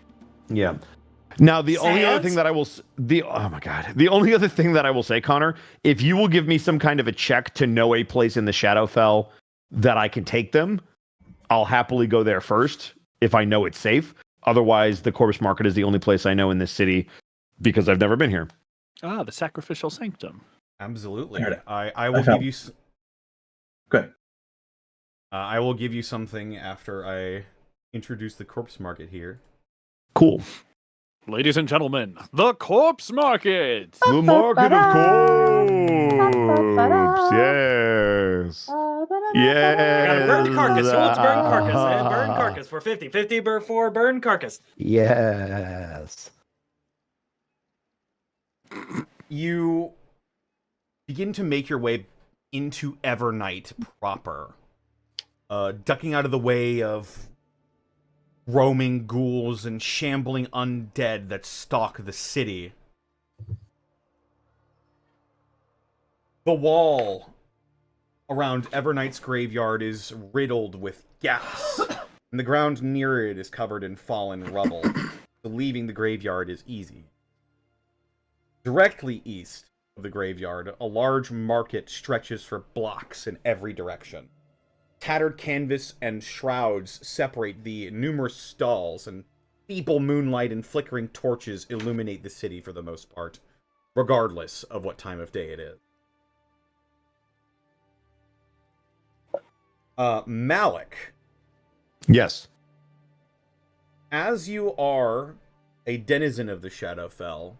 yeah. Now the only other Sans? thing that I will oh my god, the only other thing that I will say, Connor, if you will give me some kind of a check to know a place in the Shadowfell that I can take them, I'll happily go there first if I know it's safe. Otherwise, the corpse market is the only place I know in this city because I've never been here. Ah, the sacrificial sanctum. Absolutely. Alright. I will found- give you... Good. I will give you something after I introduce the corpse market here. Cool. Ladies and gentlemen, the corpse market. The market of corpse. Yes. I got a burn Yes. carcass. Who wants burn carcass? Burn carcass for 50. 50 for burn carcass. Yes. You begin to make your way into Evernight proper, ducking out of the way of roaming ghouls and shambling undead that stalk the city. The wall around Evernight's graveyard is riddled with gaps, and the ground near it is covered in fallen rubble, so leaving the graveyard is easy. Directly east of the graveyard, a large market stretches for blocks in every direction. Tattered canvas and shrouds separate the numerous stalls, and feeble moonlight and flickering torches illuminate the city for the most part, regardless of what time of day it is. Malek, Yes. as you are a denizen of the Shadowfell,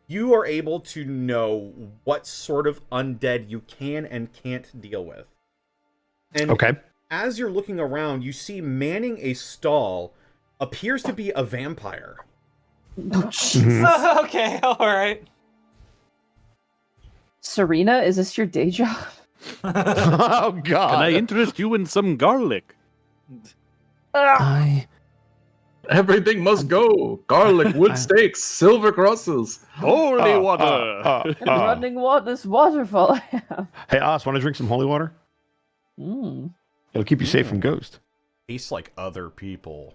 you are able to know what sort of undead you can and can't deal with. And Okay. as you're looking around, you see manning a stall appears to be a vampire. Okay, all right. Serena, is this your day job? Oh God! Can I interest you in some garlic? Everything must go. Garlic, wood stakes, silver crosses. Holy water! Running water, this waterfall I have. Hey, Os, want to drink some holy water? Mm. It'll keep you safe from ghost. Tastes like other people.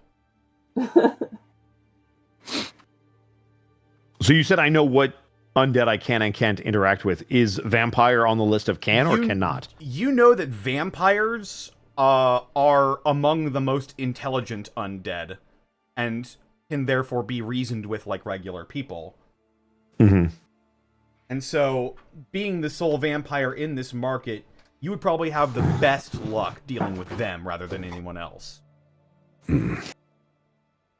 So you said I know what undead I can and can't interact with. Is vampire on the list of can or cannot? You know that vampires are among the most intelligent undead, and can therefore be reasoned with like regular people. Mm-hmm. And so, being the sole vampire in this market, you would probably have the best luck dealing with them rather than anyone else.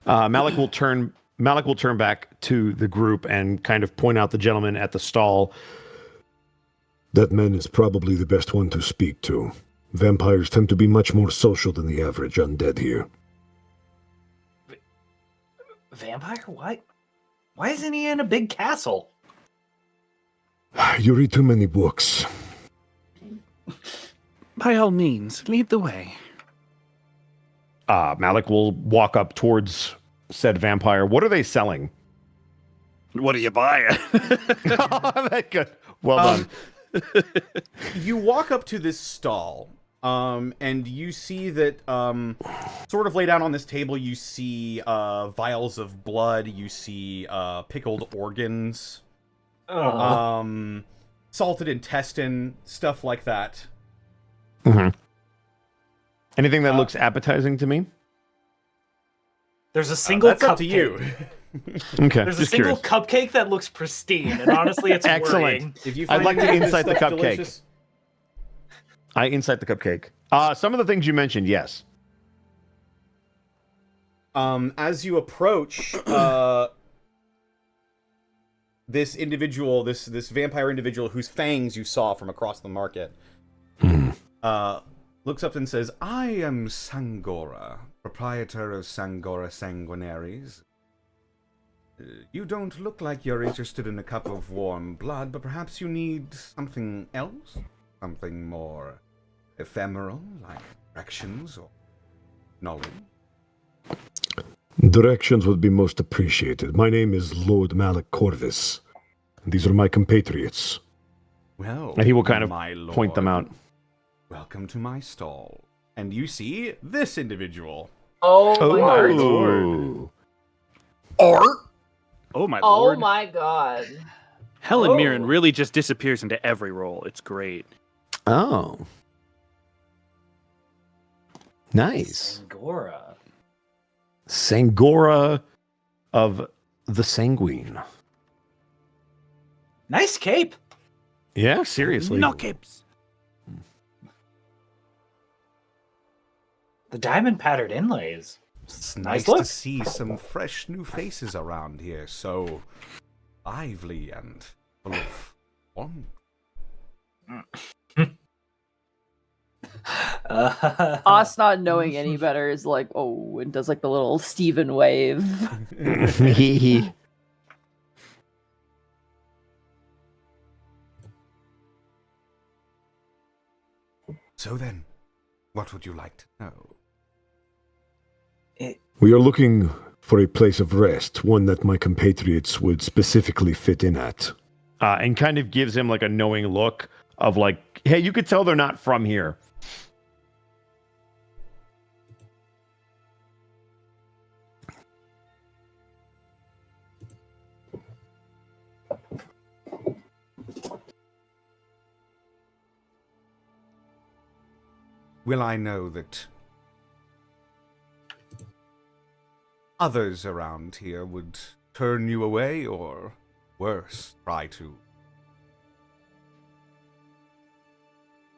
Malek will turn back to the group and kind of point out the gentleman at the stall. That man is probably the best one to speak to. Vampires tend to be much more social than the average undead here. Vampire? Why isn't he in a big castle? You read too many books. By all means, lead the way. Malek will walk up towards said vampire. What are they selling? What are you buying? That good. Well done. You walk up to this stall, and you see that, sort of laid out on this table, you see vials of blood, you see pickled organs, salted intestine, stuff like that. Mm-hmm. Anything that looks appetizing to me? There's a single that's cupcake. up to you. Okay. There's a single cupcake that looks pristine, and honestly, it's excellent. worrying. If you I'd like to this insight the stuff cupcake. delicious- I insight the cupcake. Some of the things you mentioned, yes. As you approach, this individual, this vampire individual whose fangs you saw from across the market, looks up and says, "I am Sangora, proprietor of Sangora Sanguinaries. You don't look like you're interested in a cup of warm blood, but perhaps you need something else? Something more ephemeral, like directions or knowledge?" Directions would be most appreciated. My name is Lord Malek Corvus. These are my compatriots. Well, And he will kind of my lord, point them out. Welcome to my stall. And you see this individual. Oh my god. Ooh. Art? Oh my Oh lord. my god. Helen Oh. Mirren really just disappears into every role. It's great. Oh. Nice. Angora. Sangora of the Sanguine. Nice cape. Yeah, seriously. No capes. The diamond patterned inlays. It's Nice nice look. to see some fresh new faces around here, so lively and full of warmth. Us not knowing any better is like, oh, and does like the little Steven wave. So then, what would you like to know? We are looking for a place of rest, one that my compatriots would specifically fit in at. And kind of gives him like a knowing look of like, hey, you could tell they're not from here. Will I know that others around here would turn you away, or worse, try to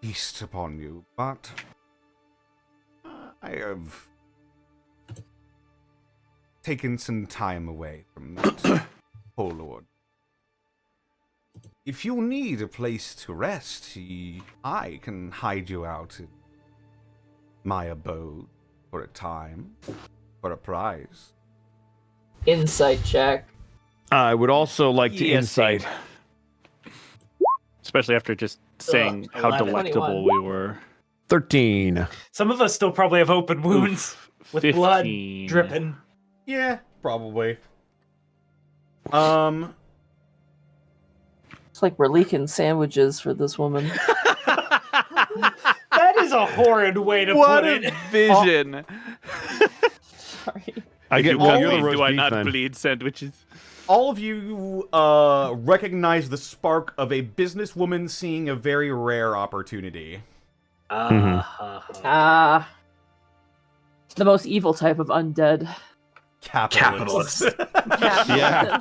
feast upon you? But I have taken some time away from that, oh Lord. If you need a place to rest, I can hide you out in my abode for a time, for a prize. Insight check. I would also like to insight. Especially after just saying how 11. delectable 21. we were. 13. Some of us still probably have open wounds with 15. blood dripping. Yeah, probably. It's like we're leaking sandwiches for this woman. That is a horrid way to What put a it. vision! Sorry. I get You one got of the me, roast do I beef not then. bleed sandwiches? All of you recognize the spark of a businesswoman seeing a very rare opportunity. Ah. The most evil type of undead. Capitalist. Yeah.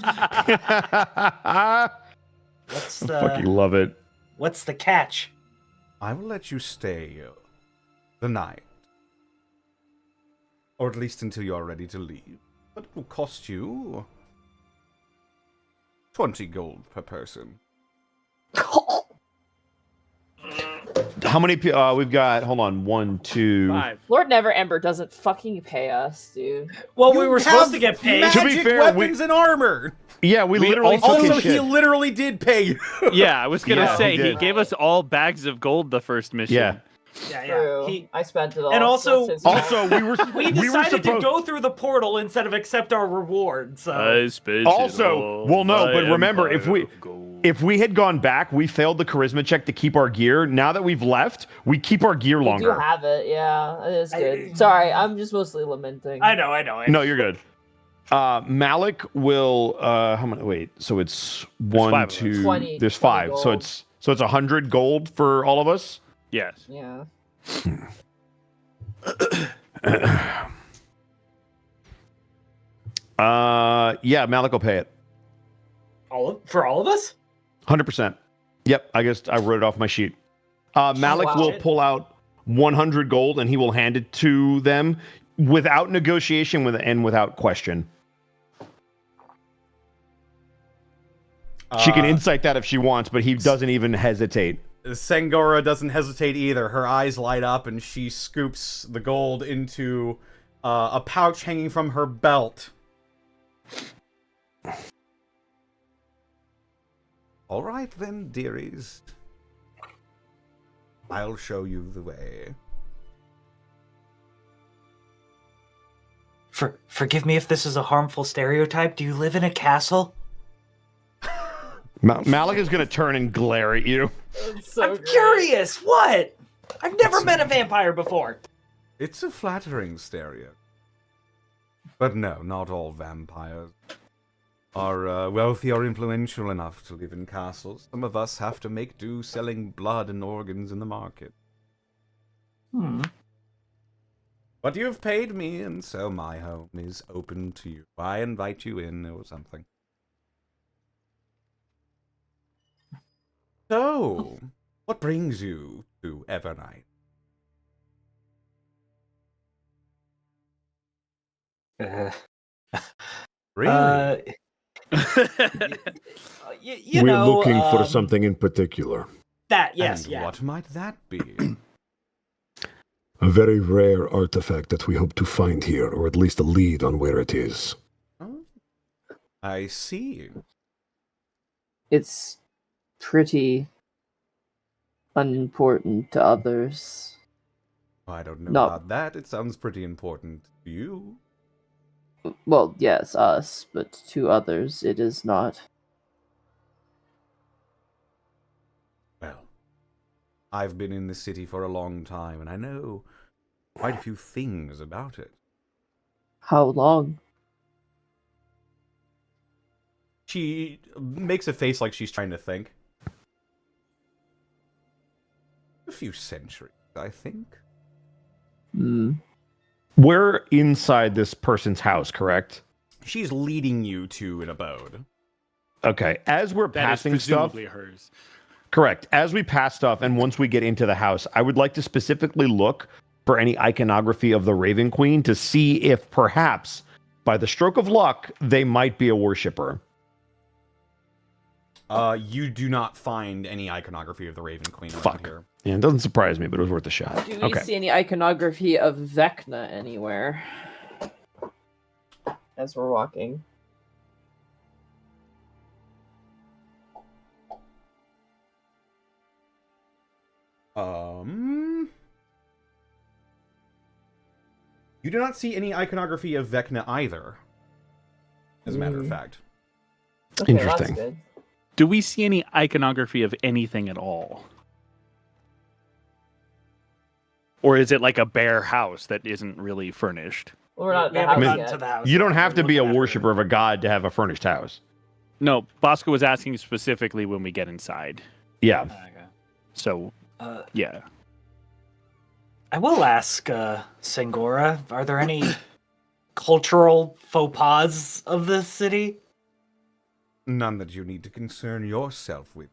What's I the fucking love it. What's the catch? I will let you stay the night. Or at least until you're ready to leave. But it will cost you 20 gold per person. How many we've got? Hold on. 1, 2. 5. Lord Neverember doesn't fucking pay us, dude. Well, You we were have supposed to get paid. To be Magic fair, weapons and armor. Yeah, we literally took Also, his he shit. literally did pay you. Yeah, I was gonna Yeah, say he he did. gave us all bags of gold the first mission. Yeah. Yeah, True. He, I spent it all. And also- so that's his fault. Also, we we were decided to supposed. go through the portal instead of accept our reward. So I spent Also, well, no, but remember, if we had gone back, we failed the charisma check to keep our gear. Now that we've left, we keep our gear We longer. do have it, yeah. It is good. Sorry, I'm just mostly lamenting. I know. No, you're good. Malek will. How many? Wait. So it's 1, 5 of us. 2. 20 There's 5. gold. So it's 100 gold for all of us. Yes. Yeah. Yeah, Malek will pay it. For all of us? 100%. Yep, I guess I wrote it off my sheet. Malek wow. will pull out 100 gold and he will hand it to them without negotiation and without question. She can insight that if she wants, but he doesn't even hesitate. Sangora doesn't hesitate either. Her eyes light up and she scoops the gold into a pouch hanging from her belt. All right then, dearies. I'll show you the way. Forgive me if this is a harmful stereotype. Do you live in a castle? Malek is going to turn and glare at you. I'm curious. What? I've never met a vampire before. It's a flattering stereo. But no, not all vampires are wealthy or influential enough to live in castles. Some of us have to make do selling blood and organs in the market. But you've paid me, and so my home is open to you. I invite you in or something. So, what brings you to Evernight? Really? You We're know, looking for something in particular. That, yes, And yeah. what might that be? A very rare artifact that we hope to find here, or at least a lead on where it is. Oh, I see. It's pretty unimportant to others. I don't know No. about that. It sounds pretty important to you. Well, yes, us, but to others it is not. Well, I've been in the city for a long time, and I know quite a few things about it. How long? She makes a face like she's trying to think. A few centuries, I think. We're inside this person's house, correct? She's leading you to an abode. Okay. As we're That is passing stuff, presumably hers. correct. As we pass stuff, and once we get into the house, I would like to specifically look for any iconography of the Raven Queen to see if perhaps, by the stroke of luck, they might be a worshiper. You do not find any iconography of the Raven Queen around Fuck. here. Yeah, it doesn't surprise me, but it was worth a shot. Do we see any iconography of Vecna anywhere as we're walking? You do not see any iconography of Vecna either, as a matter of fact. Okay, Interesting. That's good. Do we see any iconography of anything at all? Or is it like a bare house that isn't really furnished? Well, we're not at We the haven't house gotten yet. to the house. You don't yet. have to We're be a looking at worshiper of a god to have a furnished house. No, Bosco was asking specifically when we get inside. Yeah. Okay. So, yeah. I will ask, Sangora, are there any cultural faux pas of this city? None that you need to concern yourself with.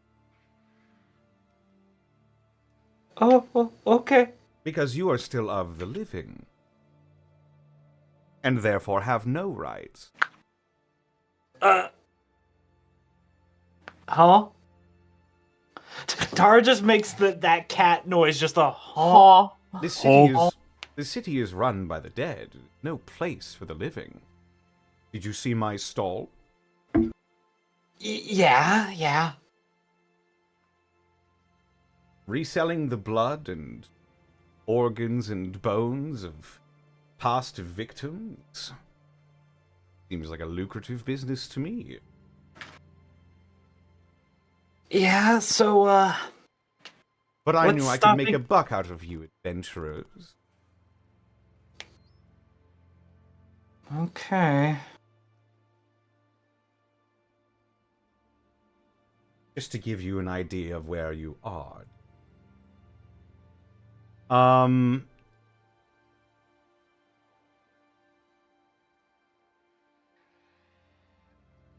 Oh, okay. Because you are still of the living. And therefore have no rights. Huh? Tara just makes that cat noise, just a huh. Aw. This city is run by the dead. No place for the living. Did you see my stall? Yeah. Reselling the blood and organs and bones of past victims? Seems like a lucrative business to me. Yeah, so, But I what's knew I could make stopping- a buck out of you adventurers. Okay. Just to give you an idea of where you are.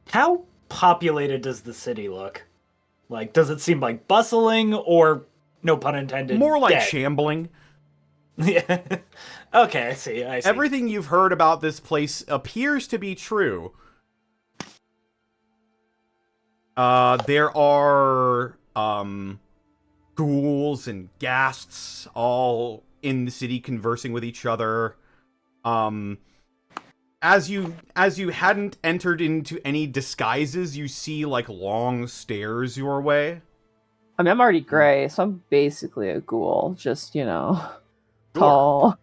How populated does the city look? Like, does it seem like bustling or, no pun intended, More like dead? shambling. Yeah. Okay, I see. Everything you've heard about this place appears to be true. There are, ghouls and ghasts all in the city conversing with each other. As you hadn't entered into any disguises, you see, like, long stairs your way. I mean, I'm already gray, so I'm basically a ghoul. Just, tall.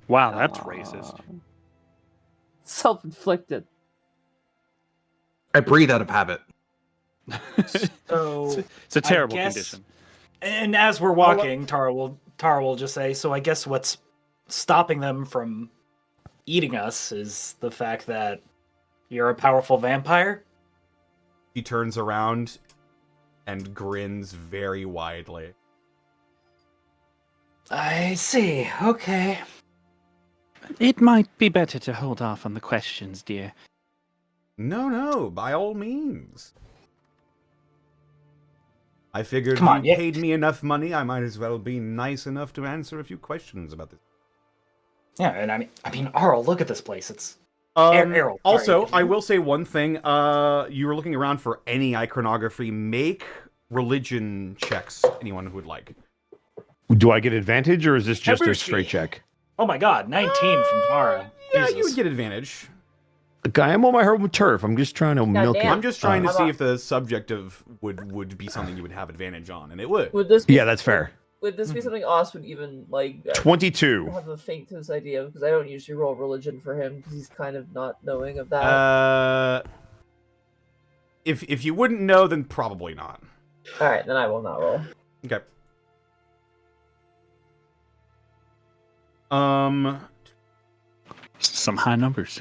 Wow, that's racist. Self-inflicted. I breathe out of habit. So, It's a terrible guess- condition. and as we're walking, Tara will just say, so I guess what's stopping them from eating us is the fact that you're a powerful vampire? He turns around and grins very widely. I see. Okay. It might be better to hold off on the questions, dear. No, by all means. I figured Come on, you yeah. paid me enough money, I might as well be nice enough to answer a few questions about this. Yeah, and I mean, Aryl, look at this place. It's Aryl. Also, sorry. I will say one thing. You were looking around for any iconography. Make religion checks, anyone who would like. Do I get advantage, or is this just a Never straight see. check? Oh my god, 19 from Tara. Yeah, Jesus. you would get advantage. Guy, I'm on my home turf. I'm just trying to milk damn. it. I'm just trying to How see about- if the subject of would be something you would have advantage on, and it would. Would this be, Yeah, that's fair. Would this be something Oz would even, like... I 22. have a faintest idea, because I don't usually roll religion for him, because he's kind of not knowing of that. If you wouldn't know, then probably not. Alright, then I will not roll. Okay. Some high numbers.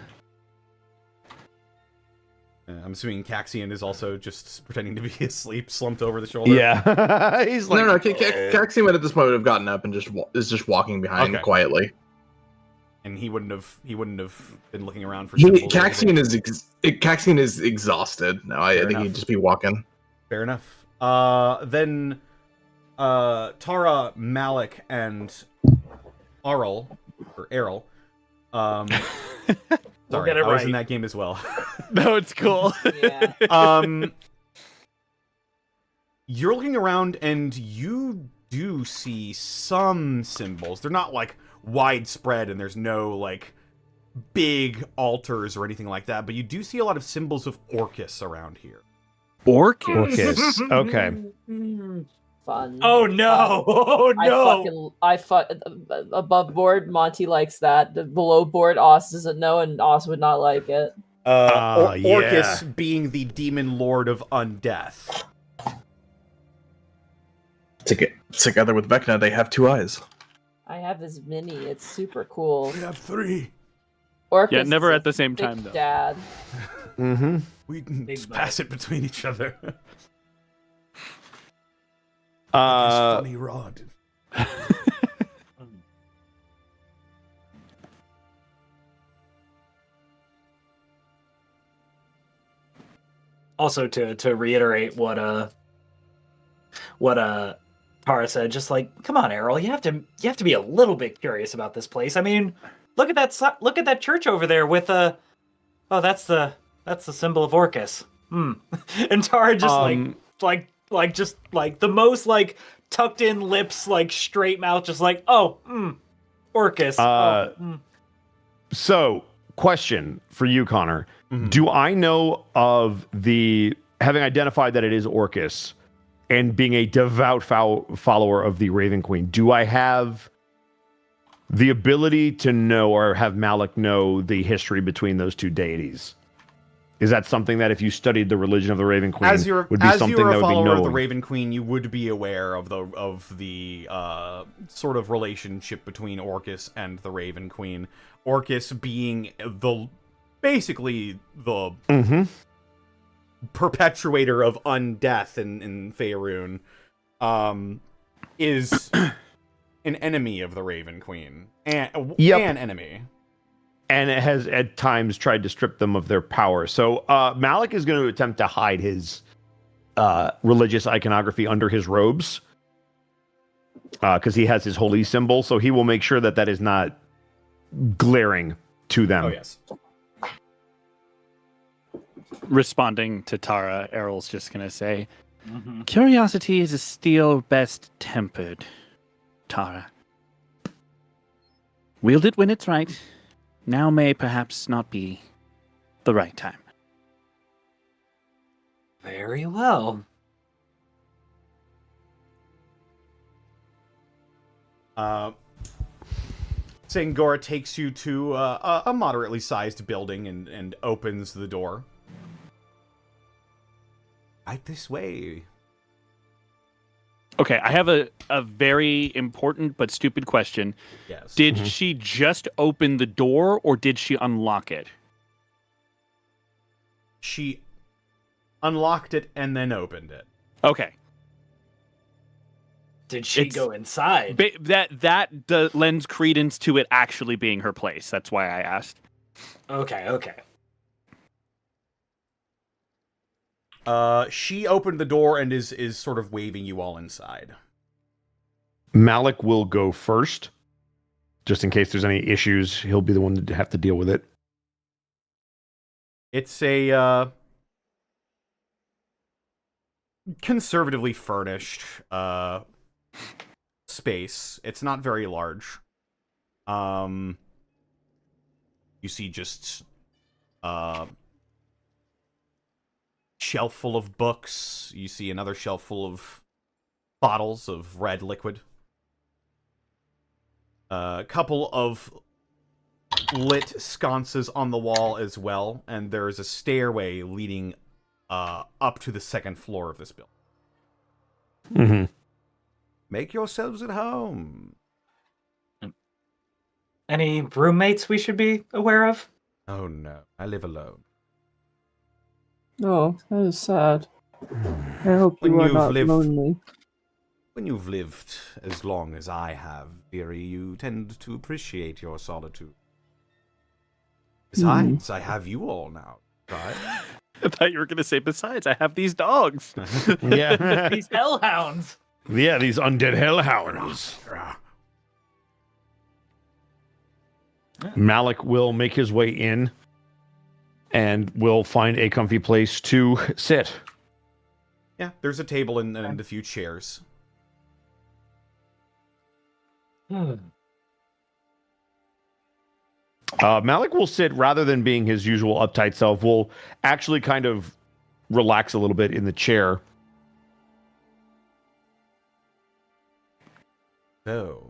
I'm assuming Kaxian is also just pretending to be asleep, slumped over the shoulder. Yeah. He's like, No, Kaxian at this point would have gotten up and is just walking behind Okay. quietly. And he wouldn't have been looking around for symbols or anything. Kaxian is exhausted. No, I think enough. he'd just be walking. Fair enough. Then Tara, Malek, and Aryl. Sorry, get it I was in right. that game as well. No, it's cool. Yeah. You're looking around and you do see some symbols. They're not like widespread, and there's no like big altars or anything like that, but you do see a lot of symbols of Orcus around here. Orcus. Okay. Fun. Oh no! Oh no! I above board. Monty likes that. The below board, Oz doesn't know, and Oz would not like it. Orcus being the demon lord of undeath. Together with Vecna, they have 2 eyes. I have his mini. It's super cool. We have 3. Orcus Yeah, never is at the same big time, though. Dad. Mm-hmm. We can just pass it between each other. This funny rod. Also, to reiterate what Tara said, just like, come on, Aryl, you have to be a little bit curious about this place. I mean, look at that church over there with that's the symbol of Orcus. And Tara just just the most like tucked in lips, like straight mouth, just like, Orcus. So, question for you, Connor. Mm-hmm. Do I know of having identified that it is Orcus and being a devout follower of the Raven Queen, do I have the ability to know or have Malek know the history between those two deities? Is that something that if you studied the religion of the Raven Queen would be something that would be known? As you're a follower of the Raven Queen, you would be aware of the sort of relationship between Orcus and the Raven Queen. Orcus being basically the perpetuator of undeath in Faerun, is an enemy of the Raven Queen. An enemy. And it has at times tried to strip them of their power. So Malek is going to attempt to hide his religious iconography under his robes because he has his holy symbol. So he will make sure that is not glaring to them. Oh, yes. Responding to Tara, Aryl's just going to say, curiosity is a steel best tempered, Tara. Wield it when it's right. Now may perhaps not be the right time. Very well. Sangora takes you to a moderately sized building and opens the door. Right this way. Okay, I have a very important but stupid question. Yes. Did she just open the door, or did she unlock it? She unlocked it and then opened it. Okay. Did she go inside? That lends credence to it actually being her place. That's why I asked. Okay. She opened the door and is sort of waving you all inside. Malek will go first, just in case there's any issues. He'll be the one to have to deal with it. It's a conservatively furnished space. It's not very large. You see just shelf full of books. You see another shelf full of bottles of red liquid. A couple of lit sconces on the wall as well, and there's a stairway leading up to the second floor of this building. Mm-hmm. Make yourselves at home. Any roommates we should be aware of? Oh no, I live alone. Oh, that is sad. I hope you are not lonely. When you've lived as long as I have, dearie, you tend to appreciate your solitude. Besides, I have you all now, right? I thought you were going to say, besides, I have these dogs. Yeah. These hellhounds. Yeah, these undead hellhounds. Malek will make his way in and will find a comfy place to sit. Yeah, there's a table and a few chairs. Malek will sit, rather than being his usual uptight self, will actually kind of relax a little bit in the chair. So.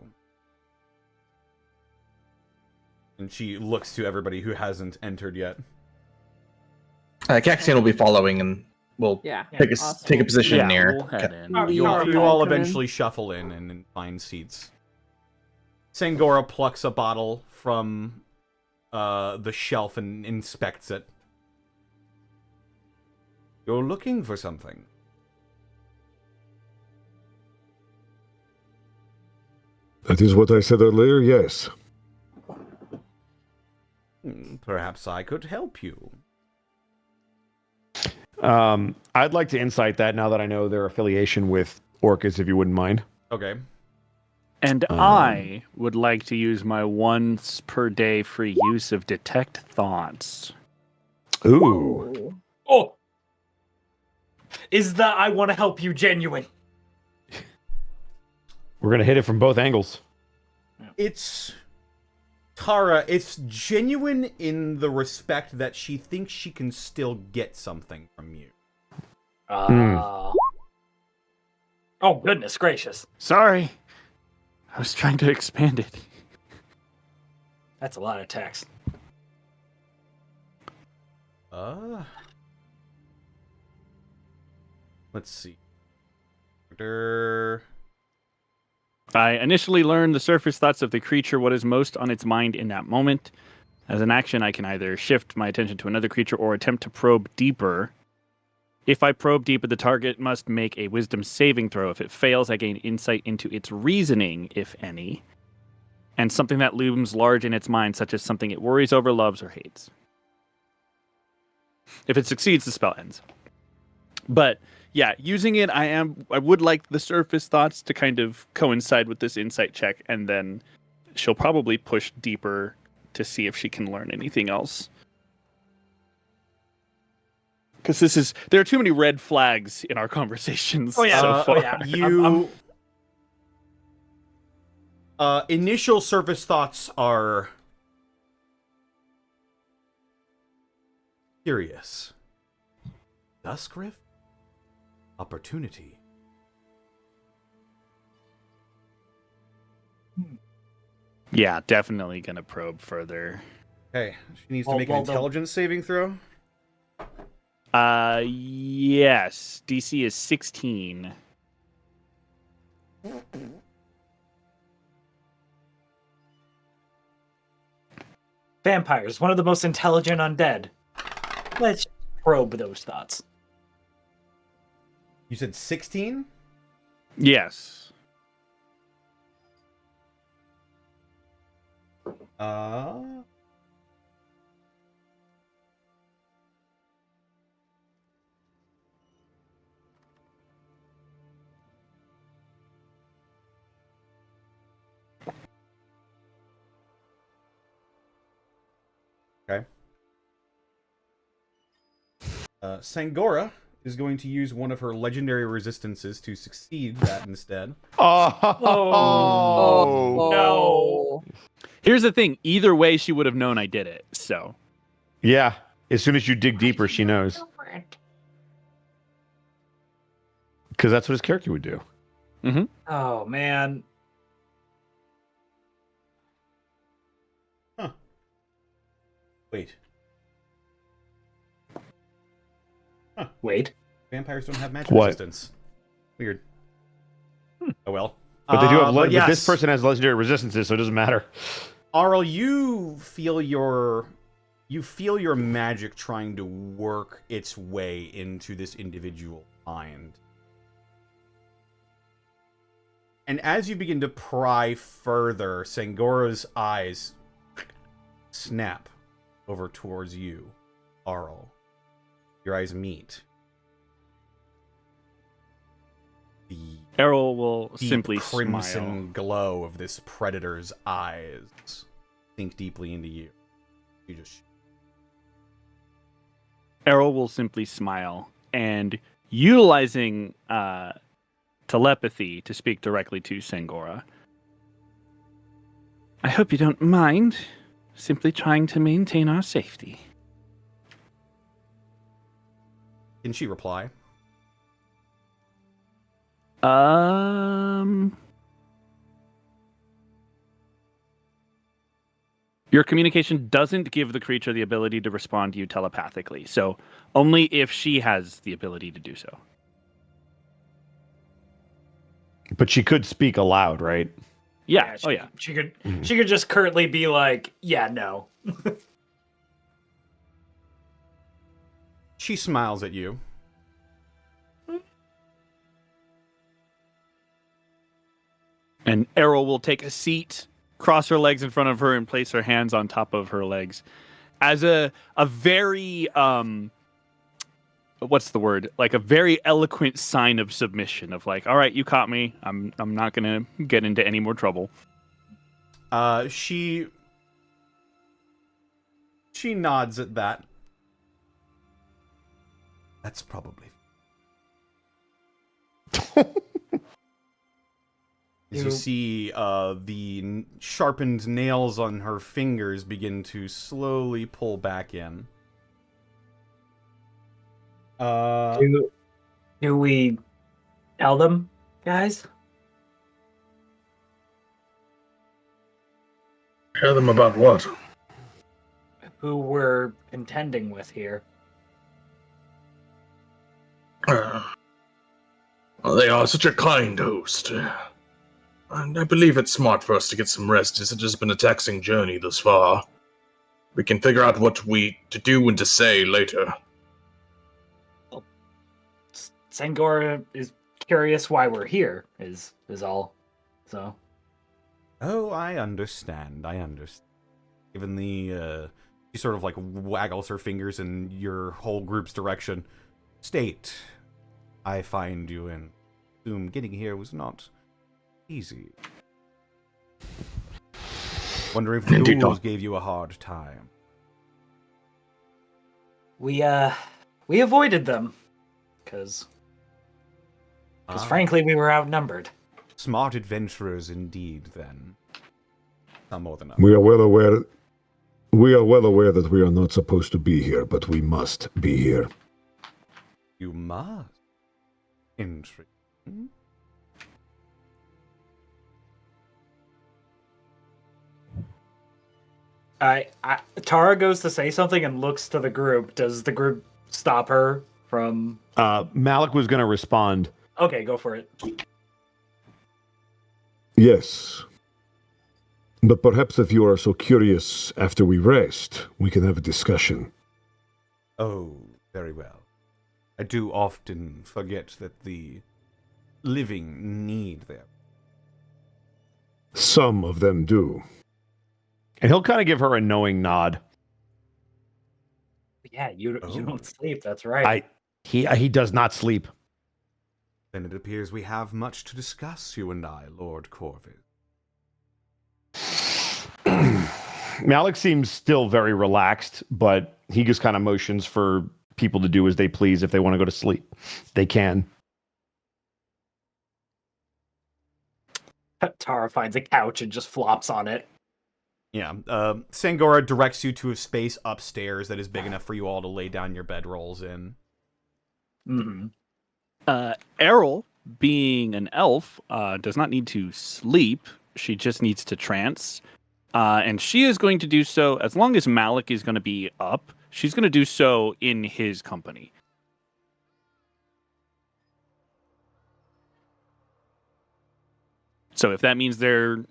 And she looks to everybody who hasn't entered yet. Kaxian will be following and will take a position near. We'll head in. You all eventually shuffle in and find seats. Sangora plucks a bottle from the shelf and inspects it. You're looking for something. That is what I said earlier, yes. Perhaps I could help you. I'd like to insight that now that I know their affiliation with Orcus, if you wouldn't mind. Okay. And I would like to use my once per day free use of Detect Thoughts. Ooh. Oh! Is the I want to help you genuine? We're going to hit it from both angles. It's... Tara, it's genuine in the respect that she thinks she can still get something from you. Oh, goodness gracious. Sorry. I was trying to expand it. That's a lot of text. Let's see. I initially learned the surface thoughts of the creature, what is most on its mind in that moment. As an action, I can either shift my attention to another creature or attempt to probe deeper. If I probe deeper, the target must make a wisdom saving throw. If it fails, I gain insight into its reasoning, if any, and something that looms large in its mind, such as something it worries over, loves, or hates. If it succeeds, the spell ends. But yeah, using it, I would like the surface thoughts to kind of coincide with this insight check, and then she'll probably push deeper to see if she can learn anything else. Because there are too many red flags in our conversations so far. Initial surface thoughts are curious. Duskrift? Opportunity. Yeah, definitely gonna probe further. Okay, she needs to make an intelligence saving throw. Yes. DC is 16. Vampires, one of the most intelligent undead. Let's probe those thoughts. You said 16? Yes. Okay. Sangora is going to use one of her legendary resistances to succeed that instead. No. Here's the thing. Either way, she would have known I did it. So. Yeah. As soon as you dig deeper, she knows. Because that's what his character would do. Mm-hmm. Oh, man. Huh. Wait. Huh. Wait. Vampires don't have magic What? resistance. Weird. Oh well. But they do have. But yes. This person has legendary resistances, so it doesn't matter. Aryl, you feel your magic trying to work its way into this individual mind. And as you begin to pry further, Sangora's eyes snap over towards you, Aryl. Your eyes meet. The Aryl will deep simply crimson smile. glow of this predator's eyes sink deeply into you. You just... Aryl will simply smile, and utilizing telepathy to speak directly to Sangora, I hope you don't mind. Simply trying to maintain our safety. Can she reply? Your communication doesn't give the creature the ability to respond to you telepathically, so only if she has the ability to do so. But she could speak aloud, right? Yeah. She could just curtly be like, yeah, no. She smiles at you. And Aryl will take a seat, cross her legs in front of her, and place her hands on top of her legs. As a very what's the word? Like a very eloquent sign of submission of like, all right, you caught me. I'm not gonna get into any more trouble. She nods at that. That's probably. As you see the sharpened nails on her fingers begin to slowly pull back in. Do we tell them, guys? Tell them about what? Who we're contending with here? Well, they are such a kind host. And I believe it's smart for us to get some rest, as it has been a taxing journey thus far. We can figure out what to do and to say later. Sangora is curious why we're here, is all. So. Oh, I understand. Given the, she sort of like waggles her fingers in your whole group's direction. State, I find you and assume getting here was not easy. Wondering if the ghouls gave you a hard time. We avoided them, because frankly we were outnumbered. Smart adventurers indeed, then. Not more than We are well aware that we are not supposed to be here, but we must be here. You must. Interesting. Tara goes to say something and looks to the group. Does the group stop her from... Malek was going to respond. Okay, go for it. Yes. But perhaps if you are so curious after we rest, we can have a discussion. Oh, very well. I do often forget that the living need them. Some of them do. And he'll kind of give her a knowing nod. Yeah, you don't sleep, that's right. He does not sleep. Then it appears we have much to discuss, you and I, Lord Corvid. Malek seems still very relaxed, but he just kind of motions for people to do as they please. If they want to go to sleep, they can. Tara finds a couch and just flops on it. Yeah, Sangora directs you to a space upstairs that is big enough for you all to lay down your bedrolls in. Mm-hmm. Aryl, being an elf, does not need to sleep. She just needs to trance. And she is going to do so, as long as Malek is going to be up, she's going to do so in his company. So if that means they're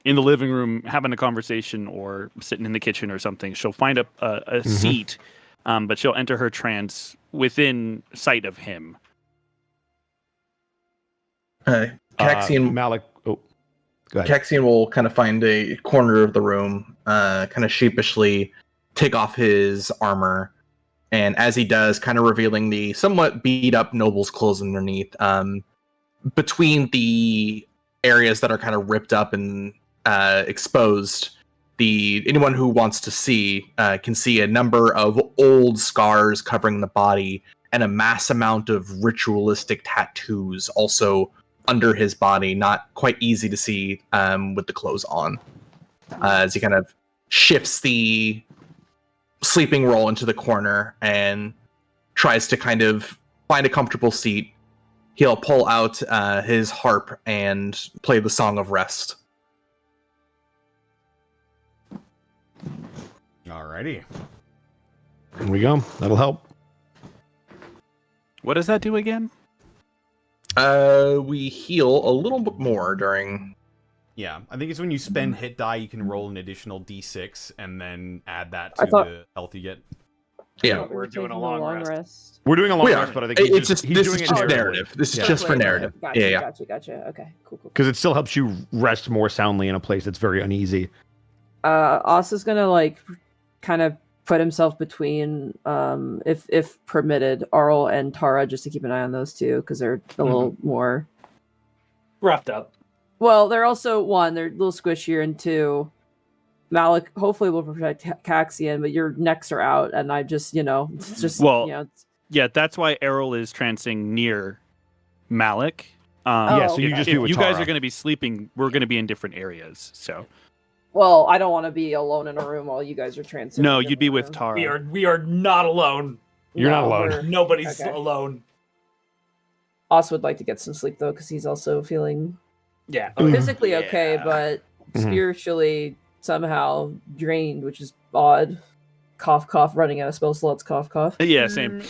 in the living room having a conversation or sitting in the kitchen or something, she'll find a seat, but she'll enter her trance within sight of him. Kaxian, Malek. Oh, go ahead. Kaxian will kind of find a corner of the room, kind of sheepishly take off his armor, and as he does, kind of revealing the somewhat beat up noble's clothes underneath. Between the areas that are kind of ripped up and exposed, anyone who wants to see can see a number of old scars covering the body and a mass amount of ritualistic tattoos also under his body, not quite easy to see with the clothes on. as he kind of shifts the sleeping roll into the corner and tries to kind of find a comfortable seat. He'll pull out his harp and play the Song of Rest. Alrighty. There we go. That'll help. What does that do again? We heal a little bit more during... Yeah, I think it's when you spend hit die, you can roll an additional d6 and then add that to the health you get. Yeah, we're doing a long rest. We're doing a long rest, but I think he's doing it just narrative. This is just for narrative. Gotcha. Okay, cool. Because it still helps you rest more soundly in a place that's very uneasy. Osa's gonna kind of put himself between, if permitted, Aryl and Tara, just to keep an eye on those two because they're a little more roughed up. Well, they're also they're a little squishier, and two, Malek hopefully will protect Kaxian, but your necks are out, and I just, it's just, yeah, that's why Aryl is trancing near Malek. So you just do with you Tara. guys are going to be sleeping. We're going to be in different areas, so. Well, I don't want to be alone in a room while you guys are trancing. No, you'd be with Tara. We are not alone. You're not alone. Nobody's alone. Osa would like to get some sleep though, because he's also feeling physically okay, but spiritually somehow drained, which is odd. Cough, cough, running out of spell slots, cough, cough. Yeah, same.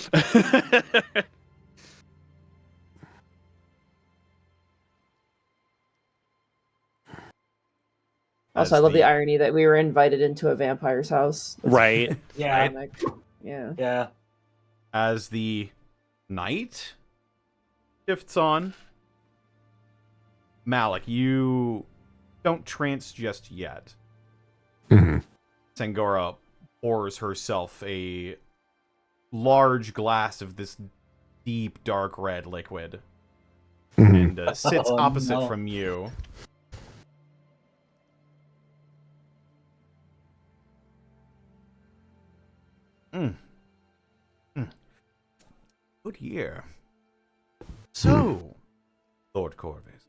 Also, I love the irony that we were invited into a vampire's house. Right. Yeah. As the night shifts on, Malek, you don't trance just yet. Sangora pours herself a large glass of this deep, dark red liquid and sits opposite from you. Good year. So, Lord Corvus,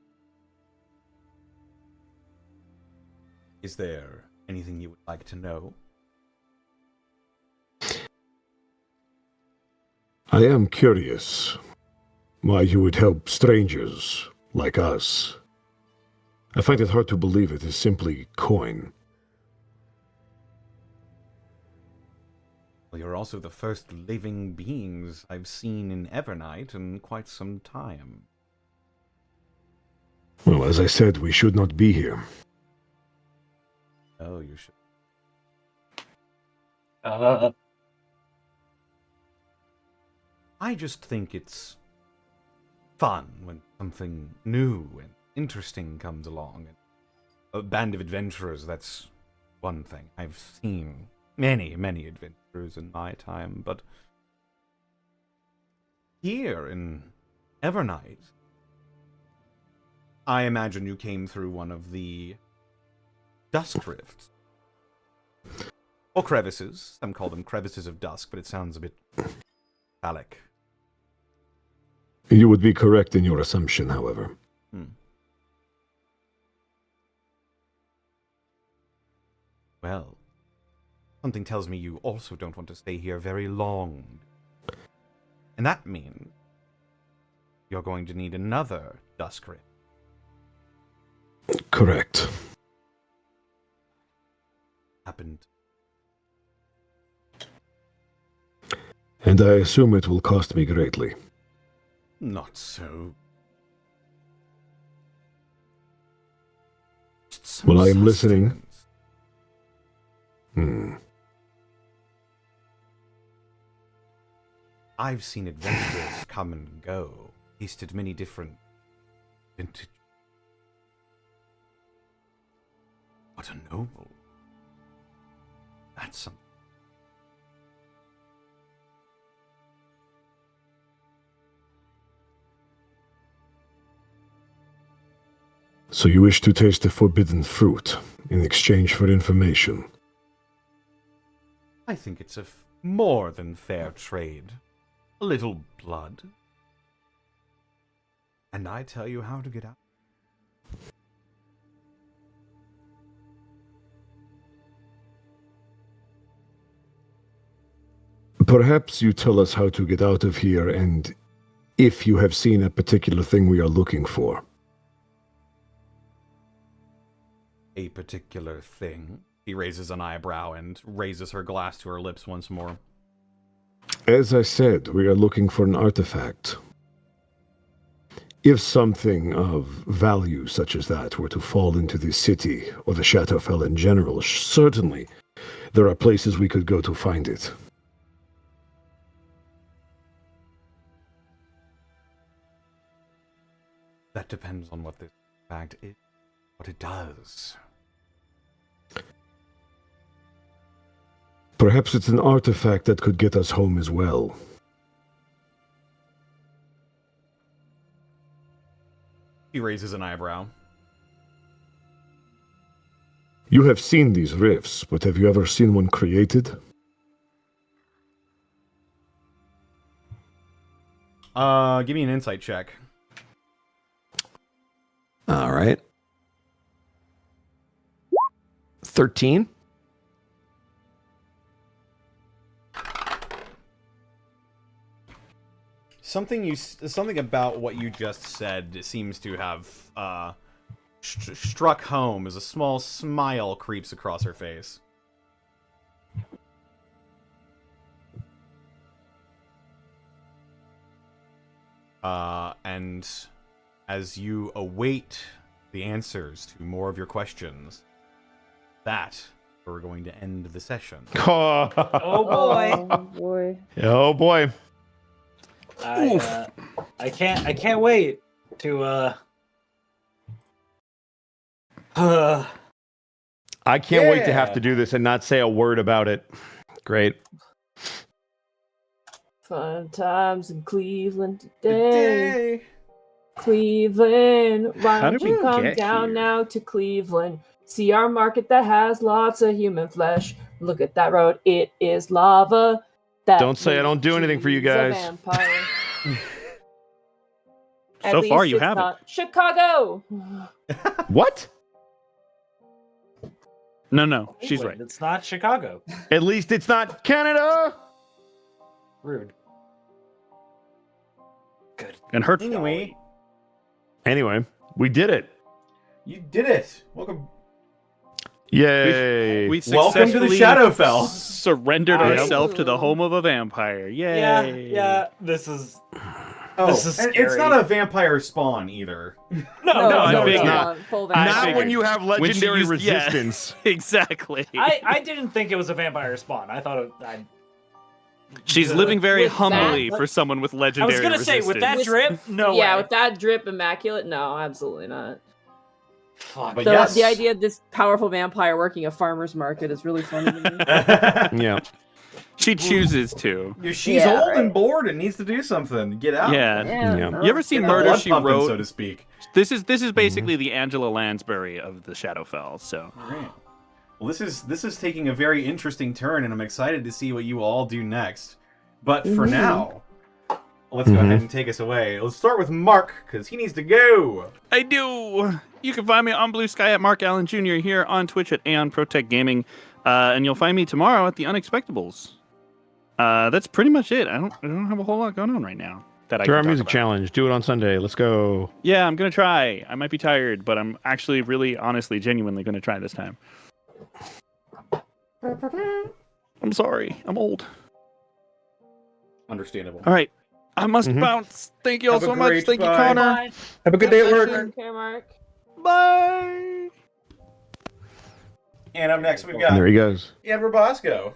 is there anything you would like to know? I am curious why you would help strangers like us. I find it hard to believe it is simply coin. Well, you're also the first living beings I've seen in Evernight in quite some time. Well, as I said, we should not be here. Oh, you should. I just think it's fun when something new and interesting comes along. A band of adventurers, that's one thing. I've seen many, many adventurers in my time, but here in Evernight, I imagine you came through one of the dusk rifts. Or crevices. Some call them crevices of dusk, but it sounds a bit phallic. You would be correct in your assumption, however. Well, something tells me you also don't want to stay here very long. And that means you're going to need another dusk rift. Correct. Happened. And I assume it will cost me greatly. Not so. Well, I am listening. I've seen adventurers come and go, tasted many different vintage. What a noble. That's something. So you wish to taste the forbidden fruit in exchange for information? I think it's a more than fair trade. A little blood. And I tell you how to get out. Perhaps you tell us how to get out of here and if you have seen a particular thing we are looking for. A particular thing? He raises an eyebrow and raises her glass to her lips once more. As I said, we are looking for an artifact. If something of value such as that were to fall into the city or the Shadowfell in general, certainly there are places we could go to find it. That depends on what this fact is, what it does. Perhaps it's an artifact that could get us home as well. He raises an eyebrow. You have seen these rifts, but have you ever seen one created? Give me an insight check. All right. 13. Something about what you just said seems to have struck home as a small smile creeps across her face. And as you await the answers to more of your questions, we're going to end the session. Oh boy! Oh boy! Oh boy! I can't wait to I can't wait to have to do this and not say a word about it. Great. Fun times in Cleveland today. Cleveland, why How don't did you we come get down here? now to Cleveland? See our market that has lots of human flesh. Look at that road, it is lava. That Don't say I don't do anything for you means a guys. vampire. At So far, least you it's haven't. not Chicago. What? No, she's England, right. It's not Chicago. At least it's not Canada. Rude. Good. And her. Anyway, we did it. you did it. Welcome. Yay. We Welcome to the successfully Shadowfell. surrendered ourselves to the home of a vampire. Yay! Yeah. This is Oh, This is and it's scary. not a vampire spawn either. no. I it's figured. not full I Not vampire. figured. when you have When she legendary used- yeah. resistance. Exactly. I didn't think it was a vampire spawn. I thought She's living very With humbly that- for someone with I legendary was gonna say with that resistance. drip, no yeah, way. with that drip immaculate, no, absolutely not. Fuck. But The, yes. the idea of this powerful vampire working a farmer's market is really funny to me. Yeah. She chooses to. She's Yeah, old right. and bored and needs to do something. Get out. Yeah. Yeah. You ever seen Get the Murder blood She pumping, Wrote? so to speak. This is basically the Angela Lansbury of the Shadowfell. So All right. Well, this is taking a very interesting turn, and I'm excited to see what you all do next. But for now, let's go ahead and take us away. Let's start with Mark, because he needs to go. I do. You can find me on Blue Sky at Mark Allen Jr. here on Twitch at Aeon Protect Gaming, and you'll find me tomorrow at the Unexpectables. That's pretty much it. I don't have a whole lot going on right now. That I Do can our talk music about. challenge. Do it on Sunday. Let's go. Yeah, I'm gonna try. I might be tired, but I'm actually really, honestly, genuinely gonna try this time. I'm sorry. I'm old. Understandable. All right. I must Mhm. bounce. Thank you all Have a so much. great Thank you, bye. Connor. Have a good day at work. Okay, Mark. Bye. And up next, we've There got he goes. Edward Bosco.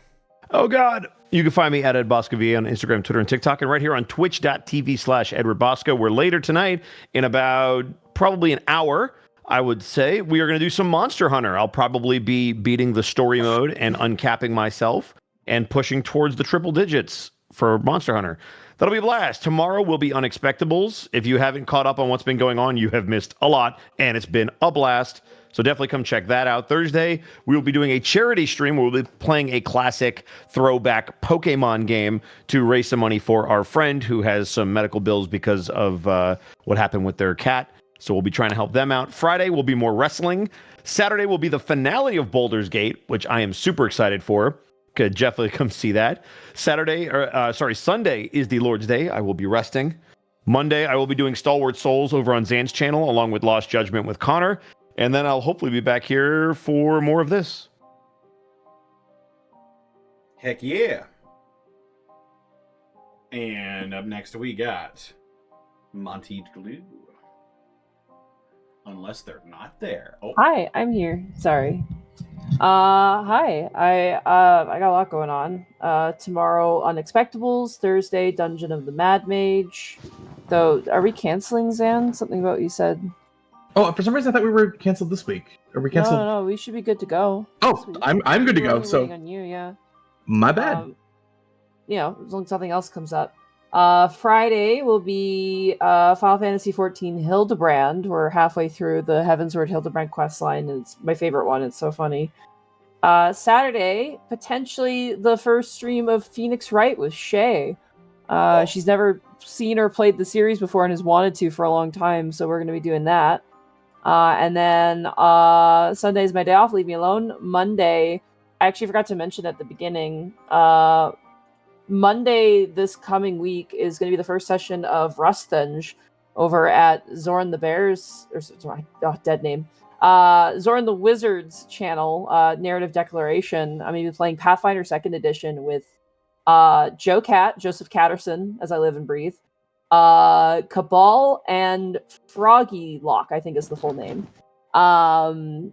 Oh, God. You can find me at Ed Bosco VA on Instagram, Twitter, and TikTok, and right here on twitch.tv/Edward Bosco, where later tonight, in about probably an hour, I would say, we are going to do some Monster Hunter. I'll probably be beating the story mode and uncapping myself and pushing towards the triple digits for Monster Hunter. That'll be a blast. Tomorrow will be Unexpectables. If you haven't caught up on what's been going on, you have missed a lot, and it's been a blast. So definitely come check that out. Thursday, we will be doing a charity stream where we'll be playing a classic throwback Pokemon game to raise some money for our friend who has some medical bills because of what happened with their cat. So we'll be trying to help them out. Friday will be more wrestling. Saturday will be the finale of Baldur's Gate, which I am super excited for. Could definitely come see that. Sunday is the Lord's Day. I will be resting. Monday, I will be doing Stalwart Souls over on Zan's channel, along with Lost Judgment with Connor. And then I'll hopefully be back here for more of this. Heck yeah. And up next we got montyglu. Unless they're not there. Oh. Hi, I'm here. Sorry. Hi. I got a lot going on. Tomorrow, Unexpectables. Thursday, Dungeon of the Mad Mage. Though, are we canceling, Zan? Something about you said. Oh, for some reason I thought we were canceled this week. Are we canceled? No, we should be good to go. Oh, I'm good to go. So on you, yeah. My bad. As long as something else comes up. Friday will be Final Fantasy XIV Hildebrand. We're halfway through the Heavensward Hildebrand questline, and it's my favorite one. It's so funny. Saturday, potentially the first stream of Phoenix Wright with Shay. She's never seen or played the series before and has wanted to for a long time, so we're going to be doing that. And then Sunday is my day off, leave me alone. Monday, I actually forgot to mention at the beginning, Monday this coming week is going to be the first session of Rusthenge over at Zorn the Bear's, dead name. Zorn the Wizard's channel, Narrative Declaration. I'm going to be playing Pathfinder 2nd Edition with Joseph Catterson, as I live and breathe, Cabal, and Froggy Lock, I think is the full name.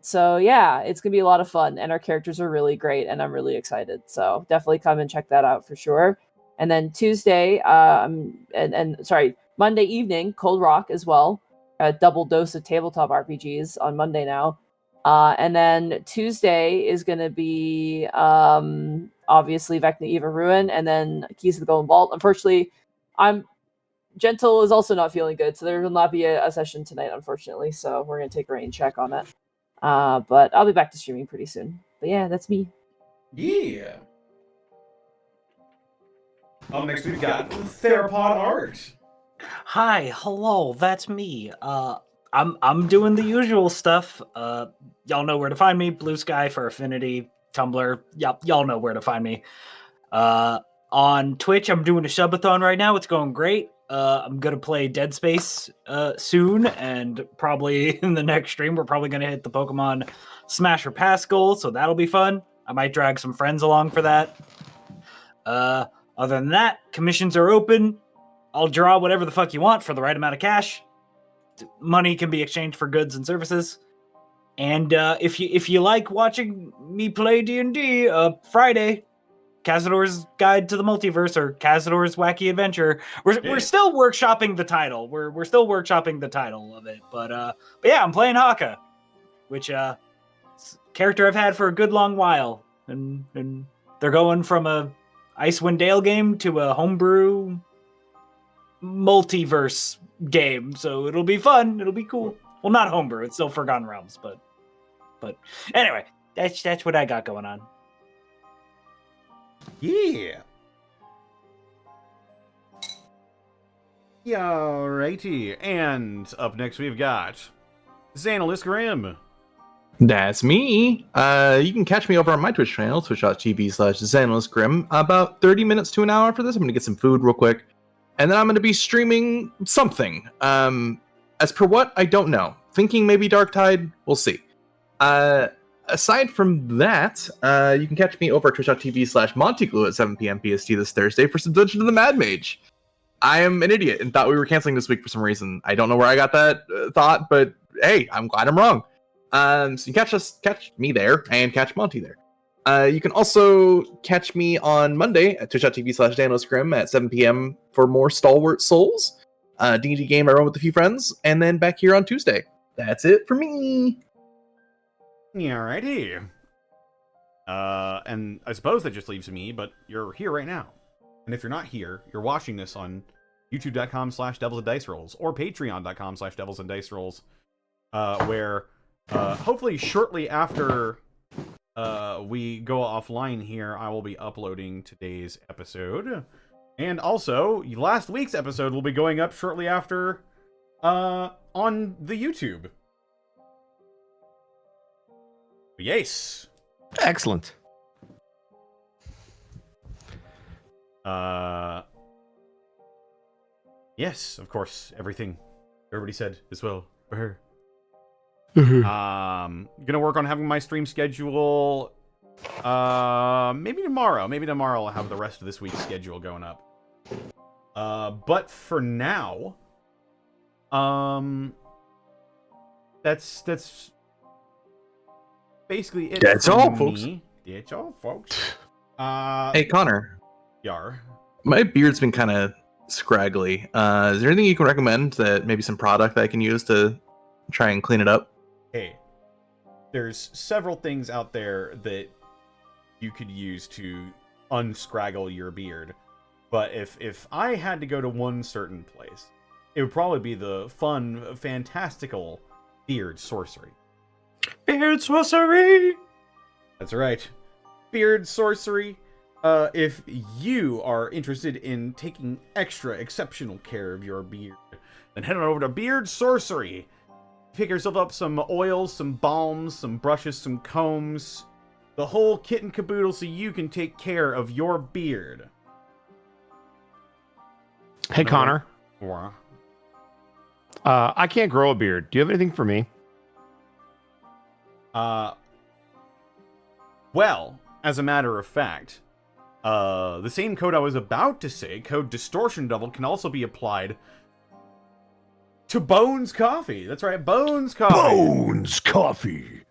So yeah, it's gonna be a lot of fun, and our characters are really great, and I'm really excited. So definitely come and check that out for sure. And then Tuesday, Monday evening, Cold Rock as well. A double dose of tabletop RPGs on Monday now. And then Tuesday is gonna be obviously Vecna Eva Ruin, and then Keys of the Golden Vault. Unfortunately, Gentle is also not feeling good, so there will not be a session tonight, unfortunately. So we're going to take a rain check on that. But I'll be back to streaming pretty soon. But yeah, that's me. Yeah. Up next we've got Theropod Art. Hi, hello, that's me. I'm doing the usual stuff. Y'all know where to find me. Blue Sky for Affinity, Tumblr. Yep, y'all know where to find me. On Twitch, I'm doing a subathon right now. It's going great. I'm going to play Dead Space soon, and probably in the next stream, we're probably going to hit the Pokemon Smash or Pass goal, so that'll be fun. I might drag some friends along for that. Other than that, commissions are open. I'll draw whatever the fuck you want for the right amount of cash. Money can be exchanged for goods and services. And if you like watching me play D&D, Friday, Cazador's Guide to the Multiverse, or Cazador's Wacky Adventure. We're still workshopping the title. We're still workshopping the title of it. But yeah, I'm playing Haka, which character I've had for a good long while. And they're going from a Icewind Dale game to a homebrew multiverse game. So it'll be fun. It'll be cool. Well, not homebrew. It's still Forgotten Realms, but anyway, that's what I got going on. Yeah. Alrighty. And up next we've got Xanalis Grimm. That's me. You can catch me over on my Twitch channel, twitch.tv/XanalisGrim. About 30 minutes to an hour for this. I'm going to get some food real quick. And then I'm going to be streaming something. As per what, I don't know. Thinking maybe Dark Tide. We'll see. Aside from that, you can catch me over at twitch.tv/montyglu at 7 p.m. PST this Thursday for some Dungeon of the Mad Mage. I am an idiot and thought we were canceling this week for some reason. I don't know where I got that thought, but hey, I'm glad I'm wrong. So you can catch me there and catch Monty there. You can also catch me on Monday at twitch.tv/DanosGrim at 7 p.m. for more Stalwart Souls, D&D game I run with a few friends, and then back here on Tuesday. That's it for me. Alrighty. And I suppose that just leaves me, but you're here right now. And if you're not here, you're watching this on youtube.com/devilsanddicerolls or patreon.com/devilsanddicerolls, where hopefully shortly after we go offline here, I will be uploading today's episode. And also, last week's episode will be going up shortly after on the YouTube. Yes. Excellent. Yes, of course, everything everybody said as well for her. Gonna work on having my stream schedule. Maybe tomorrow. Maybe tomorrow I'll have the rest of this week's schedule going up. But for now, that's basically it. That's all, folks. That's all, folks. Hey, Connor. Yar. My beard's been kind of scraggly. Is there anything you can recommend that maybe some product that I can use to try and clean it up? Hey, there's several things out there that you could use to unscraggle your beard. But if I had to go to one certain place, it would probably be the fun, fantastical beard sorcery. Beard sorcery! That's right. Beard sorcery. If you are interested in taking extra exceptional care of your beard, then head on over to Beard Sorcery. Pick yourself up some oils, some balms, some brushes, some combs, the whole kit and caboodle so you can take care of your beard. Hey, Connor. What? I can't grow a beard. Do you have anything for me? Well, as a matter of fact, the same code I was about to say, code distortiondevil, can also be applied to Bones Coffee. That's right, Bones Coffee. Bones Coffee.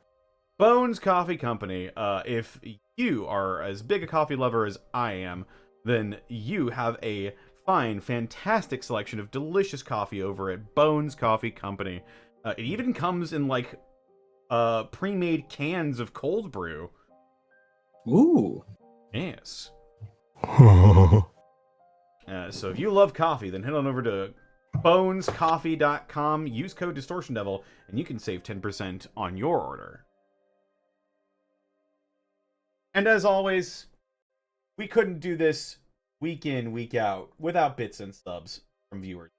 Bones Coffee Company. If you are as big a coffee lover as I am, then you have a fine, fantastic selection of delicious coffee over at Bones Coffee Company. It even comes in like pre-made cans of cold brew. Ooh. Yes. So if you love coffee, then head on over to bonescoffee.com, use code distortiondevil, and you can save 10% on your order. And as always, we couldn't do this week in, week out without bits and subs from viewers.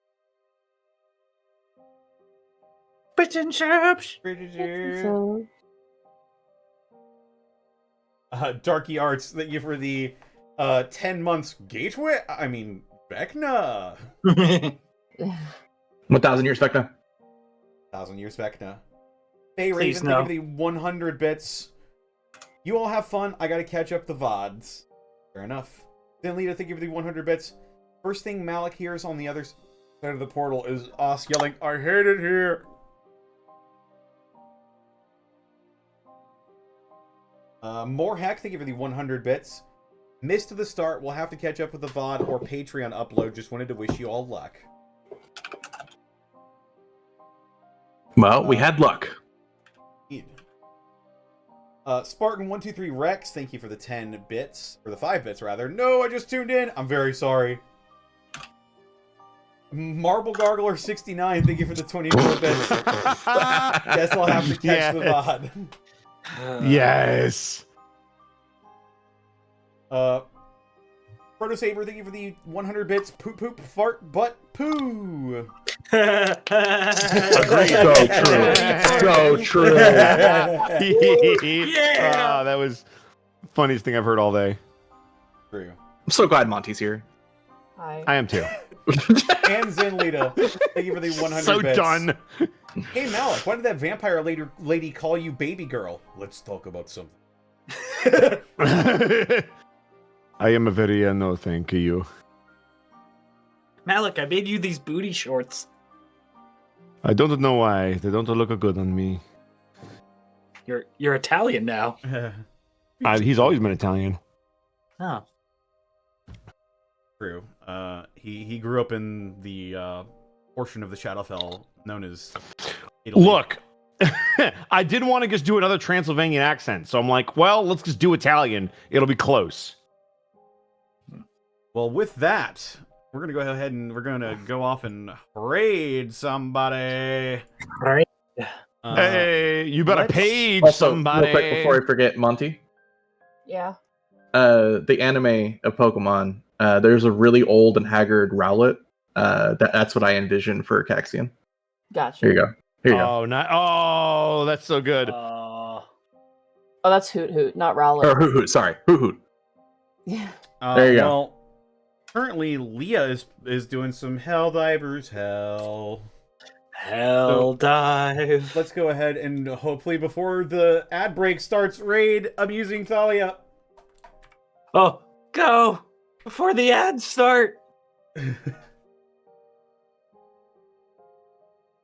Bits and subs! Darky Arts, thank you for the 10 months gateway. I mean, Vecna. 1,000 years, Vecna. 1,000 years, Vecna. Hey, Please Raven, no. thank you for the 100 bits. You all have fun. I gotta catch up the VODs. Fair enough. Then Lita, thank you for the 100 bits. First thing Malek hears on the other side of the portal is us yelling, "I hate it here!" More Heck, thank you for the 100 bits. Missed the start. We'll have to catch up with the VOD or Patreon upload. Just wanted to wish you all luck. Well, we had luck. Spartan123 Rex, thank you for the 10 bits. Or the 5 bits, rather. No, I just tuned in. I'm very sorry. Marble Gargler 69, thank you for the 24 bits. Guess I'll have to catch the VOD. Yes. Proto Saber, thank you for the 100 bits. Poop, poop, fart, butt, poo. So true. So true. Yeah! That was the funniest thing I've heard all day. True. I'm so glad Monty's here. Hi. I am too. And Zenlita, thank you for the 100 So bits. done. Hey Malek, why did that vampire lady call you baby girl? Let's talk about something. I am a very no thank you. Malek, I made you these booty shorts. I don't know why. They don't look good on me. You're Italian now. He's always been Italian. Oh. True. He grew up in the portion of the Shadowfell known as Italy. Look, I didn't want to just do another Transylvanian accent, so I'm like, well, let's just do Italian. It'll be close. Well, with that, we're gonna go ahead and we're gonna go off and raid somebody. Right. Hey, you better let's- page Also, somebody. real quick before I forget, Monty, Yeah. the anime of Pokemon, there's a really old and haggard Rowlet. That's what I envision for Kaxian. Gotcha. Here you go. Here you go. Oh, oh, that's so good. Oh, that's Hoot Hoot, not Rowlet. Or Hoot Hoot, sorry. Hoot Hoot. Yeah. There you go. Well, currently Leah is doing some Hell Divers Hell. Hell dive. Let's go ahead and hopefully before the ad break starts, raid. I'm using Thalia. Oh, go before the ads start.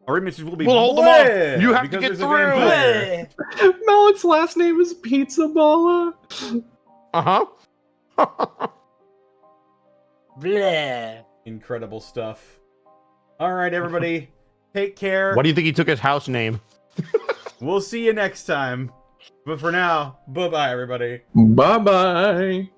Our images will be We'll hold them bled off. You have to because get there's a vampire. Malek's last name is Pizza Balla. Bleh. Incredible stuff. All right, everybody. Take care. Why do you think he took his house name? We'll see you next time. But for now, bye-bye, everybody. Bye-bye.